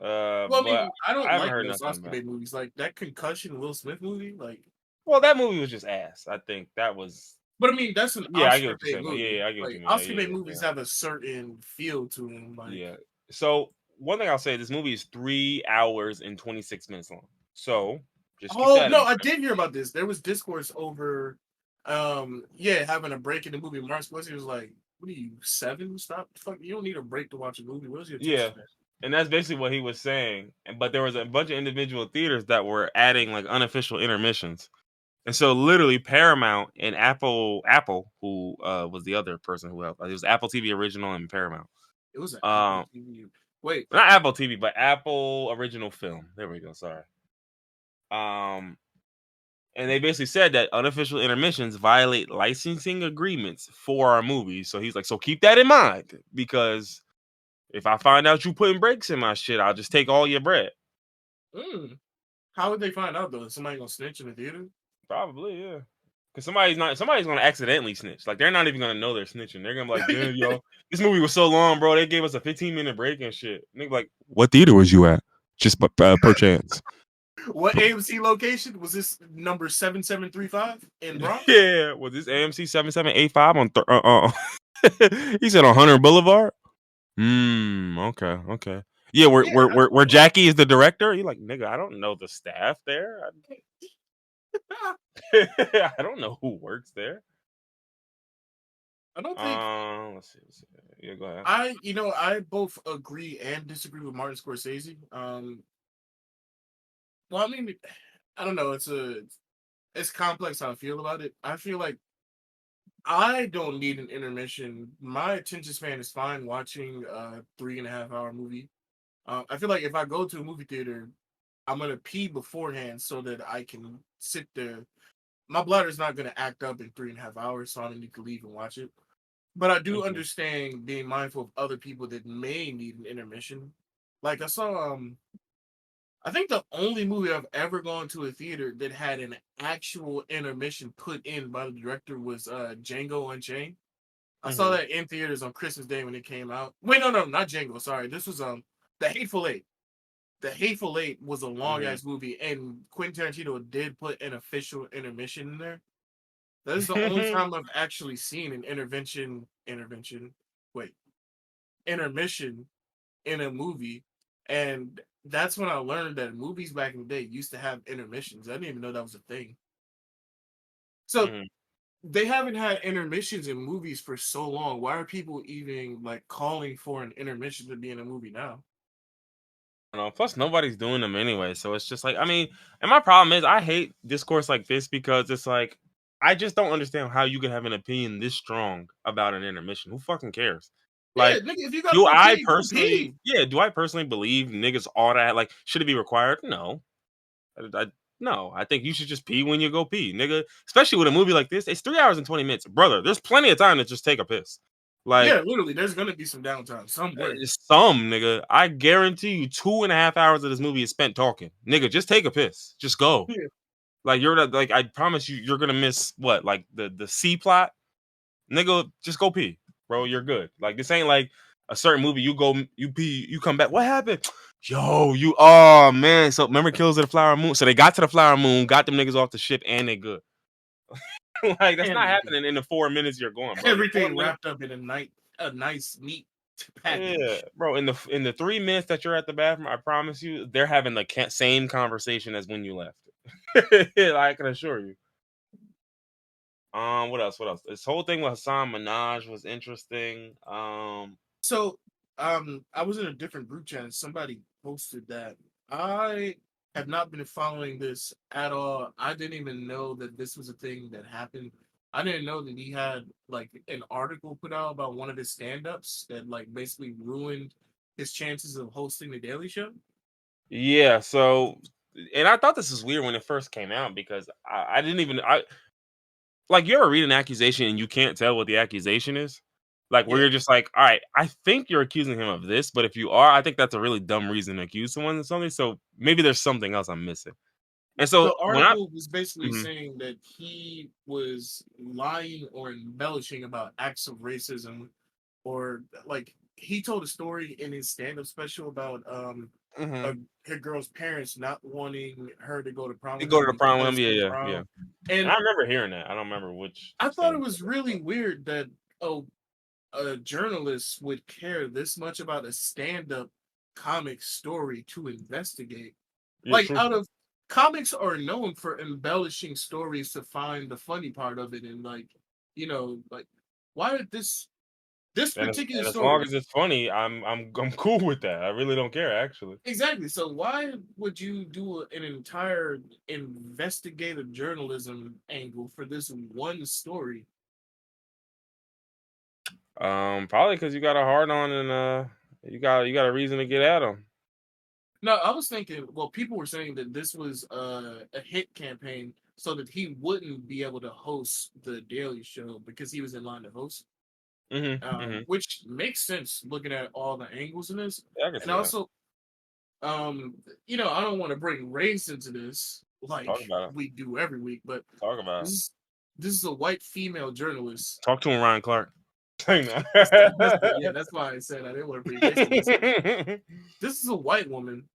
A: Well, I
B: But
A: mean, I
B: I
A: don't
B: haven't
A: like
B: heard
A: most
B: nothing
A: Oscar
B: about.
A: bait movies, like that Concussion Will Smith movie. Like,
B: Well, that movie was just ass. I think that was.
A: but I mean, that's an
B: Yeah, I get
A: Oscar
B: what you're
A: bait
B: saying.
A: movie.
B: Yeah, I get what
A: Like
B: you mean.
A: Oscar
B: Yeah,
A: bait
B: yeah,
A: movies have a certain feel to them. Like,
B: yeah. So one thing I'll say, this movie is 3 hours and 26 minutes long. So just keep
A: oh
B: that in
A: no, I
B: mind.
A: did hear about this. There was discourse over, yeah, having a break in the movie. Mark Scorsese was like, "What are you 7? Stop! Fuck, you don't need a break to watch a movie. Where's your attention
B: Yeah.
A: span?"
B: And that's basically what he was saying. But there was a bunch of individual theaters that were adding like unofficial intermissions. And so literally Paramount and Apple, who was the other person who helped. It was Apple TV Original and Paramount.
A: It was an Apple
B: Um
A: TV. Wait,
B: Not Apple TV, but Apple Original Film. There we go, sorry. Um and they basically said that unofficial intermissions violate licensing agreements for our movies. So he's like, so keep that in mind, because if I find out you putting breaks in my shit, I'll just take all your bread.
A: mm, how would they find out though? Is somebody gonna snitch in the theater?
B: Probably, yeah. Cause somebody's gonna accidentally snitch. Like they're not even gonna know they're snitching. They're gonna be like, damn, yo, this movie was so long, bro. They gave us a 15-minute break and shit. And they be like, what theater was you at? Just per chance.
A: What AMC location was this? Number 7735 in Bronx?
B: Yeah, was this AMC 7785 on? He said on Hunter Boulevard. Okay, okay. Yeah,
A: Yeah, that's
B: where Jackie is the director. He like, nigga, I don't know the staff there. I don't know who works there.
A: I don't think
B: Let's see. Yeah, go ahead.
A: I both agree and disagree with Martin Scorsese. Well, I mean, I don't know. It's complex how I feel about it. I feel like I don't need an intermission. My attention span is fine watching a 3.5 hour movie. I feel like if I go to a movie theater, I'm gonna pee beforehand so that I can sit there. My bladder's not gonna act up in 3.5 hours, so I don't need to leave and watch it. But I do
B: Mhm.
A: understand being mindful of other people that may need an intermission. Like I saw I think the only movie I've ever gone to a theater that had an actual intermission put in by the director was Django Unchained. I saw
B: Mhm.
A: that in theaters on Christmas Day when it came out. Wait, no, not Django. Sorry, this was The Hateful Eight. The Hateful Eight was a long
B: Mhm.
A: ass movie, and Quentin Tarantino did put an official intermission in there. That is the only time I've actually seen an intervention. Wait, intermission in a movie, and that's when I learned that movies back in the day used to have intermissions. I didn't even know that was a thing. So
B: Mhm.
A: they haven't had intermissions in movies for so long. Why are people even like calling for an intermission to be in a movie now?
B: Plus, nobody's doing them anyway, so it's just like, I mean, and my problem is I hate discourse like this because it's like I just don't understand how you can have an opinion this strong about an intermission. Who fucking cares?
A: Yeah,
B: Like,
A: nigga, if you gotta go pee, go pee.
B: do I personally believe niggas ought to like should it be required? No, no. I think you should just pee when you go pee, nigga. Especially with a movie like this, it's 3 hours and 20 minutes, brother. There's plenty of time to just take a piss. Like,
A: Yeah, literally, there's gonna be some downtime somewhere.
B: some nigga, I guarantee you, 2.5 hours of this movie is spent talking. Nigga, just take a piss. Just go.
A: Yeah.
B: Like you're not like I promise you, you're gonna miss what like the C plot. Nigga, just go pee, bro. You're good. Like this ain't like a certain movie. You go, you pee, you come back. What happened? Yo, you. Oh man. So remember Kills of the Flower Moon? So they got to the Flower Moon, got them niggas off the ship, and they good. Like that's
A: And
B: not
A: they good.
B: happening in the 4 minutes you're going, bro. The four
A: Everything
B: minutes.
A: wrapped up in a nice neat
B: Yeah,
A: package.
B: bro. In the 3 minutes that you're at the bathroom, I promise you, they're having the same conversation as when you left. I can assure you. What else? What else? This whole thing with Hasan Minhaj was interesting.
A: So, I was in a different group chat and somebody posted that I have not been following this at all. I didn't even know that this was a thing that happened. I didn't know that he had like an article put out about one of his stand-ups that like basically ruined his chances of hosting the Daily Show.
B: Yeah, so and I thought this was weird when it first came out because I didn't even like you ever read an accusation and you can't tell what the accusation is? Like where
A: Yeah.
B: you're just like, all right, I think you're accusing him of this, but if you are, I think that's a really dumb reason to accuse someone of something. So maybe there's something else I'm missing. And so
A: The
B: when I
A: article was basically
B: mhm,
A: saying that he was lying or embellishing about acts of racism, or like he told a story in his stand-up special about
B: mhm.
A: a, her girl's parents not wanting her to go to prom
B: You
A: with
B: go
A: him
B: to the prom with
A: because
B: him, yeah,
A: of
B: yeah, yeah.
A: prom.
B: And
A: And
B: I remember hearing that. I don't remember which
A: I thought it
B: stand.
A: was really weird that oh, a journalist would care this much about a stand-up comic story to investigate.
B: Yeah,
A: Like
B: true.
A: out of comics are known for embellishing stories to find the funny part of it, and like like why did this particular
B: And as long
A: story
B: as it's funny, I'm cool with that. I really don't care actually.
A: exactly? So why would you do an entire investigative journalism angle for this one story?
B: Probably because you got a hard on and you got a reason to get at him.
A: No, I was thinking. Well, people were saying that this was a hit campaign so that he wouldn't be able to host the Daily Show because he was in line to host,
B: Mhm, mhm.
A: which makes sense looking at all the angles in this.
B: Yeah, I can
A: And
B: see that.
A: also, I don't want to bring race into this
B: Talk
A: like
B: about it.
A: we do every week, but
B: Talk about
A: this
B: it.
A: is this is a white female journalist.
B: Talk to him, Ryan Clark. I know.
A: Yeah, that's why I said I didn't want to bring race into this. This is a white woman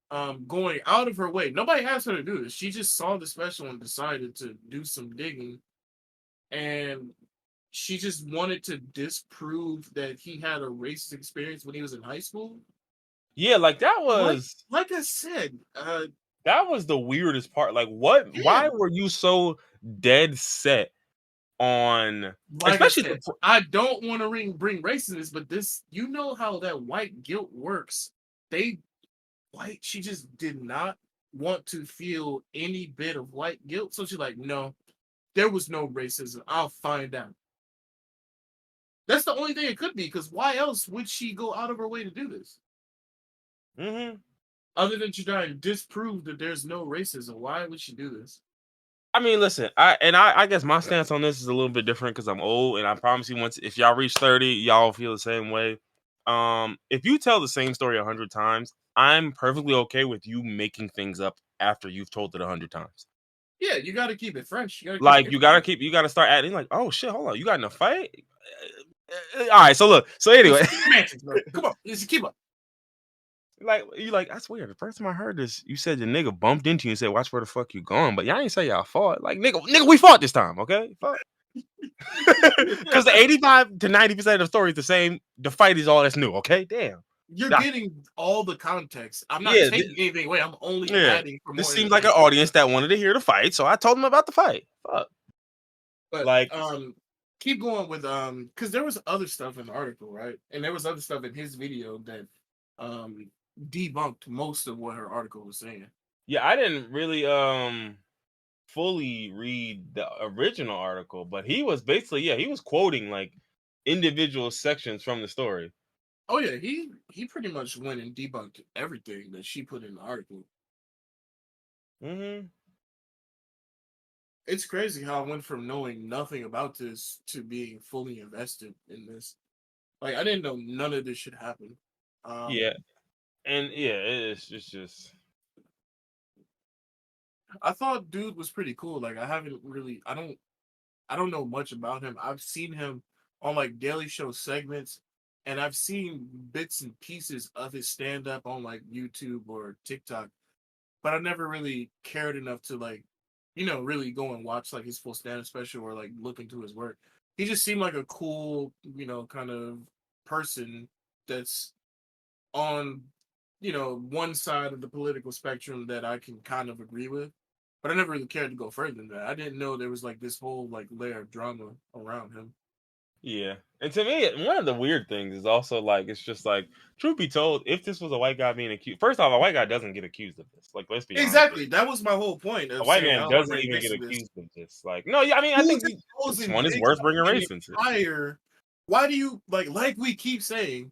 A: going out of her way. Nobody asked her to do this. She just saw the special and decided to do some digging, and she just wanted to disprove that he had a racist experience when he was in high school.
B: Yeah, like
A: Like like I said,
B: that was the weirdest part. Like, what?
A: yeah,
B: Why were you so dead set on,
A: like I
B: especially the
A: said, I don't want to bring race in this, but this, you know how that white guilt works. They white, she just did not want to feel any bit of white guilt, so she's like, no, there was no racism. I'll find out. That's the only thing it could be, because why else would she go out of her way to do this?
B: Mhm.
A: Other than to try and disprove that there's no racism, why would she do this?
B: I mean, listen, I guess my stance on this is a little bit different because I'm old, and I promise you, once if y'all reach 30, y'all feel the same way. If you tell the same story 100 times, I'm perfectly okay with you making things up after you've told it 100 times.
A: Yeah, you got to keep it fresh. You got to keep it
B: Like
A: interesting.
B: you gotta start adding like, oh shit, hold on, you got in a fight. All right, so look, so anyway,
A: It's semantics, bro. Come on, let's keep up.
B: like you like that's weird. The first time I heard this, you said the nigga bumped into you and said, "Watch where the fuck you going," but y'all ain't say y'all fought. Like nigga, we fought this time, okay? Fuck. Because the 85 to 90% of the story is the same. The fight is all that's new. Okay, damn.
A: You're
B: Yeah,
A: getting all the context. I'm not
B: yeah,
A: taking anything away. I'm only
B: yeah.
A: adding for
B: This
A: more
B: seems like an
A: entertainment.
B: audience that wanted to hear the fight, so I told them about the fight. Fuck.
A: But
B: Like,
A: keep going with because there was other stuff in the article, right? And there was other stuff in his video that um debunked most of what her article was saying.
B: yeah, I didn't really fully read the original article, but he was basically, yeah, he was quoting like individual sections from the story.
A: Oh yeah, he pretty much went and debunked everything that she put in the article.
B: Hmm.
A: It's crazy how I went from knowing nothing about this to being fully invested in this. Like I didn't know none of this should happen. Um,
B: Yeah, and yeah, it's just
A: I thought dude was pretty cool. Like I haven't really, I don't know much about him. I've seen him on like Daily Show segments, and I've seen bits and pieces of his stand up on like YouTube or TikTok, but I never really cared enough to like, really go and watch like his full stand up special or like look into his work. He just seemed like a cool, kind of person that's on, one side of the political spectrum that I can kind of agree with. But I never really cared to go further than that. I didn't know there was like this whole like layer of drama around him.
B: yeah. And to me, one of the weird things is also like it's just like truth be told, if this was a white guy being accused, first off, a white guy doesn't get accused of this. Like, let's be honest.
A: Exactly. That was my whole point
B: A
A: of
B: white
A: saying I
B: man
A: don't want to
B: doesn't
A: bring
B: even
A: race
B: get
A: to this.
B: accused of this. Like, no, yeah, I mean, I
A: Who's
B: think this
A: exposing
B: one is
A: big
B: worth bringing
A: an
B: race into.
A: entire? Why do you like we keep saying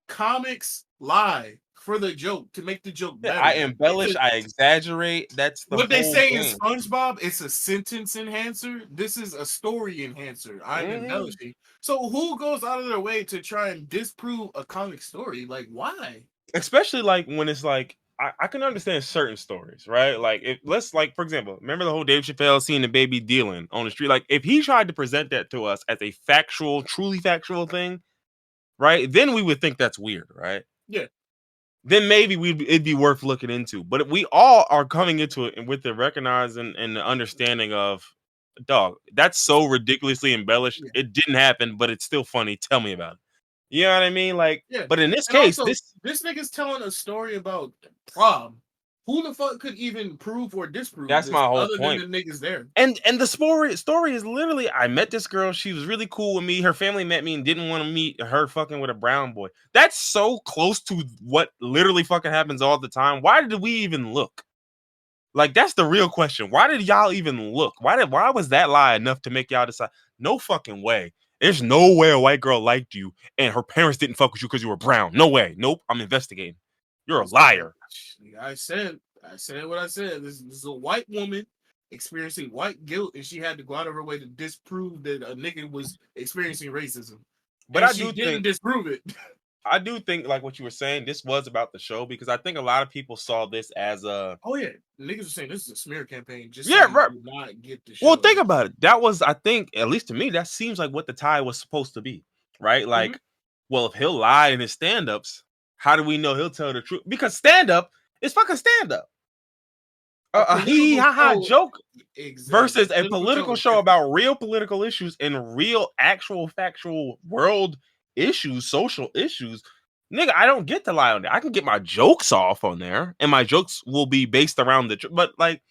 A: comics lie? for the joke, to make the joke
B: Yeah,
A: better.
B: I embellish, I exaggerate. That's the
A: What they
B: whole
A: say in
B: thing.
A: SpongeBob, it's a sentence enhancer. This is a story enhancer. I'm embellishing. So who goes out of their way to try and disprove a comic story? Like, why?
B: Especially like when it's like I can understand certain stories, right? Like if let's like for example, remember the whole Dave Chappelle seeing the baby dealing on the street. Like if he tried to present that to us as a factual, truly factual thing, right? Then we would think that's weird, right?
A: Yeah.
B: Then maybe it'd be worth looking into. But we all are coming into it with the recognizing and the understanding of dog. That's so ridiculously embellished.
A: Yeah.
B: It didn't happen, but it's still funny. Tell me about it. You know what I mean? Like,
A: Yeah.
B: but in this
A: And
B: case,
A: also, this nigga's telling a story about prom. Who the fuck could even prove or disprove
B: that's
A: this
B: my whole
A: other
B: point.
A: than the niggas there?
B: And the story is literally I met this girl. She was really cool with me. Her family met me and didn't want to meet her fucking with a brown boy. That's so close to what literally fucking happens all the time. Why did we even look? Like that's the real question. Why did y'all even look? Why was that lie enough to make y'all decide? No fucking way. There's no way a white girl liked you and her parents didn't fuck with you because you were brown. No way. Nope. I'm investigating. You're a liar.
A: I said what I said. This is a white woman experiencing white guilt, and she had to go out of her way to disprove that a nigga was experiencing racism.
B: But
A: and
B: I
A: she
B: do
A: didn't disprove it.
B: I do think, like what you were saying, this was about the show because I think a lot of people saw this as a.
A: Oh yeah, niggas were saying this is a smear campaign. Just
B: Yeah,
A: so
B: right.
A: you not get the show.
B: Well, think about it. That was, I think, at least to me, that seems like what the tie was supposed to be, right? Like, well, if he'll lie in his stand-ups, how do we know he'll tell the truth? Because stand-up is fucking stand-up. A hee ha ha joke versus a political show about real political issues and real actual factual world issues, social issues. Nigga, I don't get to lie on there. I can get my jokes off on there, and my jokes will be based around the. But like,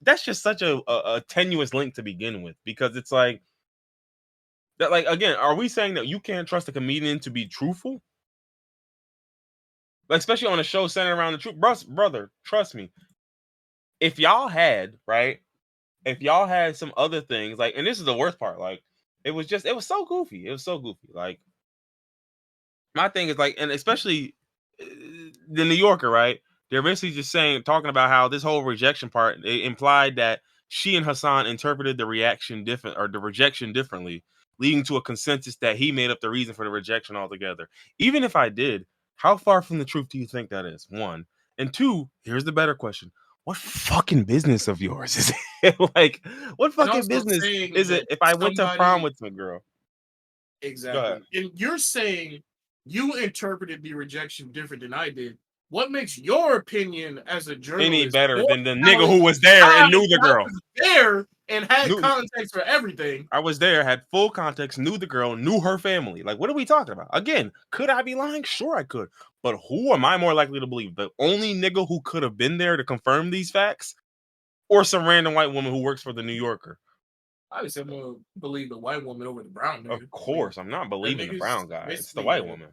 B: that's just such a tenuous link to begin with because it's like that. Like again, are we saying that you can't trust a comedian to be truthful? Like, especially on a show centered around the truth, brother. Trust me. If y'all had some other things, like, and this is the worst part, like, it was so goofy. It was so goofy. Like, my thing is like, and especially the New Yorker, right? They're basically just talking about how this whole rejection part, it implied that she and Hasan interpreted the rejection differently, leading to a consensus that he made up the reason for the rejection altogether. Even if I did, how far from the truth do you think that is? One. And two, here's the better question. What fucking business of yours is it? Like, what fucking business is it if I went to prom with some girl?
A: Exactly. And you're saying you interpreted the rejection different than I did. What makes your opinion as a journalist
B: any better than the nigga who was there and knew the girl?
A: There and had context for everything.
B: I was there, had full context, knew the girl, knew her family. Like, what are we talking about? Again, could I be lying? Sure, I could. But who am I more likely to believe? The only nigga who could have been there to confirm these facts, or some random white woman who works for the New Yorker?
A: Obviously, I'm gonna believe the white woman over the brown nigga.
B: Of course, I'm not believing the brown guy. It's the white woman.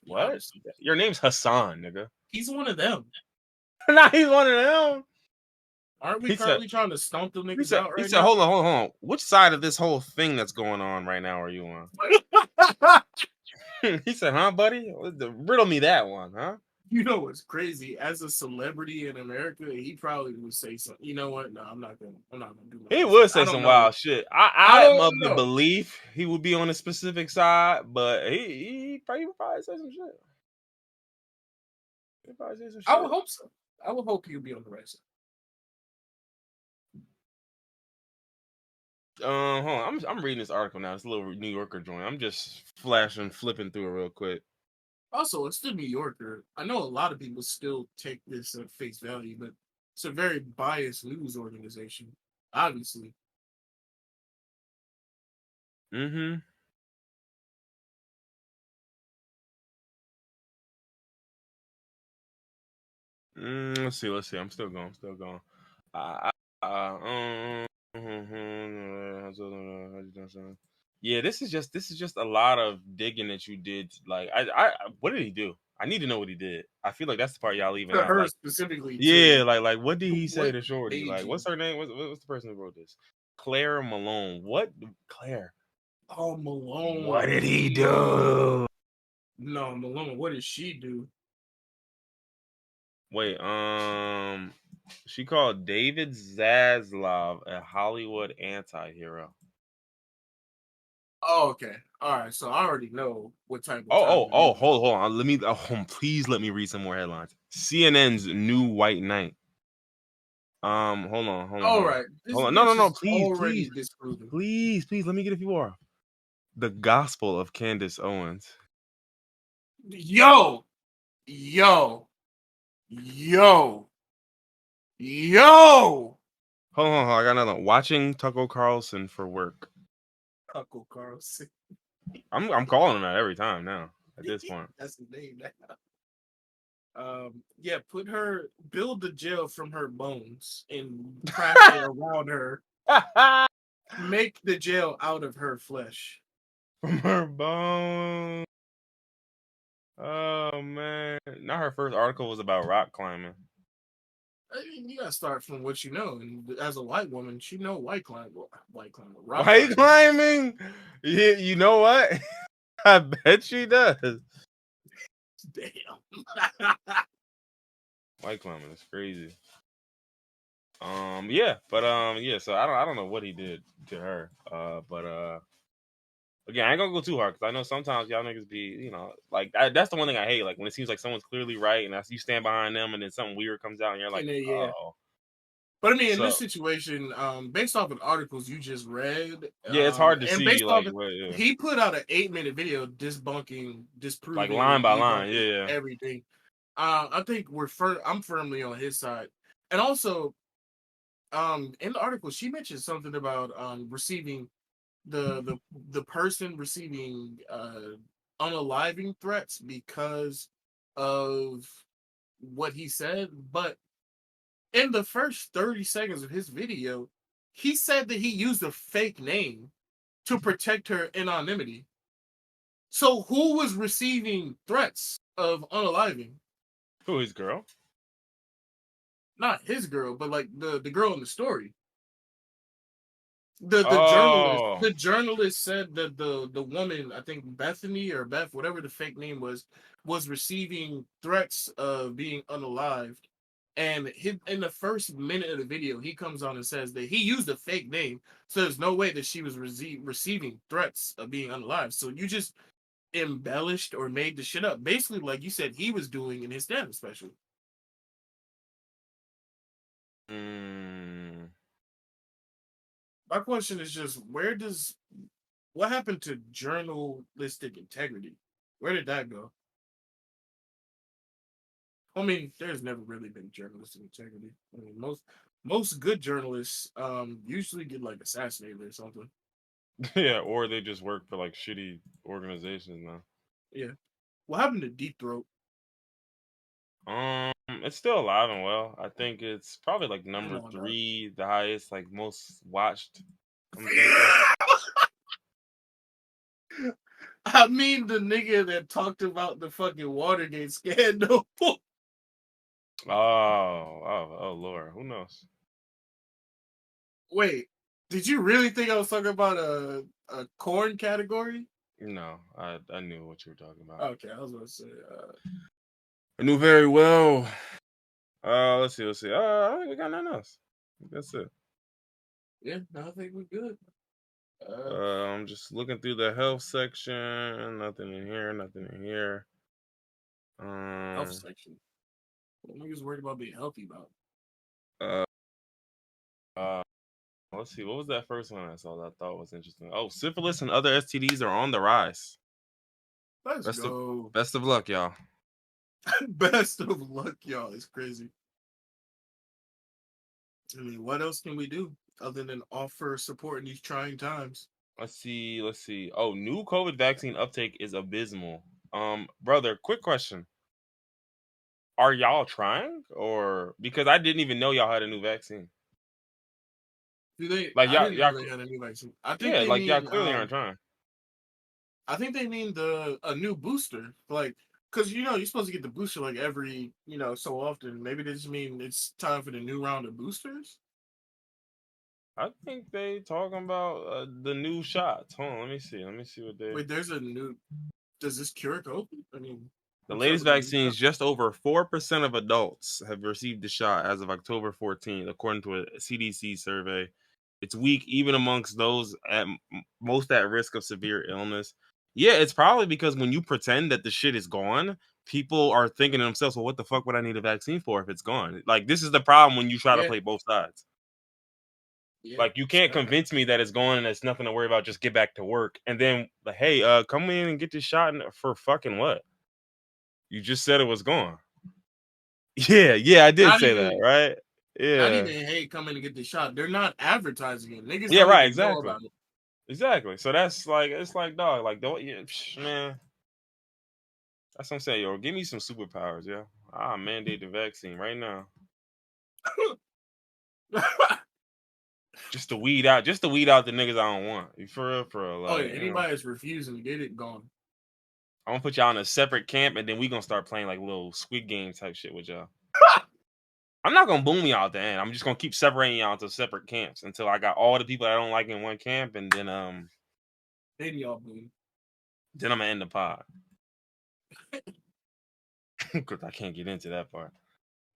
B: What? Your name's Hasan, nigga.
A: He's one of them.
B: Nah, he's one of them.
A: Aren't we currently trying to stomp them niggas out right now?
B: He said, hold on. Which side of this whole thing that's going on right now are you on? He said, huh, buddy? Riddle me that one, huh?
A: You know what's crazy? As a celebrity in America, he probably would say something. You know what? No, I'm not gonna do that.
B: He would say some wild shit. I'm of the belief he would be on a specific side, but he probably say some shit.
A: I would hope so. I would hope he'll be on the right side.
B: Hold on. I'm reading this article now. It's a little New Yorker joint. I'm just flipping through it real quick.
A: Also, it's the New Yorker. I know a lot of people still take this at face value, but it's a very biased news organization, obviously.
B: Mm-hmm. Let's see. I'm still going. Yeah, this is just a lot of digging that you did. Like, I what did he do? I need to know what he did. I feel like that's the part y'all leaving out.
A: Her
B: like,
A: specifically.
B: Yeah, like what did he say to Shorty? Like, what's her name? What's the person who wrote this? Claire Malone. What? Claire.
A: Oh, Malone.
B: What did he do?
A: No, Malone. What did she do?
B: Wait, she called David Zaslav a Hollywood anti-hero.
A: Oh, okay. All right. So I already know what type of
B: Oh,
A: time it is.
B: hold on. Let me. Please let me read some more headlines. CNN's new White Knight.
A: All right. This
B: hold on.
A: bitch
B: No.
A: is
B: Please,
A: already disproven.
B: please. Let me get a few more. The Gospel of Candace Owens.
A: Yo, yo, yo, yo.
B: Hold on. I got another one. Watching Tucker Carlson for work.
A: Tucker Carlson.
B: I'm calling him that every time now. At this point,
A: That's the name now. Yeah, build the jail from her bones and craft it around her. Make the jail out of her flesh.
B: from her bones. Oh man! Now her first article was about rock climbing.
A: I mean, you gotta start from what you know. And as a white woman, she know white climber, rock
B: White climbing? Yeah, you know what? I bet she does.
A: Damn.
B: White climbing is crazy. Yeah. So I don't know what he did to her. But again, I ain't gonna go too hard because I know sometimes y'all niggas be, like that's the one thing I hate. Like when it seems like someone's clearly right and you stand behind them, and then something weird comes out, and you're like,
A: And then, yeah.
B: oh.
A: But I mean, in
B: So
A: this situation, based off of articles you just read,
B: yeah, it's hard to
A: and
B: see
A: based off of,
B: yeah.
A: he put out an 8-minute video disproving
B: Like line by line,
A: debunking
B: yeah.
A: everything. I think I'm firmly on his side, and also, in the article she mentioned something about receiving the person receiving unaliving threats because of what he said, but in the first 30 seconds of his video, he said that he used a fake name to protect her anonymity. So who was receiving threats of unaliving?
B: Who, his girl?
A: Not his girl, but like the girl in the story. The journalist,
B: Oh,
A: the journalist said that the woman, I think Bethany or Beth, whatever the fake name was receiving threats of being unalived. And in the first minute of the video, he comes on and says that he used a fake name, so there's no way that she was receiving threats of being unalive. So you just embellished or made the shit up, basically, like you said he was doing in his stand-up special. My question is just, what happened to journalistic integrity? Where did that go? I mean, there's never really been journalistic integrity. I mean, most good journalists usually get like assassinated or something.
B: yeah, or they just work for like shitty organizations now.
A: Yeah. What happened to Deep Throat?
B: It's still alive and well. I think it's probably like number
A: No.
B: 3, the highest, like most watched.
A: I mean, the nigga that talked about the fucking Watergate scandal.
B: Oh, Lord, who knows?
A: Wait, did you really think I was talking about a corn category?
B: No, I knew what you were talking about.
A: Okay, I was gonna say.
B: I knew very well. Let's see. I think we got nothing else. That's it.
A: Yeah, I think we're good.
B: I'm just looking through the health section. Nothing in here.
A: Health section. What niggas worried about being healthy about?
B: Let's see. What was that first one I saw that I thought was interesting? Oh, syphilis and other STDs are on the rise.
A: Let's go.
B: Best of luck, y'all.
A: Best of luck, y'all. It's crazy. I mean, what else can we do other than offer support in these trying times?
B: Let's see. Oh, new COVID vaccine uptake is abysmal. Brother, quick question. Are y'all trying? Or because I didn't even know y'all had a new vaccine.
A: Do they?
B: Like
A: I didn't
B: y'all
A: know they had a new vaccine. I think
B: yeah,
A: they
B: like y'all
A: mean.
B: clearly aren't trying.
A: I think they mean a new booster, like because you're supposed to get the booster like every so often. Maybe they just mean it's time for the new round of boosters.
B: I think they talking about the new shots. Hold on, let me see what they.
A: Wait, there's a new. Does this cure COVID? I mean,
B: The
A: What's up
B: latest
A: with the
B: vaccines, just over 4% of adults have received the shot as of October 14th, according to a CDC survey. It's weak even amongst those most at risk of severe illness. Yeah, it's probably because when you pretend that the shit is gone, people are thinking to themselves, well, what the fuck would I need a vaccine for if it's gone? Like, this is the problem when you try to
A: Yeah.
B: play both sides.
A: Yeah.
B: Like, you can't convince me that it's gone and it's nothing to worry about, just get back to work. And then, like, hey, come in and get this shot for fucking what? You just said it was gone. Yeah, I did
A: Not
B: say that,
A: even,
B: right?
A: not
B: Yeah.
A: even, hey, come in and get the shot. They're not advertising it. Niggas
B: Yeah,
A: don't
B: right,
A: even know
B: exactly.
A: about it.
B: Exactly. So that's like, it's like, dog, like, don't, yeah, man. That's what I'm saying, yo. Give me some superpowers, yo. I'll mandate the vaccine right now. Just to weed out the niggas I don't want. You for real,
A: Oh
B: like,
A: yeah, anybody that's refusing to get it, gone.
B: I'm gonna put y'all in a separate camp, and then we gonna start playing like little Squid Game type shit with y'all. I'm not gonna boom y'all at the end. I'm just gonna keep separating y'all into separate camps until I got all the people I don't like in one camp, and then
A: Then y'all boom.
B: then I'm gonna end the pod because I can't get into that part.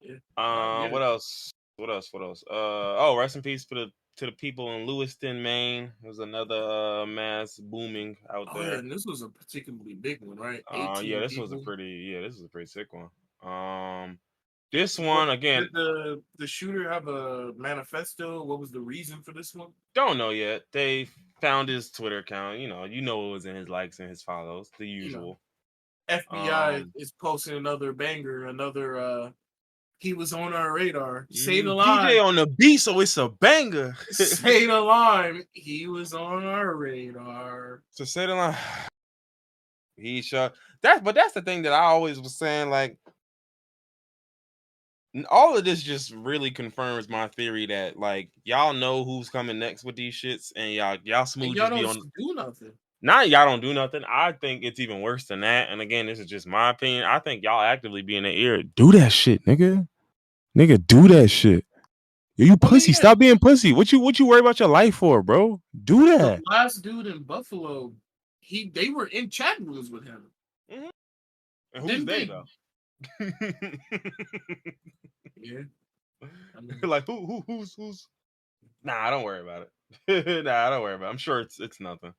A: Yeah. I get
B: What
A: it.
B: else? Oh, rest in peace to the people in Lewiston, Maine. There's another mass booming out
A: Oh yeah,
B: there.
A: and this was a particularly big one, right? 18
B: Yeah, this was a
A: people.
B: pretty sick one. This
A: What
B: one again,
A: did the shooter have a manifesto? What was the reason for this one?
B: don't know yet. They found his Twitter account. You know it was in his likes and his follows, the
A: You know,
B: usual.
A: FBI is posting another banger, another he was on our radar. Say the line.
B: DJ on the beat, so it's a banger.
A: Say the line. He was on our radar.
B: So say the line. He shot that, but that's the thing that I always was saying. Like, all of this just really confirms my theory that like y'all know who's coming next with these shits, and y'all
A: And y'all
B: smooches be
A: don't
B: on.
A: do nothing.
B: Not y'all don't do nothing. I think it's even worse than that. And again, this is just my opinion. I think y'all actively be in the ear. Do that shit, nigga. Nigga, do that shit. Yo, you
A: I mean,
B: pussy.
A: yeah,
B: Stop being pussy. What you worry about your life for, bro? Do
A: the
B: that.
A: last dude in Buffalo, they were in chat rooms with him.
B: Mm-hmm. And who's
A: Didn't
B: they
A: they?
B: though?
A: Yeah. I mean,
B: Like who's? Nah, don't worry about it. Nah, don't worry about it. I'm sure it's nothing.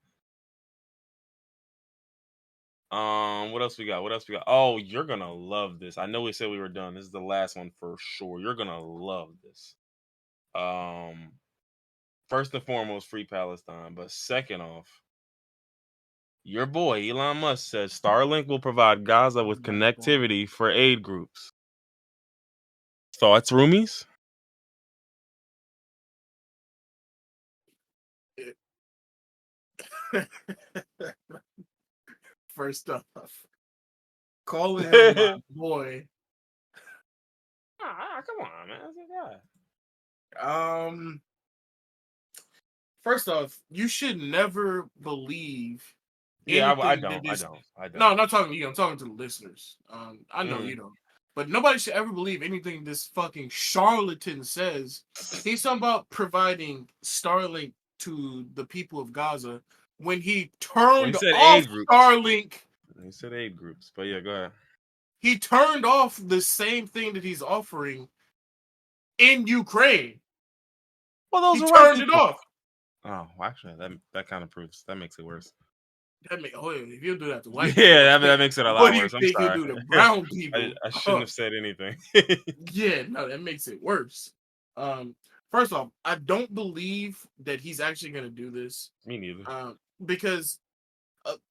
B: What else we got? Oh, you're gonna love this. I know we said we were done. This is the last one for sure. You're gonna love this. First and foremost, free Palestine. But second off, your boy Elon Musk says Starlink will provide Gaza with connectivity for aid groups. Thoughts, roomies?
A: first off, calling him my boy.
B: Come on, man. That's a guy.
A: First off, you should never believe
B: Yeah, I
A: anything that
B: don't. I
A: this.
B: don't. I don't.
A: No, I'm not talking to you. I'm talking to the listeners. I know
B: Mhm.
A: you don't, but nobody should ever believe anything this fucking charlatan says. He's talking about providing Starlink to the people of Gaza when he
B: When he
A: turned
B: said
A: off
B: aid groups,
A: Starlink.
B: he said aid groups. But yeah, go ahead.
A: He turned off the same thing that he's offering in Ukraine.
B: Well, those
A: He
B: are white
A: turned it
B: people.
A: off.
B: Oh, actually, that kind of proves that makes it worse.
A: If you do that to white people,
B: Yeah, that makes it a
A: what
B: lot
A: do you
B: worse. I'm
A: think he'll
B: sorry.
A: do to brown people?
B: I shouldn't have said anything.
A: Yeah, no, that makes it worse. First off, I don't believe that he's actually going to do this.
B: Me neither.
A: Because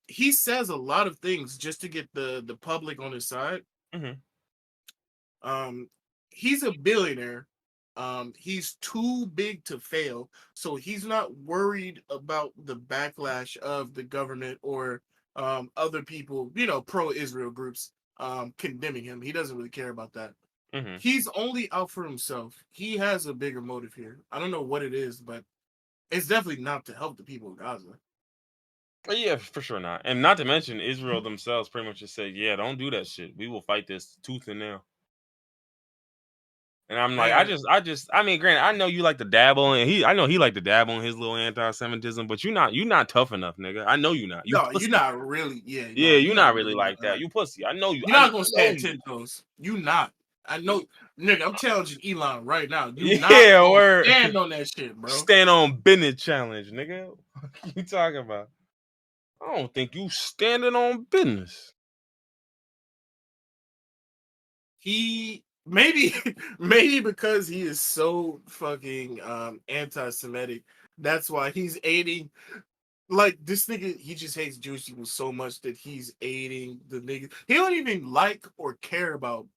A: he says a lot of things just to get the public on his side.
B: Mm-hmm.
A: He's a billionaire. He's too big to fail, so he's not worried about the backlash of the government or other people, pro-Israel groups condemning him. He doesn't really care about that.
B: Mm-hmm.
A: He's only out for himself. He has a bigger motive here. I don't know what it is, but it's definitely not to help the people of Gaza.
B: Yeah, for sure not. And not to mention, Israel themselves pretty much just said, yeah, don't do that shit. We will fight this tooth and nail. And I'm like, I mean, granted, I know you like to dabble, and I know he like to dabble in his little anti-Semitism, but you're not tough enough, nigga. I know you not. You
A: No,
B: pussy.
A: you're not really. Yeah,
B: Yeah,
A: you're
B: you're not
A: not
B: really
A: really.
B: like that. You pussy. I know you.
A: You're
B: I
A: not gonna
B: know
A: stand
B: you.
A: 10 toes. You not. I know, nigga. I'm challenging Elon right now. You not
B: Yeah,
A: gonna
B: word.
A: stand on that shit, bro.
B: Stand on business challenge, nigga. What you talking about? I don't think you standing on business.
A: He maybe maybe because he is so fucking anti-Semitic. That's why he's aiding. Like this nigga, he just hates Jewish people so much that he's aiding the niggas. He don't even like or care about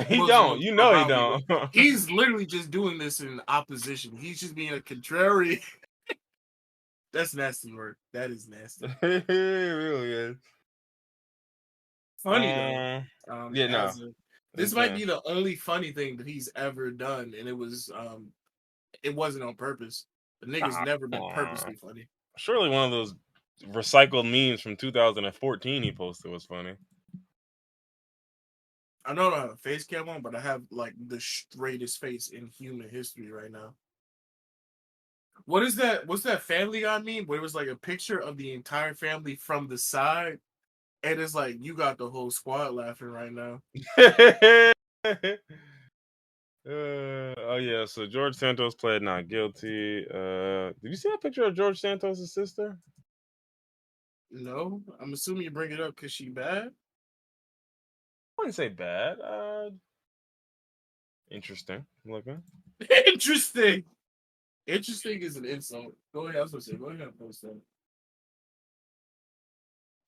B: He don't.
A: Muslims
B: You
A: or
B: know he
A: how we
B: don't.
A: live. He's literally just doing this in opposition. He's just being a contrary. That's nasty word. That is nasty.
B: It really is.
A: Funny though.
B: Yeah, no.
A: This might be the only funny thing that he's ever done, and it wasn't on purpose. The nigga's never been purposely funny.
B: Surely one of those recycled memes from 2014 he posted was funny.
A: I don't have a face cam on, but I have like the straightest face in human history right now. What is that? What's that Family Guy meme where it was like a picture of the entire family from the side, and it's like you got the whole squad laughing right now.
B: Oh yeah, so George Santos pled not guilty. Did you see that picture of George Santos' sister?
A: No, I'm assuming you bring it up because she bad.
B: I wouldn't say bad. Interesting looking.
A: Interesting. Interesting is an insult. Go ahead. I was gonna say, go ahead and post that.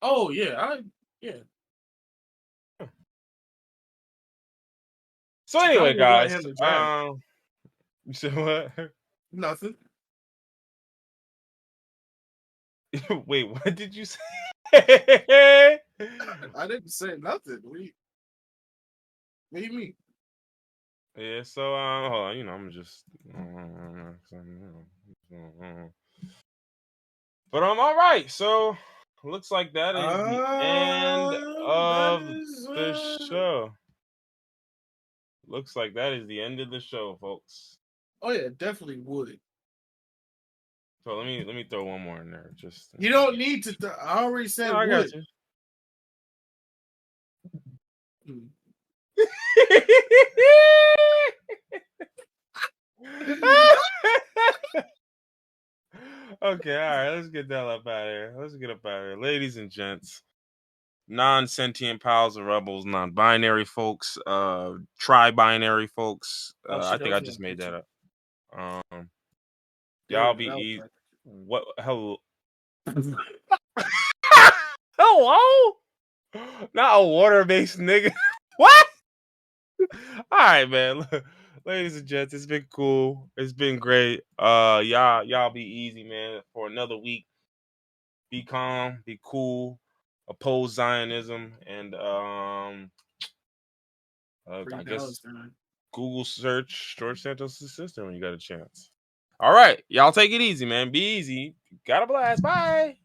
A: Oh yeah, yeah.
B: So anyway, guys,
A: you
B: said what?
A: Nothing.
B: Wait, what did you say?
A: I didn't say nothing. What do you mean?
B: Yeah, so hold on, I'm just but all right, so looks like that is the end of the show. Looks like that is the end of the show, folks.
A: Oh yeah, definitely would.
B: So let me throw one more in there. Just
A: you don't need to. I already said
B: I
A: would.
B: got you. Okay, all right. Let's get that up out of here. Let's get up out of here, ladies and gents. Non-sentient pals of rebels, non-binary folks, tri-binary folks. I think I just made that up. Y'all be easy. What? Hello. Hello? Not a water-based nigga. What? All right, man. Ladies and gents, it's been cool. It's been great. Y'all be easy, man. For another week, be calm, be cool, oppose Zionism, and I guess Google search George Santos' sister when you got a chance. All right, y'all take it easy, man. Be easy. Got a blast. Bye.